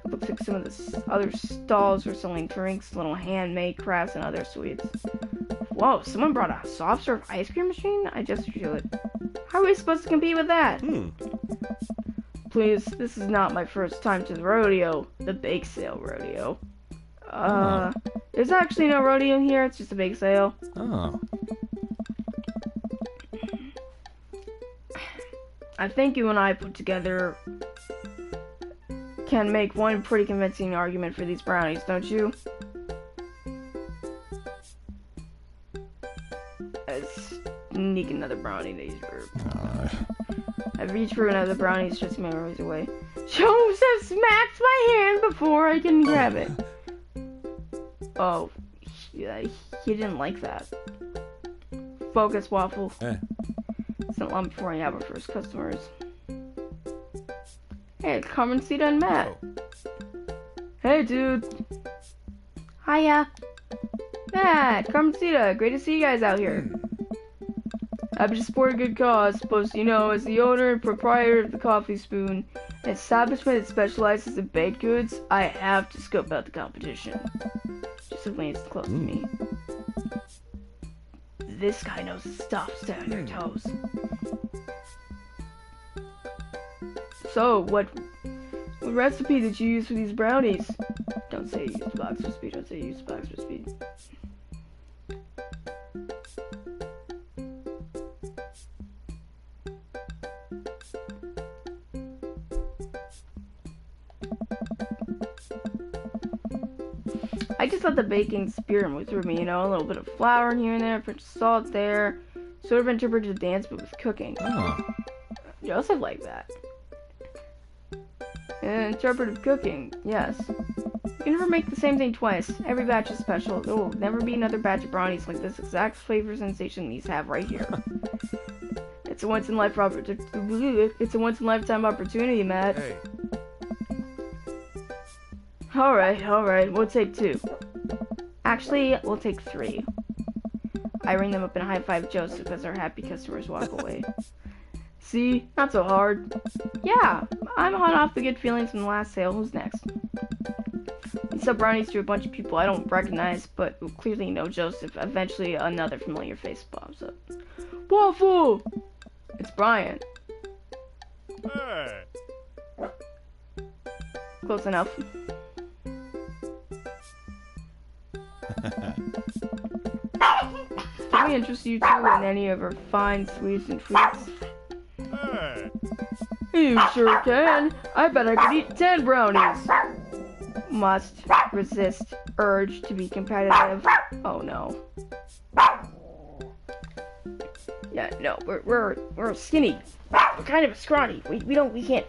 Looks like some of the other stalls are selling drinks, little handmade crafts, and other sweets. Whoa, someone brought a soft serve ice cream machine? I just feel it. How are we supposed to compete with that? Please, this is not my first time to the rodeo. The bake sale rodeo. There's actually no rodeo here, it's just a bake sale. Oh. I think you and I put together can make one pretty convincing argument for these brownies, don't you? Sneak another brownie to each group. I reach for another brownie, strips my memories away. Joseph smacks my hand before I can grab it. Oh, he didn't like that. Focus, Waffle. It's not long before I have our first customers. Hey, it's Carmencita and Matt. Hey, dude. Hiya. Matt, Carmencita, great to see you guys out here. I've just support a good cause, supposed you know, as the owner and proprietor of the Coffee Spoon, an establishment that specializes in baked goods, I have to scope out the competition. Just leans close to me. This guy knows his stuff, stay on your toes. So, what recipe did you use for these brownies? Don't say you used box recipe, don't say you used box recipe. I just let the baking spirit move through me, you know, a little bit of flour in here and there, a pinch of salt there, sort of interpreted the dance but with cooking. Joseph liked that. And interpretive cooking, yes. You can never make the same thing twice. Every batch is special. There will never be another batch of brownies like this exact flavor sensation these have right here. It's a once in lifetime opportunity, Matt. Hey. Alright, we'll take 2. Actually, we'll take 3. I ring them up and high-five Joseph as our happy customers walk away. See? Not so hard. Yeah, I'm hot off the good feelings from the last sale. Who's next? We sell brownies to a bunch of people I don't recognize, but who clearly know Joseph. Eventually, another familiar face pops up. Waffle! It's Brian. Hey. Close enough. Can we interest you two in any of our fine sweets and treats? Hey. You sure can. I bet I could eat 10 brownies. Must resist urge to be competitive. Oh no. Yeah, no, we're skinny. We're kind of scrawny. We can't.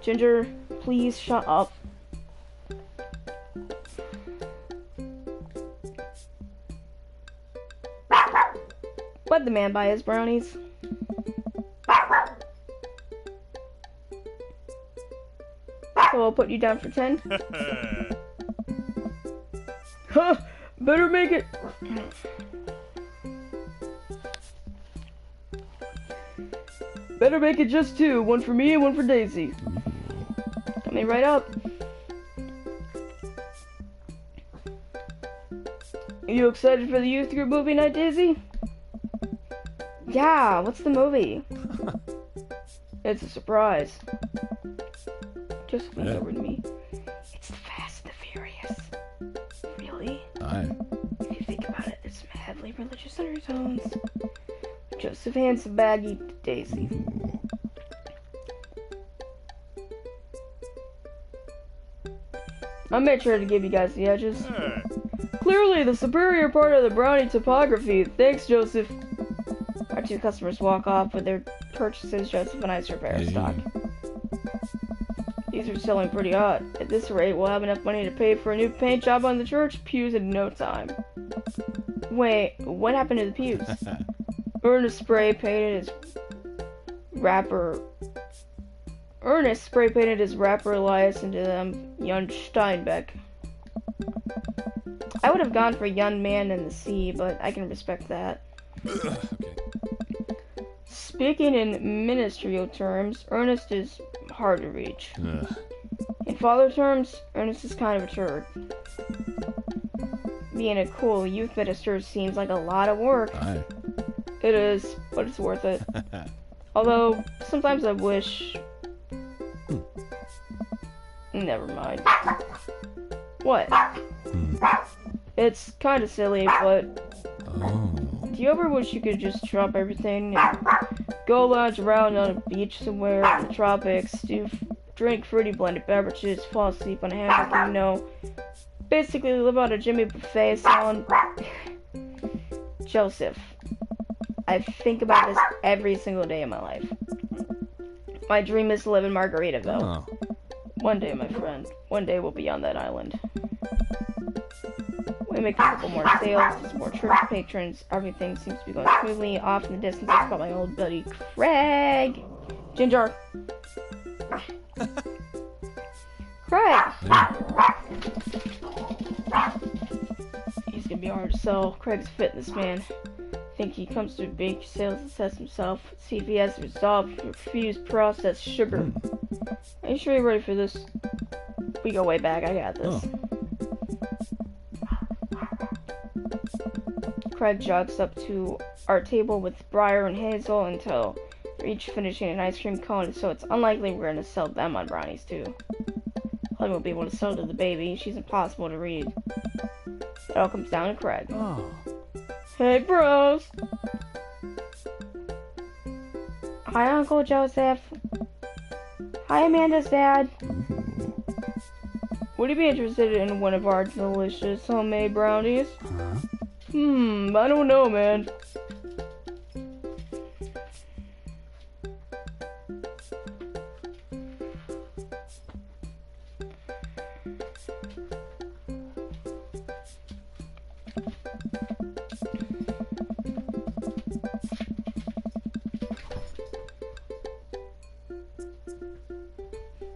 Ginger, please shut up. Let the man buy his brownies. So I'll put you down for 10. Huh, better make it. Better make it just 2. One for me and one for Daisy. Coming right up. Are you excited for the youth group movie night, Daisy? Yeah, what's the movie? It's a surprise. Just leans over to me. It's the Fast and the Furious. Really? Aye. If you think about it, there's some heavily religious undertones. Joseph hands the baggie to Daisy. I made sure to give you guys the edges. Hey. Clearly the superior part of the brownie topography. Thanks, Joseph. Our 2 customers walk off with their purchases. Joseph and I survey our stock. These are selling pretty hot. At this rate, we'll have enough money to pay for a new paint job on the church pews in no time. Wait, what happened to the pews? Ernest spray painted his wrapper Elias into them. Jan Steinbeck. I would have gone for young man in the sea, but I can respect that. Okay. Speaking in ministerial terms, Ernest is hard to reach. Ugh. In father terms, Ernest is kind of a turd. Being a cool youth minister seems like a lot of work. Aye. It is, but it's worth it. Although, sometimes I wish... Never mind. What? It's kind of silly, but... Oh. Do you ever wish you could just drop everything and go lounge around on a beach somewhere in the tropics, drink fruity blended beverages, fall asleep on a hammock, and, you know, basically live on a Jimmy buffet sound? Joseph, I think about this every single day of my life. My dream is to live in Margaritaville. Oh. One day, my friend. One day we'll be on that island. We make a couple more sales, there's more church patrons, everything seems to be going smoothly. Off in the distance, I've got my old buddy Craig. Ginger. Craig. Yeah. He's gonna be hard to sell. Craig's a fitness man. I think he comes to big sales and says himself. See if he has the resolve to refuse processed sugar. Are you sure you're ready for this? We go way back, I got this. Oh. Craig jogs up to our table with Briar and Hazel until they're each finishing an ice cream cone, so it's unlikely we're gonna sell them on brownies too. Probably won't be able to sell to the baby. She's impossible to read. It all comes down to Craig. Oh. Hey, bros! Hi, Uncle Joseph. Hi, Amanda's dad. Would you be interested in one of our delicious homemade brownies? I don't know, man.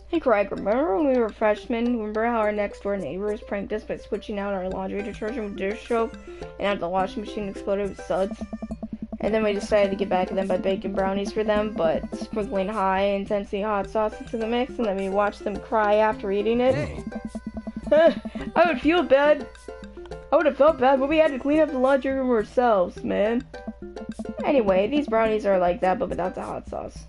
Hey Craig, remember when we were freshmen? Remember how our next door neighbors pranked us by switching out our laundry detergent with dish soap and how the washing machine exploded with suds? And then we decided to get back at them by baking brownies for them, but sprinkling high intensity hot sauce into the mix, and then we watched them cry after eating it. Hey, I would feel bad. I would have felt bad, but we had to clean up the laundry room ourselves, man. Anyway, these brownies are like that, but without the hot sauce.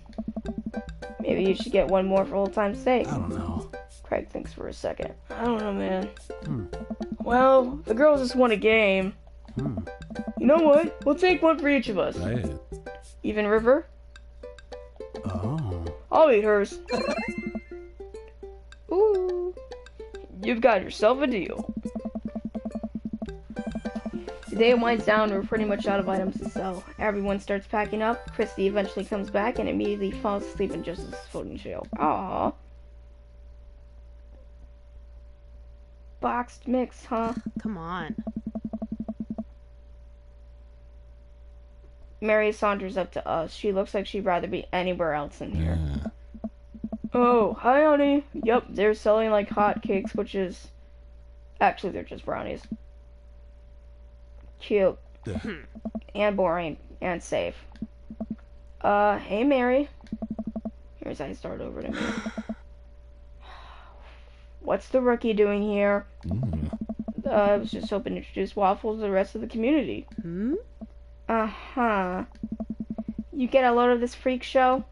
Maybe you should get one more for old time's sake. I don't know. Craig thinks for a second. I don't know, man. Well, the girls just won a game. You know what? We'll take one for each of us. Right. Even River? Oh. I'll eat hers. Ooh. You've got yourself a deal. The day winds down, we're pretty much out of items to sell. Everyone starts packing up. Christy eventually comes back and immediately falls asleep in Joseph's folding chair. Aww. Boxed mix, huh? Come on. Mary saunters up to us. She looks like she'd rather be anywhere else in here. Yeah. Oh, hi, honey. Yep, they're selling like hotcakes, which is... Actually, they're just brownies. Cute. And boring. And safe. Hey, Mary. Here's how I start over to me. What's the rookie doing here? I was just hoping to introduce Waffles to the rest of the community. Uh-huh. You get a load of this freak show?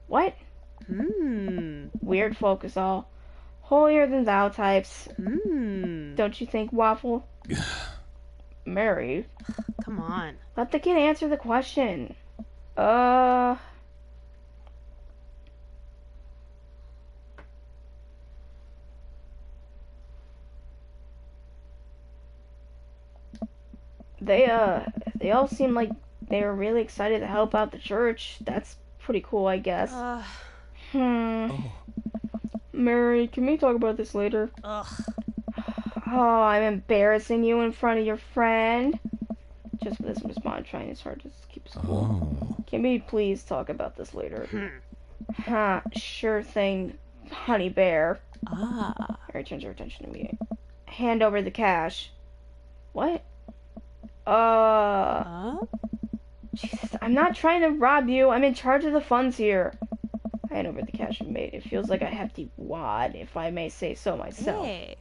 What? Weird folk is all. Holier than thou types. Don't you think, Waffle? Mary? Come on. Let the kid answer the question. They all seem like they were really excited to help out the church. That's pretty cool, I guess. Mary, can we talk about this later? Oh, I'm embarrassing you in front of your friend. Just for this respond, trying his hard to keep his cool. Oh. Can we please talk about this later? Sure thing, honey bear. Mary turns her attention to me. Hand over the cash. What? Huh? Jesus, I'm not trying to rob you. I'm in charge of the funds here. I hand over the cash and made. It feels like a hefty wad, if I may say so myself. Hey.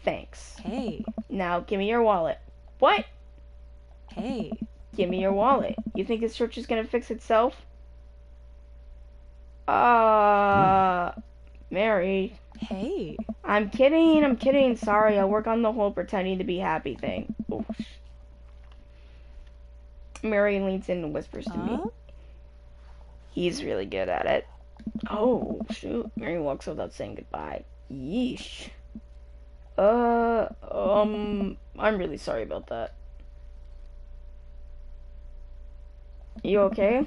Thanks. Hey. Now, give me your wallet. What? Hey. Give me your wallet. You think this church is gonna fix itself? Mary. Hey. I'm kidding. Sorry, I work on the whole pretending to be happy thing. Oof. Mary leans in and whispers to me. Huh? He's really good at it. Oh, shoot. Mary walks without saying goodbye. Yeesh. I'm really sorry about that. You okay?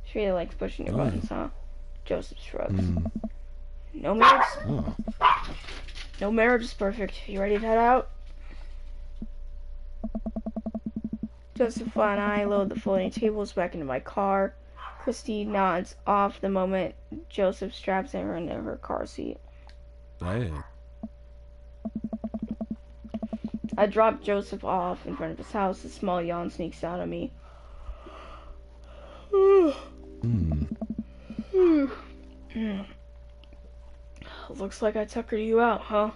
She really likes pushing your buttons, huh? Joseph shrugs. No marriage. No marriage is perfect. You ready to head out? Joseph and I load the folding tables back into my car. Christy nods off the moment Joseph straps her into her car seat. I drop Joseph off in front of his house. A small yawn sneaks out of me. Looks like I tuckered you out, huh?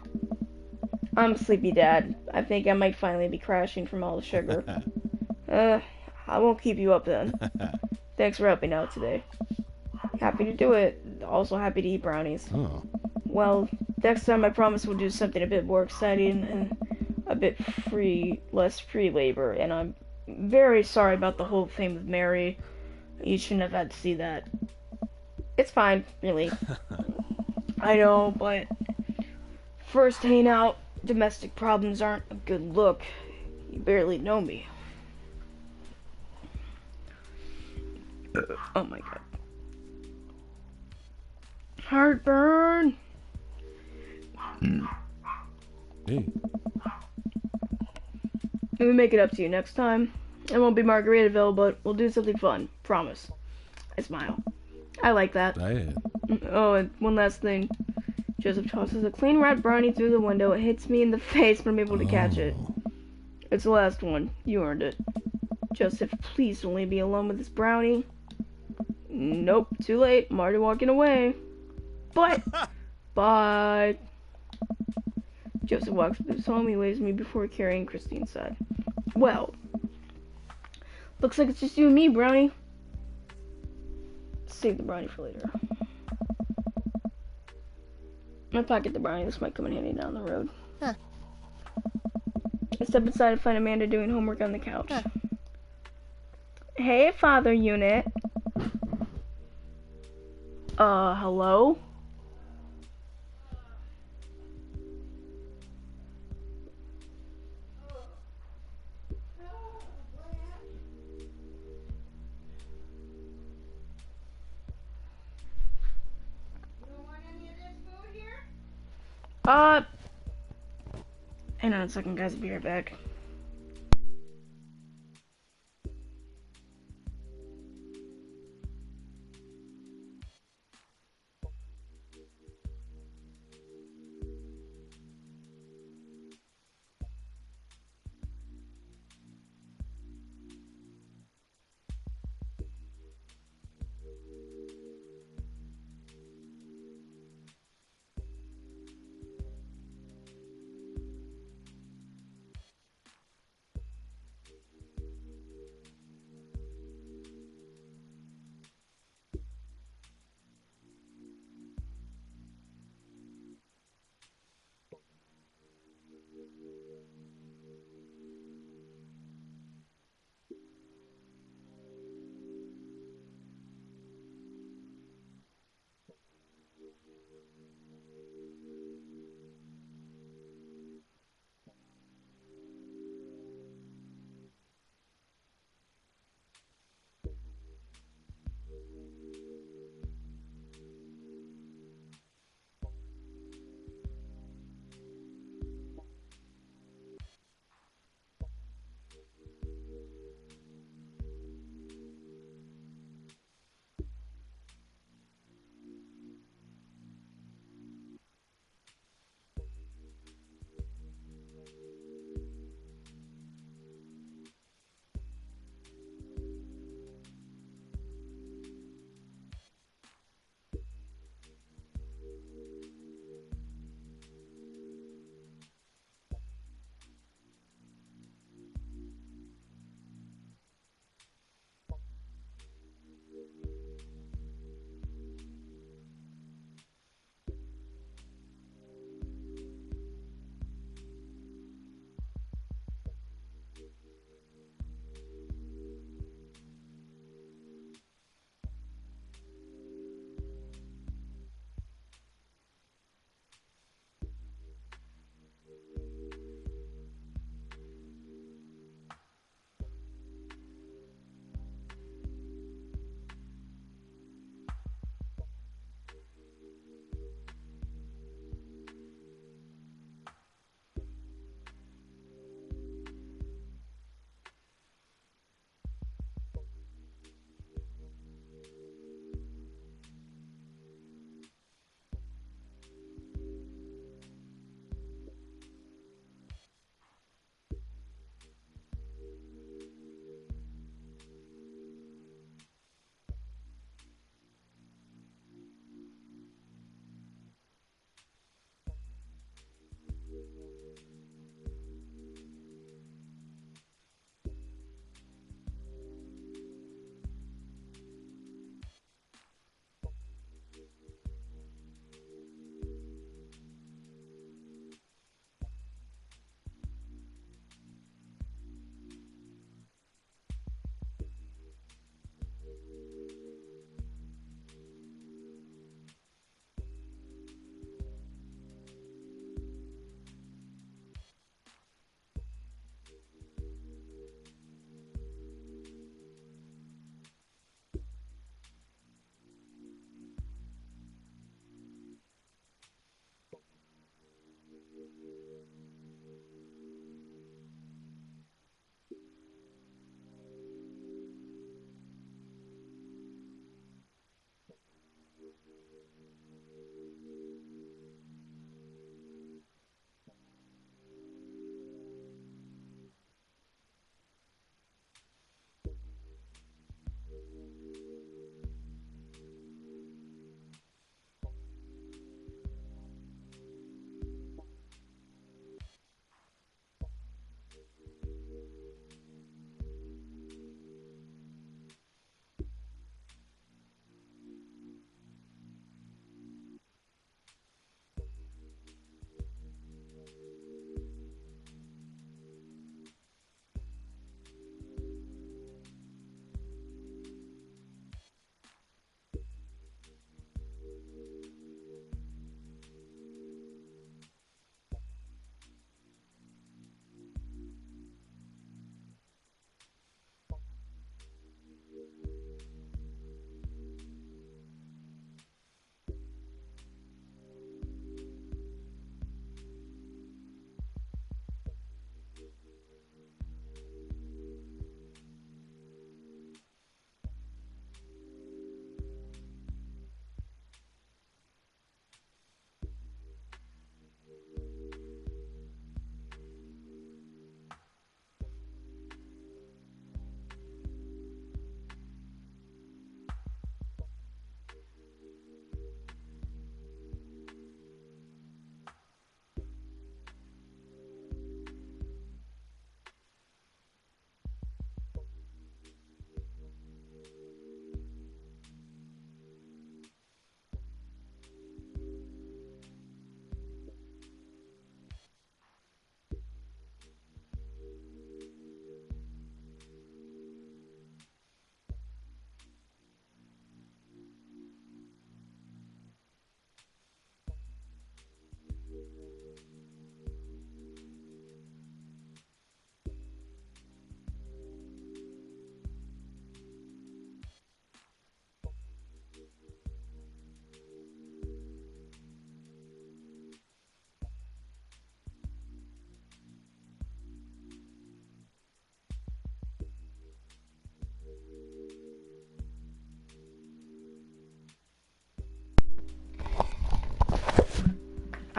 I'm sleepy, Dad. I think I might finally be crashing from all the sugar. I won't keep you up then. Thanks for helping out today. Happy to do it. Also happy to eat brownies. Well, next time I promise we'll do something a bit more exciting and a bit less free labor. And I'm very sorry about the whole thing with Mary. You shouldn't have had to see that. It's fine, really. I know, but first hanging out, domestic problems aren't a good look. You barely know me. Oh my god. Heartburn! Hey. Let me make it up to you next time. It won't be Margaritaville, but we'll do something fun. Promise. I smile. I like that. Oh, and one last thing. Joseph tosses a clean red brownie through the window. It hits me in the face, but I'm able to catch it. It's the last one. You earned it. Joseph, please don't leave me alone with this brownie. Nope, too late. I'm already walking away. But, bye. Joseph walks through his home. He waves me before carrying Christy inside. Well, looks like it's just you and me, brownie. Save the brownie for later. I pocket the brownie. This might come in handy down the road. Huh. I step inside and find Amanda doing homework on the couch. Hey, Father Unit. Hello? Hang on a second, guys. I'll be right back.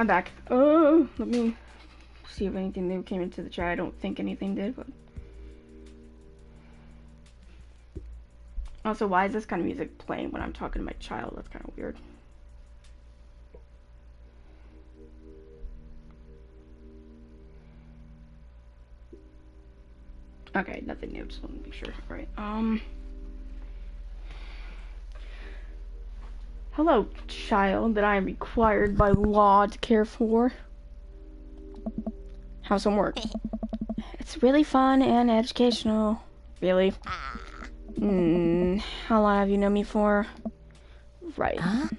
I'm back. Oh, let me see if anything new came into the chat. I don't think anything did, but... Also, why is this kind of music playing when I'm talking to my child? That's kind of weird. Okay, nothing new. Just want to make sure. Alright, hello, child that I am required by law to care for. How's homework? It's really fun and educational. Really? How long have you known me for? Right. Huh?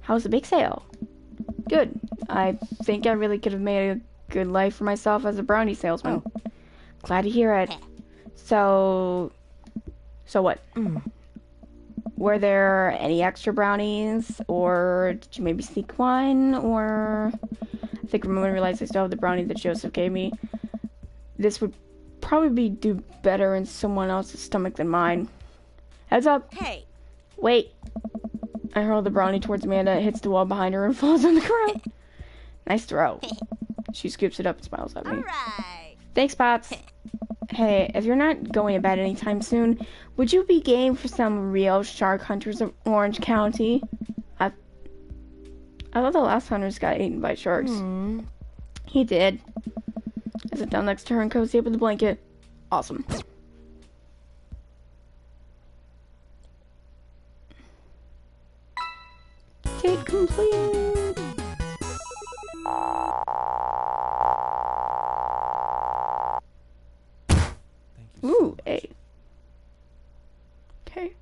How's the bake sale? Good. I think I really could have made a good life for myself as a brownie salesman. Oh. Glad to hear it. So what? Were there any extra brownies? Or did you maybe sneak one? Or... I think Ramon realized I still have the brownie that Joseph gave me. This would probably do better in someone else's stomach than mine. Heads up! Hey. Wait. I hurl the brownie towards Amanda. It hits the wall behind her and falls on the ground. Nice throw. She scoops it up and smiles at me. Alright. Thanks, Pops. Hey, if you're not going to bed anytime soon, would you be game for some real shark hunters of Orange County? I thought the last hunters got eaten by sharks. He did. I sit down next to her and cozy up with a blanket. Awesome. Take complete. Ooh, A. Okay.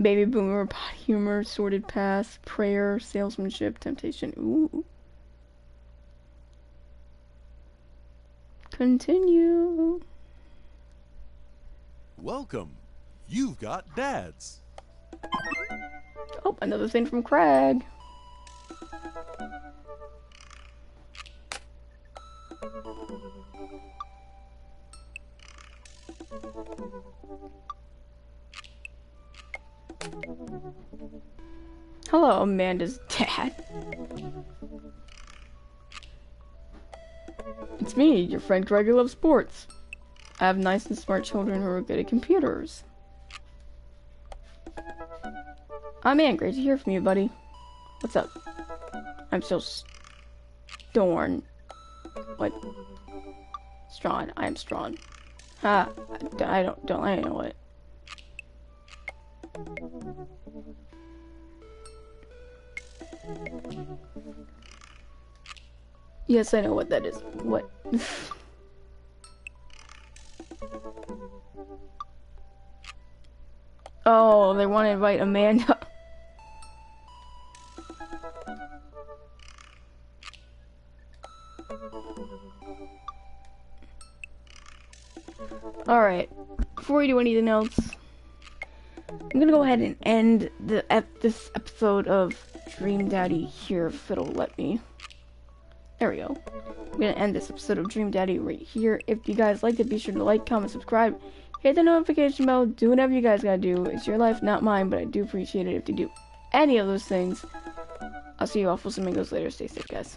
Baby boomer, pot humor, sordid past, prayer, salesmanship, temptation. Ooh. Continue. Welcome. You've got dads. Oh, another thing from Craig. Hello, Amanda's dad. It's me, your friend Craig who loves sports. I have nice and smart children who are good at computers. Oh man, great to hear from you, buddy. What's up? I'm still Storn. What? Strawn. I am Strawn. Ha! I don't know it. Yes, I know what that is. What? Oh, they want to invite Amanda. Alright, before we do anything else, I'm gonna go ahead and end this episode of Dream Daddy here, if it'll let me. There we go. I'm gonna end this episode of Dream Daddy right here. If you guys liked it, be sure to like, comment, subscribe, hit the notification bell, do whatever you guys gotta do. It's your life, not mine, but I do appreciate it if you do any of those things. I'll see you Waffles and Mingos later. Stay safe, guys.